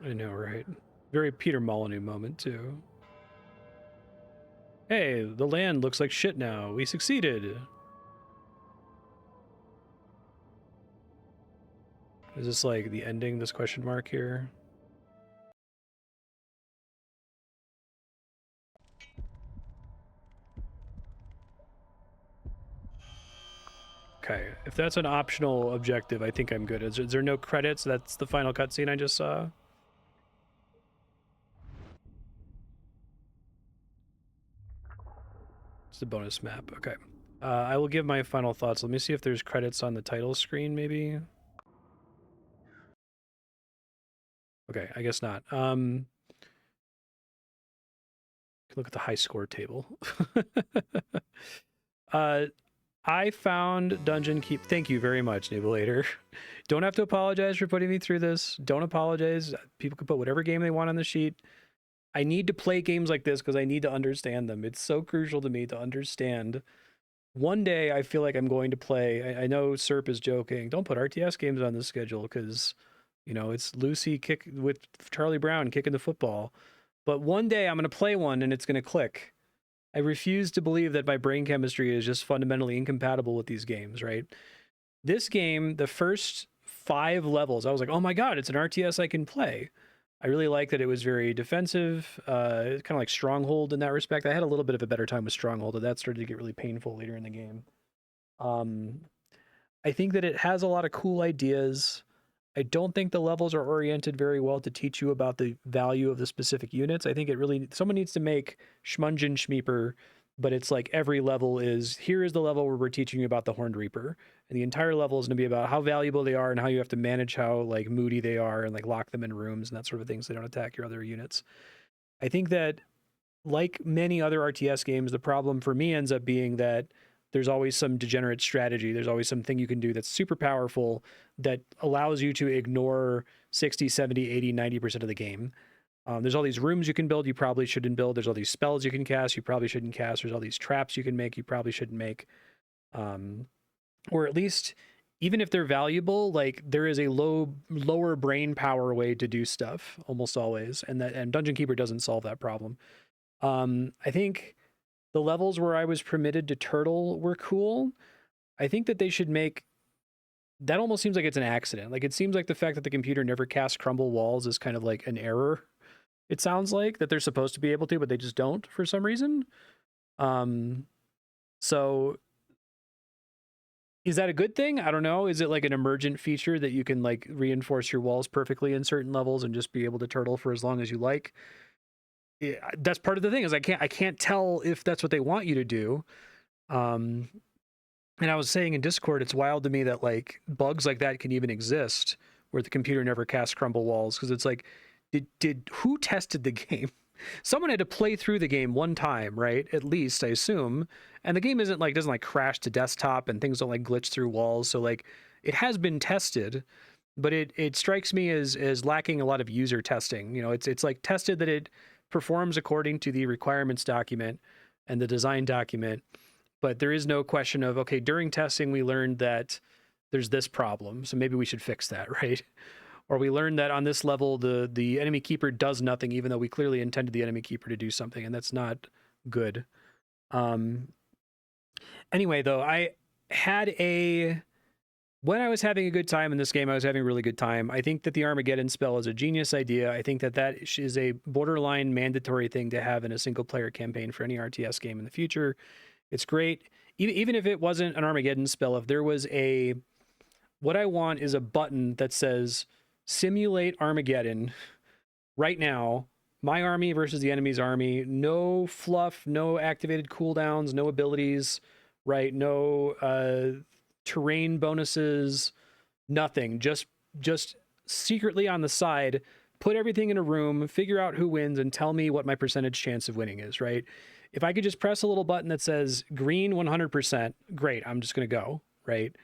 I know, right? Very Peter Molyneux moment, too. Hey, the land looks like shit now. We succeeded. Is this like the ending, this question mark here? Okay, if that's an optional objective, I think I'm good. Is there no credits? That's the final cutscene I just saw. It's the bonus map. Okay. I will give my final thoughts. Let me see if there's credits on the title screen, maybe. Okay, I guess not. Look at the high score table. I found Dungeon Keep. Thank you very much, Nibulator. Don't have to apologize for putting me through this. Don't apologize. People can put whatever game they want on the sheet. I need to play games like this because I need to understand them. It's so crucial to me to understand. One day, I feel like I'm going to play. I know Serp is joking. Don't put RTS games on the schedule because, you know, it's Lucy kick with Charlie Brown kicking the football. But one day, I'm going to play one and it's going to click. I refuse to believe that my brain chemistry is just fundamentally incompatible with these games, right? This game, the first 5 levels, I was like, oh my God, it's an RTS I can play. I really like that it was very defensive, kind of like Stronghold in that respect. I had a little bit of a better time with Stronghold, but that started to get really painful later in the game. I think that it has a lot of cool ideas. I don't think the levels are oriented very well to teach you about the value of the specific units. I think it really, someone needs to make Schmungen Schmeeper, but it's like every level is, here is the level where we're teaching you about the Horned Reaper. And the entire level is going to be about how valuable they are and how you have to manage how like moody they are and like lock them in rooms and that sort of thing so they don't attack your other units. I think that like many other RTS games, the problem for me ends up being that there's always some degenerate strategy. There's always something you can do that's super powerful that allows you to ignore 60, 70, 80, 90% of the game. There's all these rooms you can build you probably shouldn't build. There's all these spells you can cast you probably shouldn't cast. There's all these traps you can make you probably shouldn't make. Or at least, even if they're valuable, like there is a lower brain power way to do stuff almost always. And Dungeon Keeper doesn't solve that problem. I think the levels where I was permitted to turtle were cool. I think that they should make that almost seems like it's an accident. Like it seems like the fact that the computer never casts crumble walls is kind of like an error. It sounds like that they're supposed to be able to, but they just don't for some reason. So is that a good thing? I don't know. Is it like an emergent feature that you can like reinforce your walls perfectly in certain levels and just be able to turtle for as long as you like? Yeah, that's part of the thing is I can't tell if that's what they want you to do. And I was saying in Discord, it's wild to me that like bugs like that can even exist where the computer never casts crumble walls. Cause it's like, did who tested the game? Someone had to play through the game one time, right? At least I assume. And the game isn't like, doesn't like crash to desktop and things don't like glitch through walls. So like it has been tested, but it strikes me as lacking a lot of user testing. You know, it's like tested that it performs according to the requirements document and the design document, but there is no question of, okay, during testing, we learned that there's this problem, so maybe we should fix that, right? Or we learned that on this level, the enemy keeper does nothing, even though we clearly intended the enemy keeper to do something, and that's not good. Anyway, though, when I was having a good time in this game, I was having a really good time. I think that the Armageddon spell is a genius idea. I think that that is a borderline mandatory thing to have in a single-player campaign for any RTS game in the future. It's great. Even if it wasn't an Armageddon spell, if there was what I want is a button that says simulate Armageddon right now my army versus the enemy's army. No fluff, no activated cooldowns, no abilities, right? No terrain bonuses, nothing. Just secretly on the side, put everything in a room, figure out who wins, and tell me what my percentage chance of winning is, right? If I could just press a little button that says green 100%, great, I'm just going to go, right?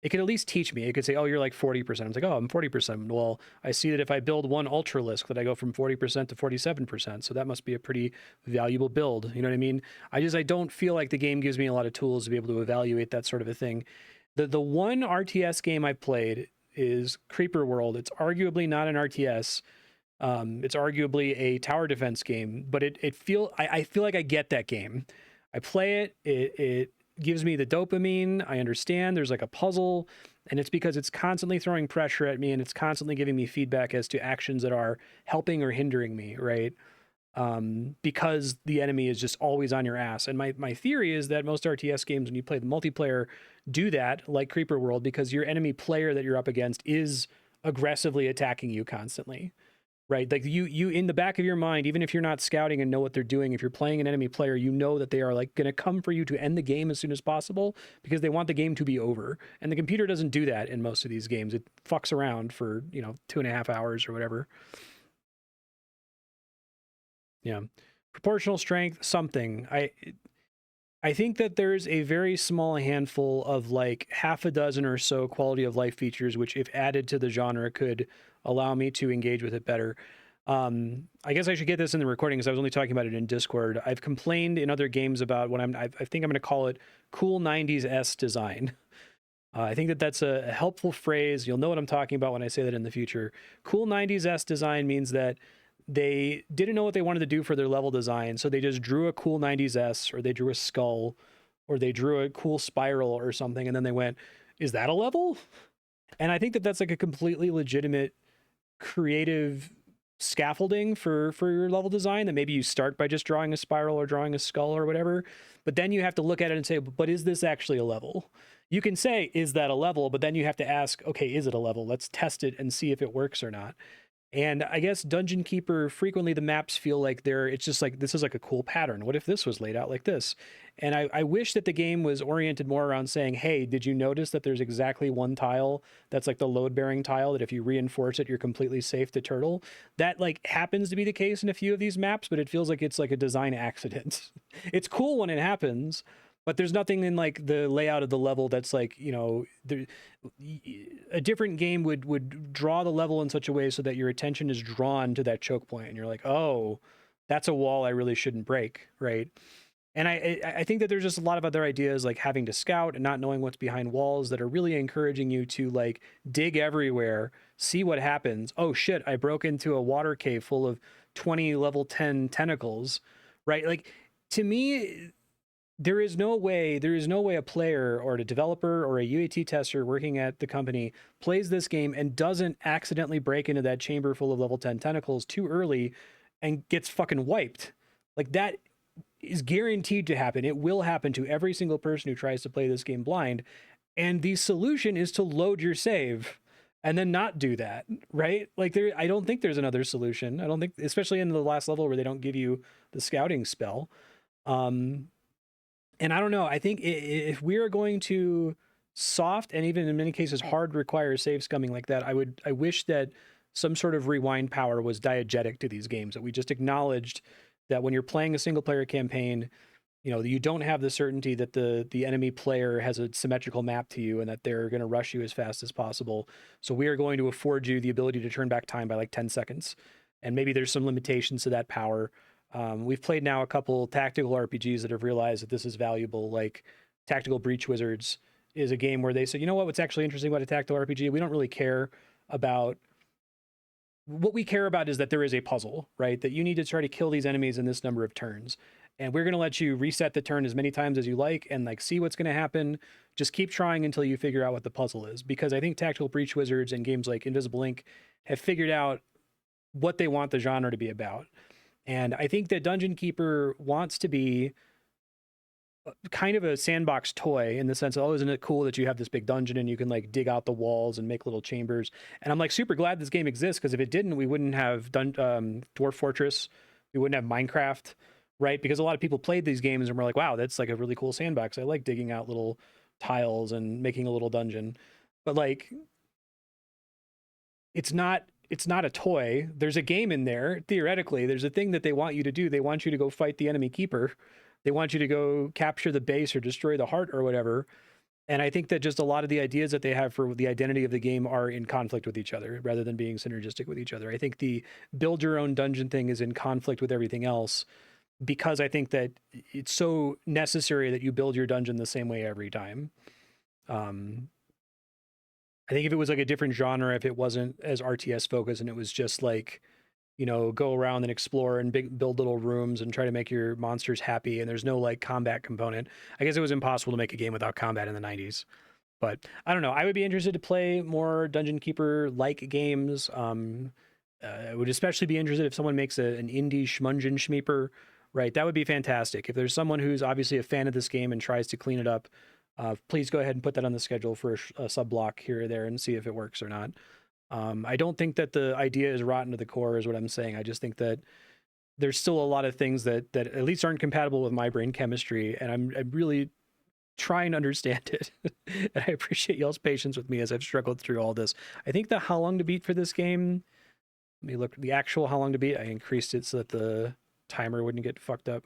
It could at least teach me. It could say, oh, you're like 40%. I'm like, oh, I'm 40%. Well, I see that if I build one Ultralisk, that I go from 40% to 47%. So that must be a pretty valuable build. You know what I mean? I don't feel like the game gives me a lot of tools to be able to evaluate that sort of a thing. The one RTS game I played is Creeper World. It's arguably not an RTS. It's arguably a tower defense game, but I feel like I get that game. I play it. It gives me the dopamine. I understand there's like a puzzle, and it's because it's constantly throwing pressure at me, and it's constantly giving me feedback as to actions that are helping or hindering me, right? Because the enemy is just always on your ass. And my theory is that most RTS games, when you play the multiplayer, do that, like Creeper World, because your enemy player that you're up against is aggressively attacking you constantly. Right, like you in the back of your mind, even if you're not scouting and know what they're doing, if you're playing an enemy player, you know that they are like going to come for you to end the game as soon as possible because they want the game to be over. And the computer doesn't do that in most of these games. It fucks around for 2.5 hours or whatever. Yeah, proportional strength, something. I think that there's a very small handful of like half a dozen or so quality of life features, which if added to the genre could allow me to engage with it better. I guess I should get this in the recording because I was only talking about it in Discord. I've complained in other games about what I think I'm going to call it cool 90s design. I think that that's a helpful phrase. You'll know what I'm talking about when I say that in the future. Cool 90s design means that they didn't know what they wanted to do for their level design, so they just drew a cool 90s, or they drew a skull, or they drew a cool spiral or something, and then they went, is that a level? And I think that that's like a completely legitimate creative scaffolding for your level design, that maybe you start by just drawing a spiral or drawing a skull or whatever, but then you have to look at it and say, but is this actually a level? You can say, is that a level? But then you have to ask, okay, is it a level? Let's test it and see if it works or not. And I guess Dungeon Keeper, frequently the maps feel like it's just like, this is like a cool pattern. What if this was laid out like this? And I wish that the game was oriented more around saying, hey, did you notice that there's exactly one tile that's like the load-bearing tile that if you reinforce it, you're completely safe to turtle? That like happens to be the case in a few of these maps, but it feels like it's like a design accident. It's cool when it happens, but there's nothing in like the layout of the level that's like, a different game would draw the level in such a way so that your attention is drawn to that choke point and you're like, oh, that's a wall I really shouldn't break, right? And I think that there's just a lot of other ideas, like having to scout and not knowing what's behind walls, that are really encouraging you to like dig everywhere, see what happens. Oh shit, I broke into a water cave full of 20 level 10 tentacles, right? Like, to me, there is no way a player or a developer or a UAT tester working at the company plays this game and doesn't accidentally break into that chamber full of level 10 tentacles too early and gets fucking wiped. Like, that is guaranteed to happen. It will happen to every single person who tries to play this game blind. And the solution is to load your save and then not do that, right? Like, I don't think there's another solution. I don't think, especially in the last level where they don't give you the scouting spell. And I don't know, I think if we are going to soft and even in many cases hard require save scumming like that, I wish that some sort of rewind power was diegetic to these games, that we just acknowledged that when you're playing a single player campaign, you don't have the certainty that the enemy player has a symmetrical map to you and that they're going to rush you as fast as possible. So we are going to afford you the ability to turn back time by like 10 seconds. And maybe there's some limitations to that power. We've played now a couple tactical RPGs that have realized that this is valuable, like Tactical Breach Wizards is a game where they say, you know what's actually interesting about a tactical RPG? We don't really care about... What we care about is that there is a puzzle, right? That you need to try to kill these enemies in this number of turns. And we're going to let you reset the turn as many times as you like and like see what's going to happen. Just keep trying until you figure out what the puzzle is. Because I think Tactical Breach Wizards and games like Invisible Ink have figured out what they want the genre to be about. And I think that Dungeon Keeper wants to be kind of a sandbox toy in the sense of, oh, isn't it cool that you have this big dungeon and you can like dig out the walls and make little chambers? And I'm like super glad this game exists, because if it didn't, we wouldn't have done Dwarf Fortress, We wouldn't have Minecraft, right? Because a lot of people played these games and were like, wow, that's like a really cool sandbox. I like digging out little tiles and making a little dungeon. But like, it's not a toy. There's a game in there. Theoretically, there's a thing that they want you to do. They want you to go fight the enemy keeper. They want you to go capture the base or destroy the heart or whatever. And I think that just a lot of the ideas that they have for the identity of the game are in conflict with each other rather than being synergistic with each other. I think the build your own dungeon thing is in conflict with everything else because I think that it's so necessary that you build your dungeon the same way every time. I think if it was like a different genre, if it wasn't as RTS focused and it was just like, go around and explore and build little rooms and try to make your monsters happy and there's no like combat component. I guess it was impossible to make a game without combat in the 90s. But I don't know. I would be interested to play more Dungeon Keeper like games. I would especially be interested if someone makes an indie schmungeon schmeeper, right? That would be fantastic. If there's someone who's obviously a fan of this game and tries to clean it up, please go ahead and put that on the schedule for a sub block here or there and see if it works or not. I don't think that the idea is rotten to the core, is what I'm saying. I just think that there's still a lot of things that at least aren't compatible with my brain chemistry, and I'm really trying to understand it. And I appreciate y'all's patience with me as I've struggled through all this. I think the how long to beat for this game, let me look, the actual how long to beat, I increased it so that the timer wouldn't get fucked up.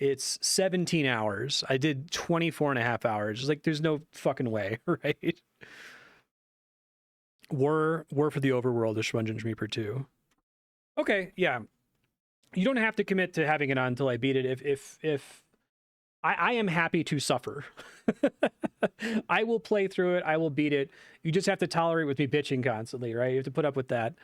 It's 17 hours. I did 24 and a half hours. It's like, there's no fucking way, right? War for the Overworld is Schmungeon Reaper 2. Okay, yeah. You don't have to commit to having it on until I beat it. If I am happy to suffer. I will play through it. I will beat it. You just have to tolerate with me bitching constantly, right? You have to put up with that.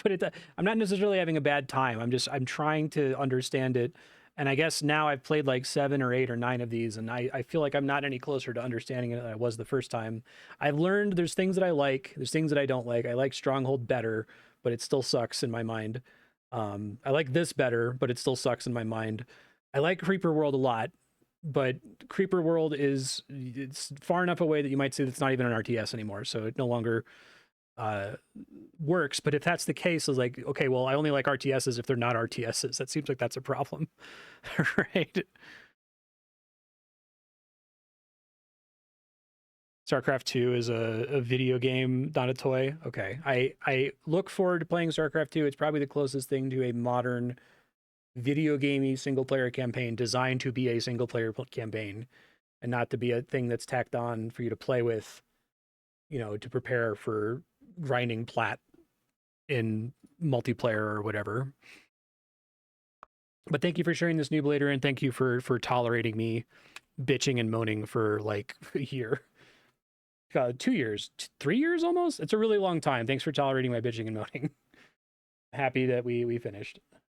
But I'm not necessarily having a bad time. I'm trying to understand it. And I guess now I've played like 7 or 8 or 9 of these, and I feel like I'm not any closer to understanding it than I was the first time. I've learned there's things that I like, there's things that I don't like. I like Stronghold better, but it still sucks in my mind. I like this better, but it still sucks in my mind. I like Creeper World a lot, but Creeper World it's far enough away that you might say it's not even an RTS anymore, so it no longer works. But if that's the case, it's like, okay, well, I only like RTSs if they're not RTSs. That seems like that's a problem. Right? StarCraft 2 is a video game, not a toy. Okay. I look forward to playing StarCraft 2. It's probably the closest thing to a modern video gamey single player campaign designed to be a single player campaign and not to be a thing that's tacked on for you to play with, to prepare for grinding plat in multiplayer or whatever. But thank you for sharing this, Nooblator, and thank you for tolerating me bitching and moaning for like a year. 2 years, 3 years almost. It's a really long time. Thanks for tolerating my bitching and moaning. Happy that we finished.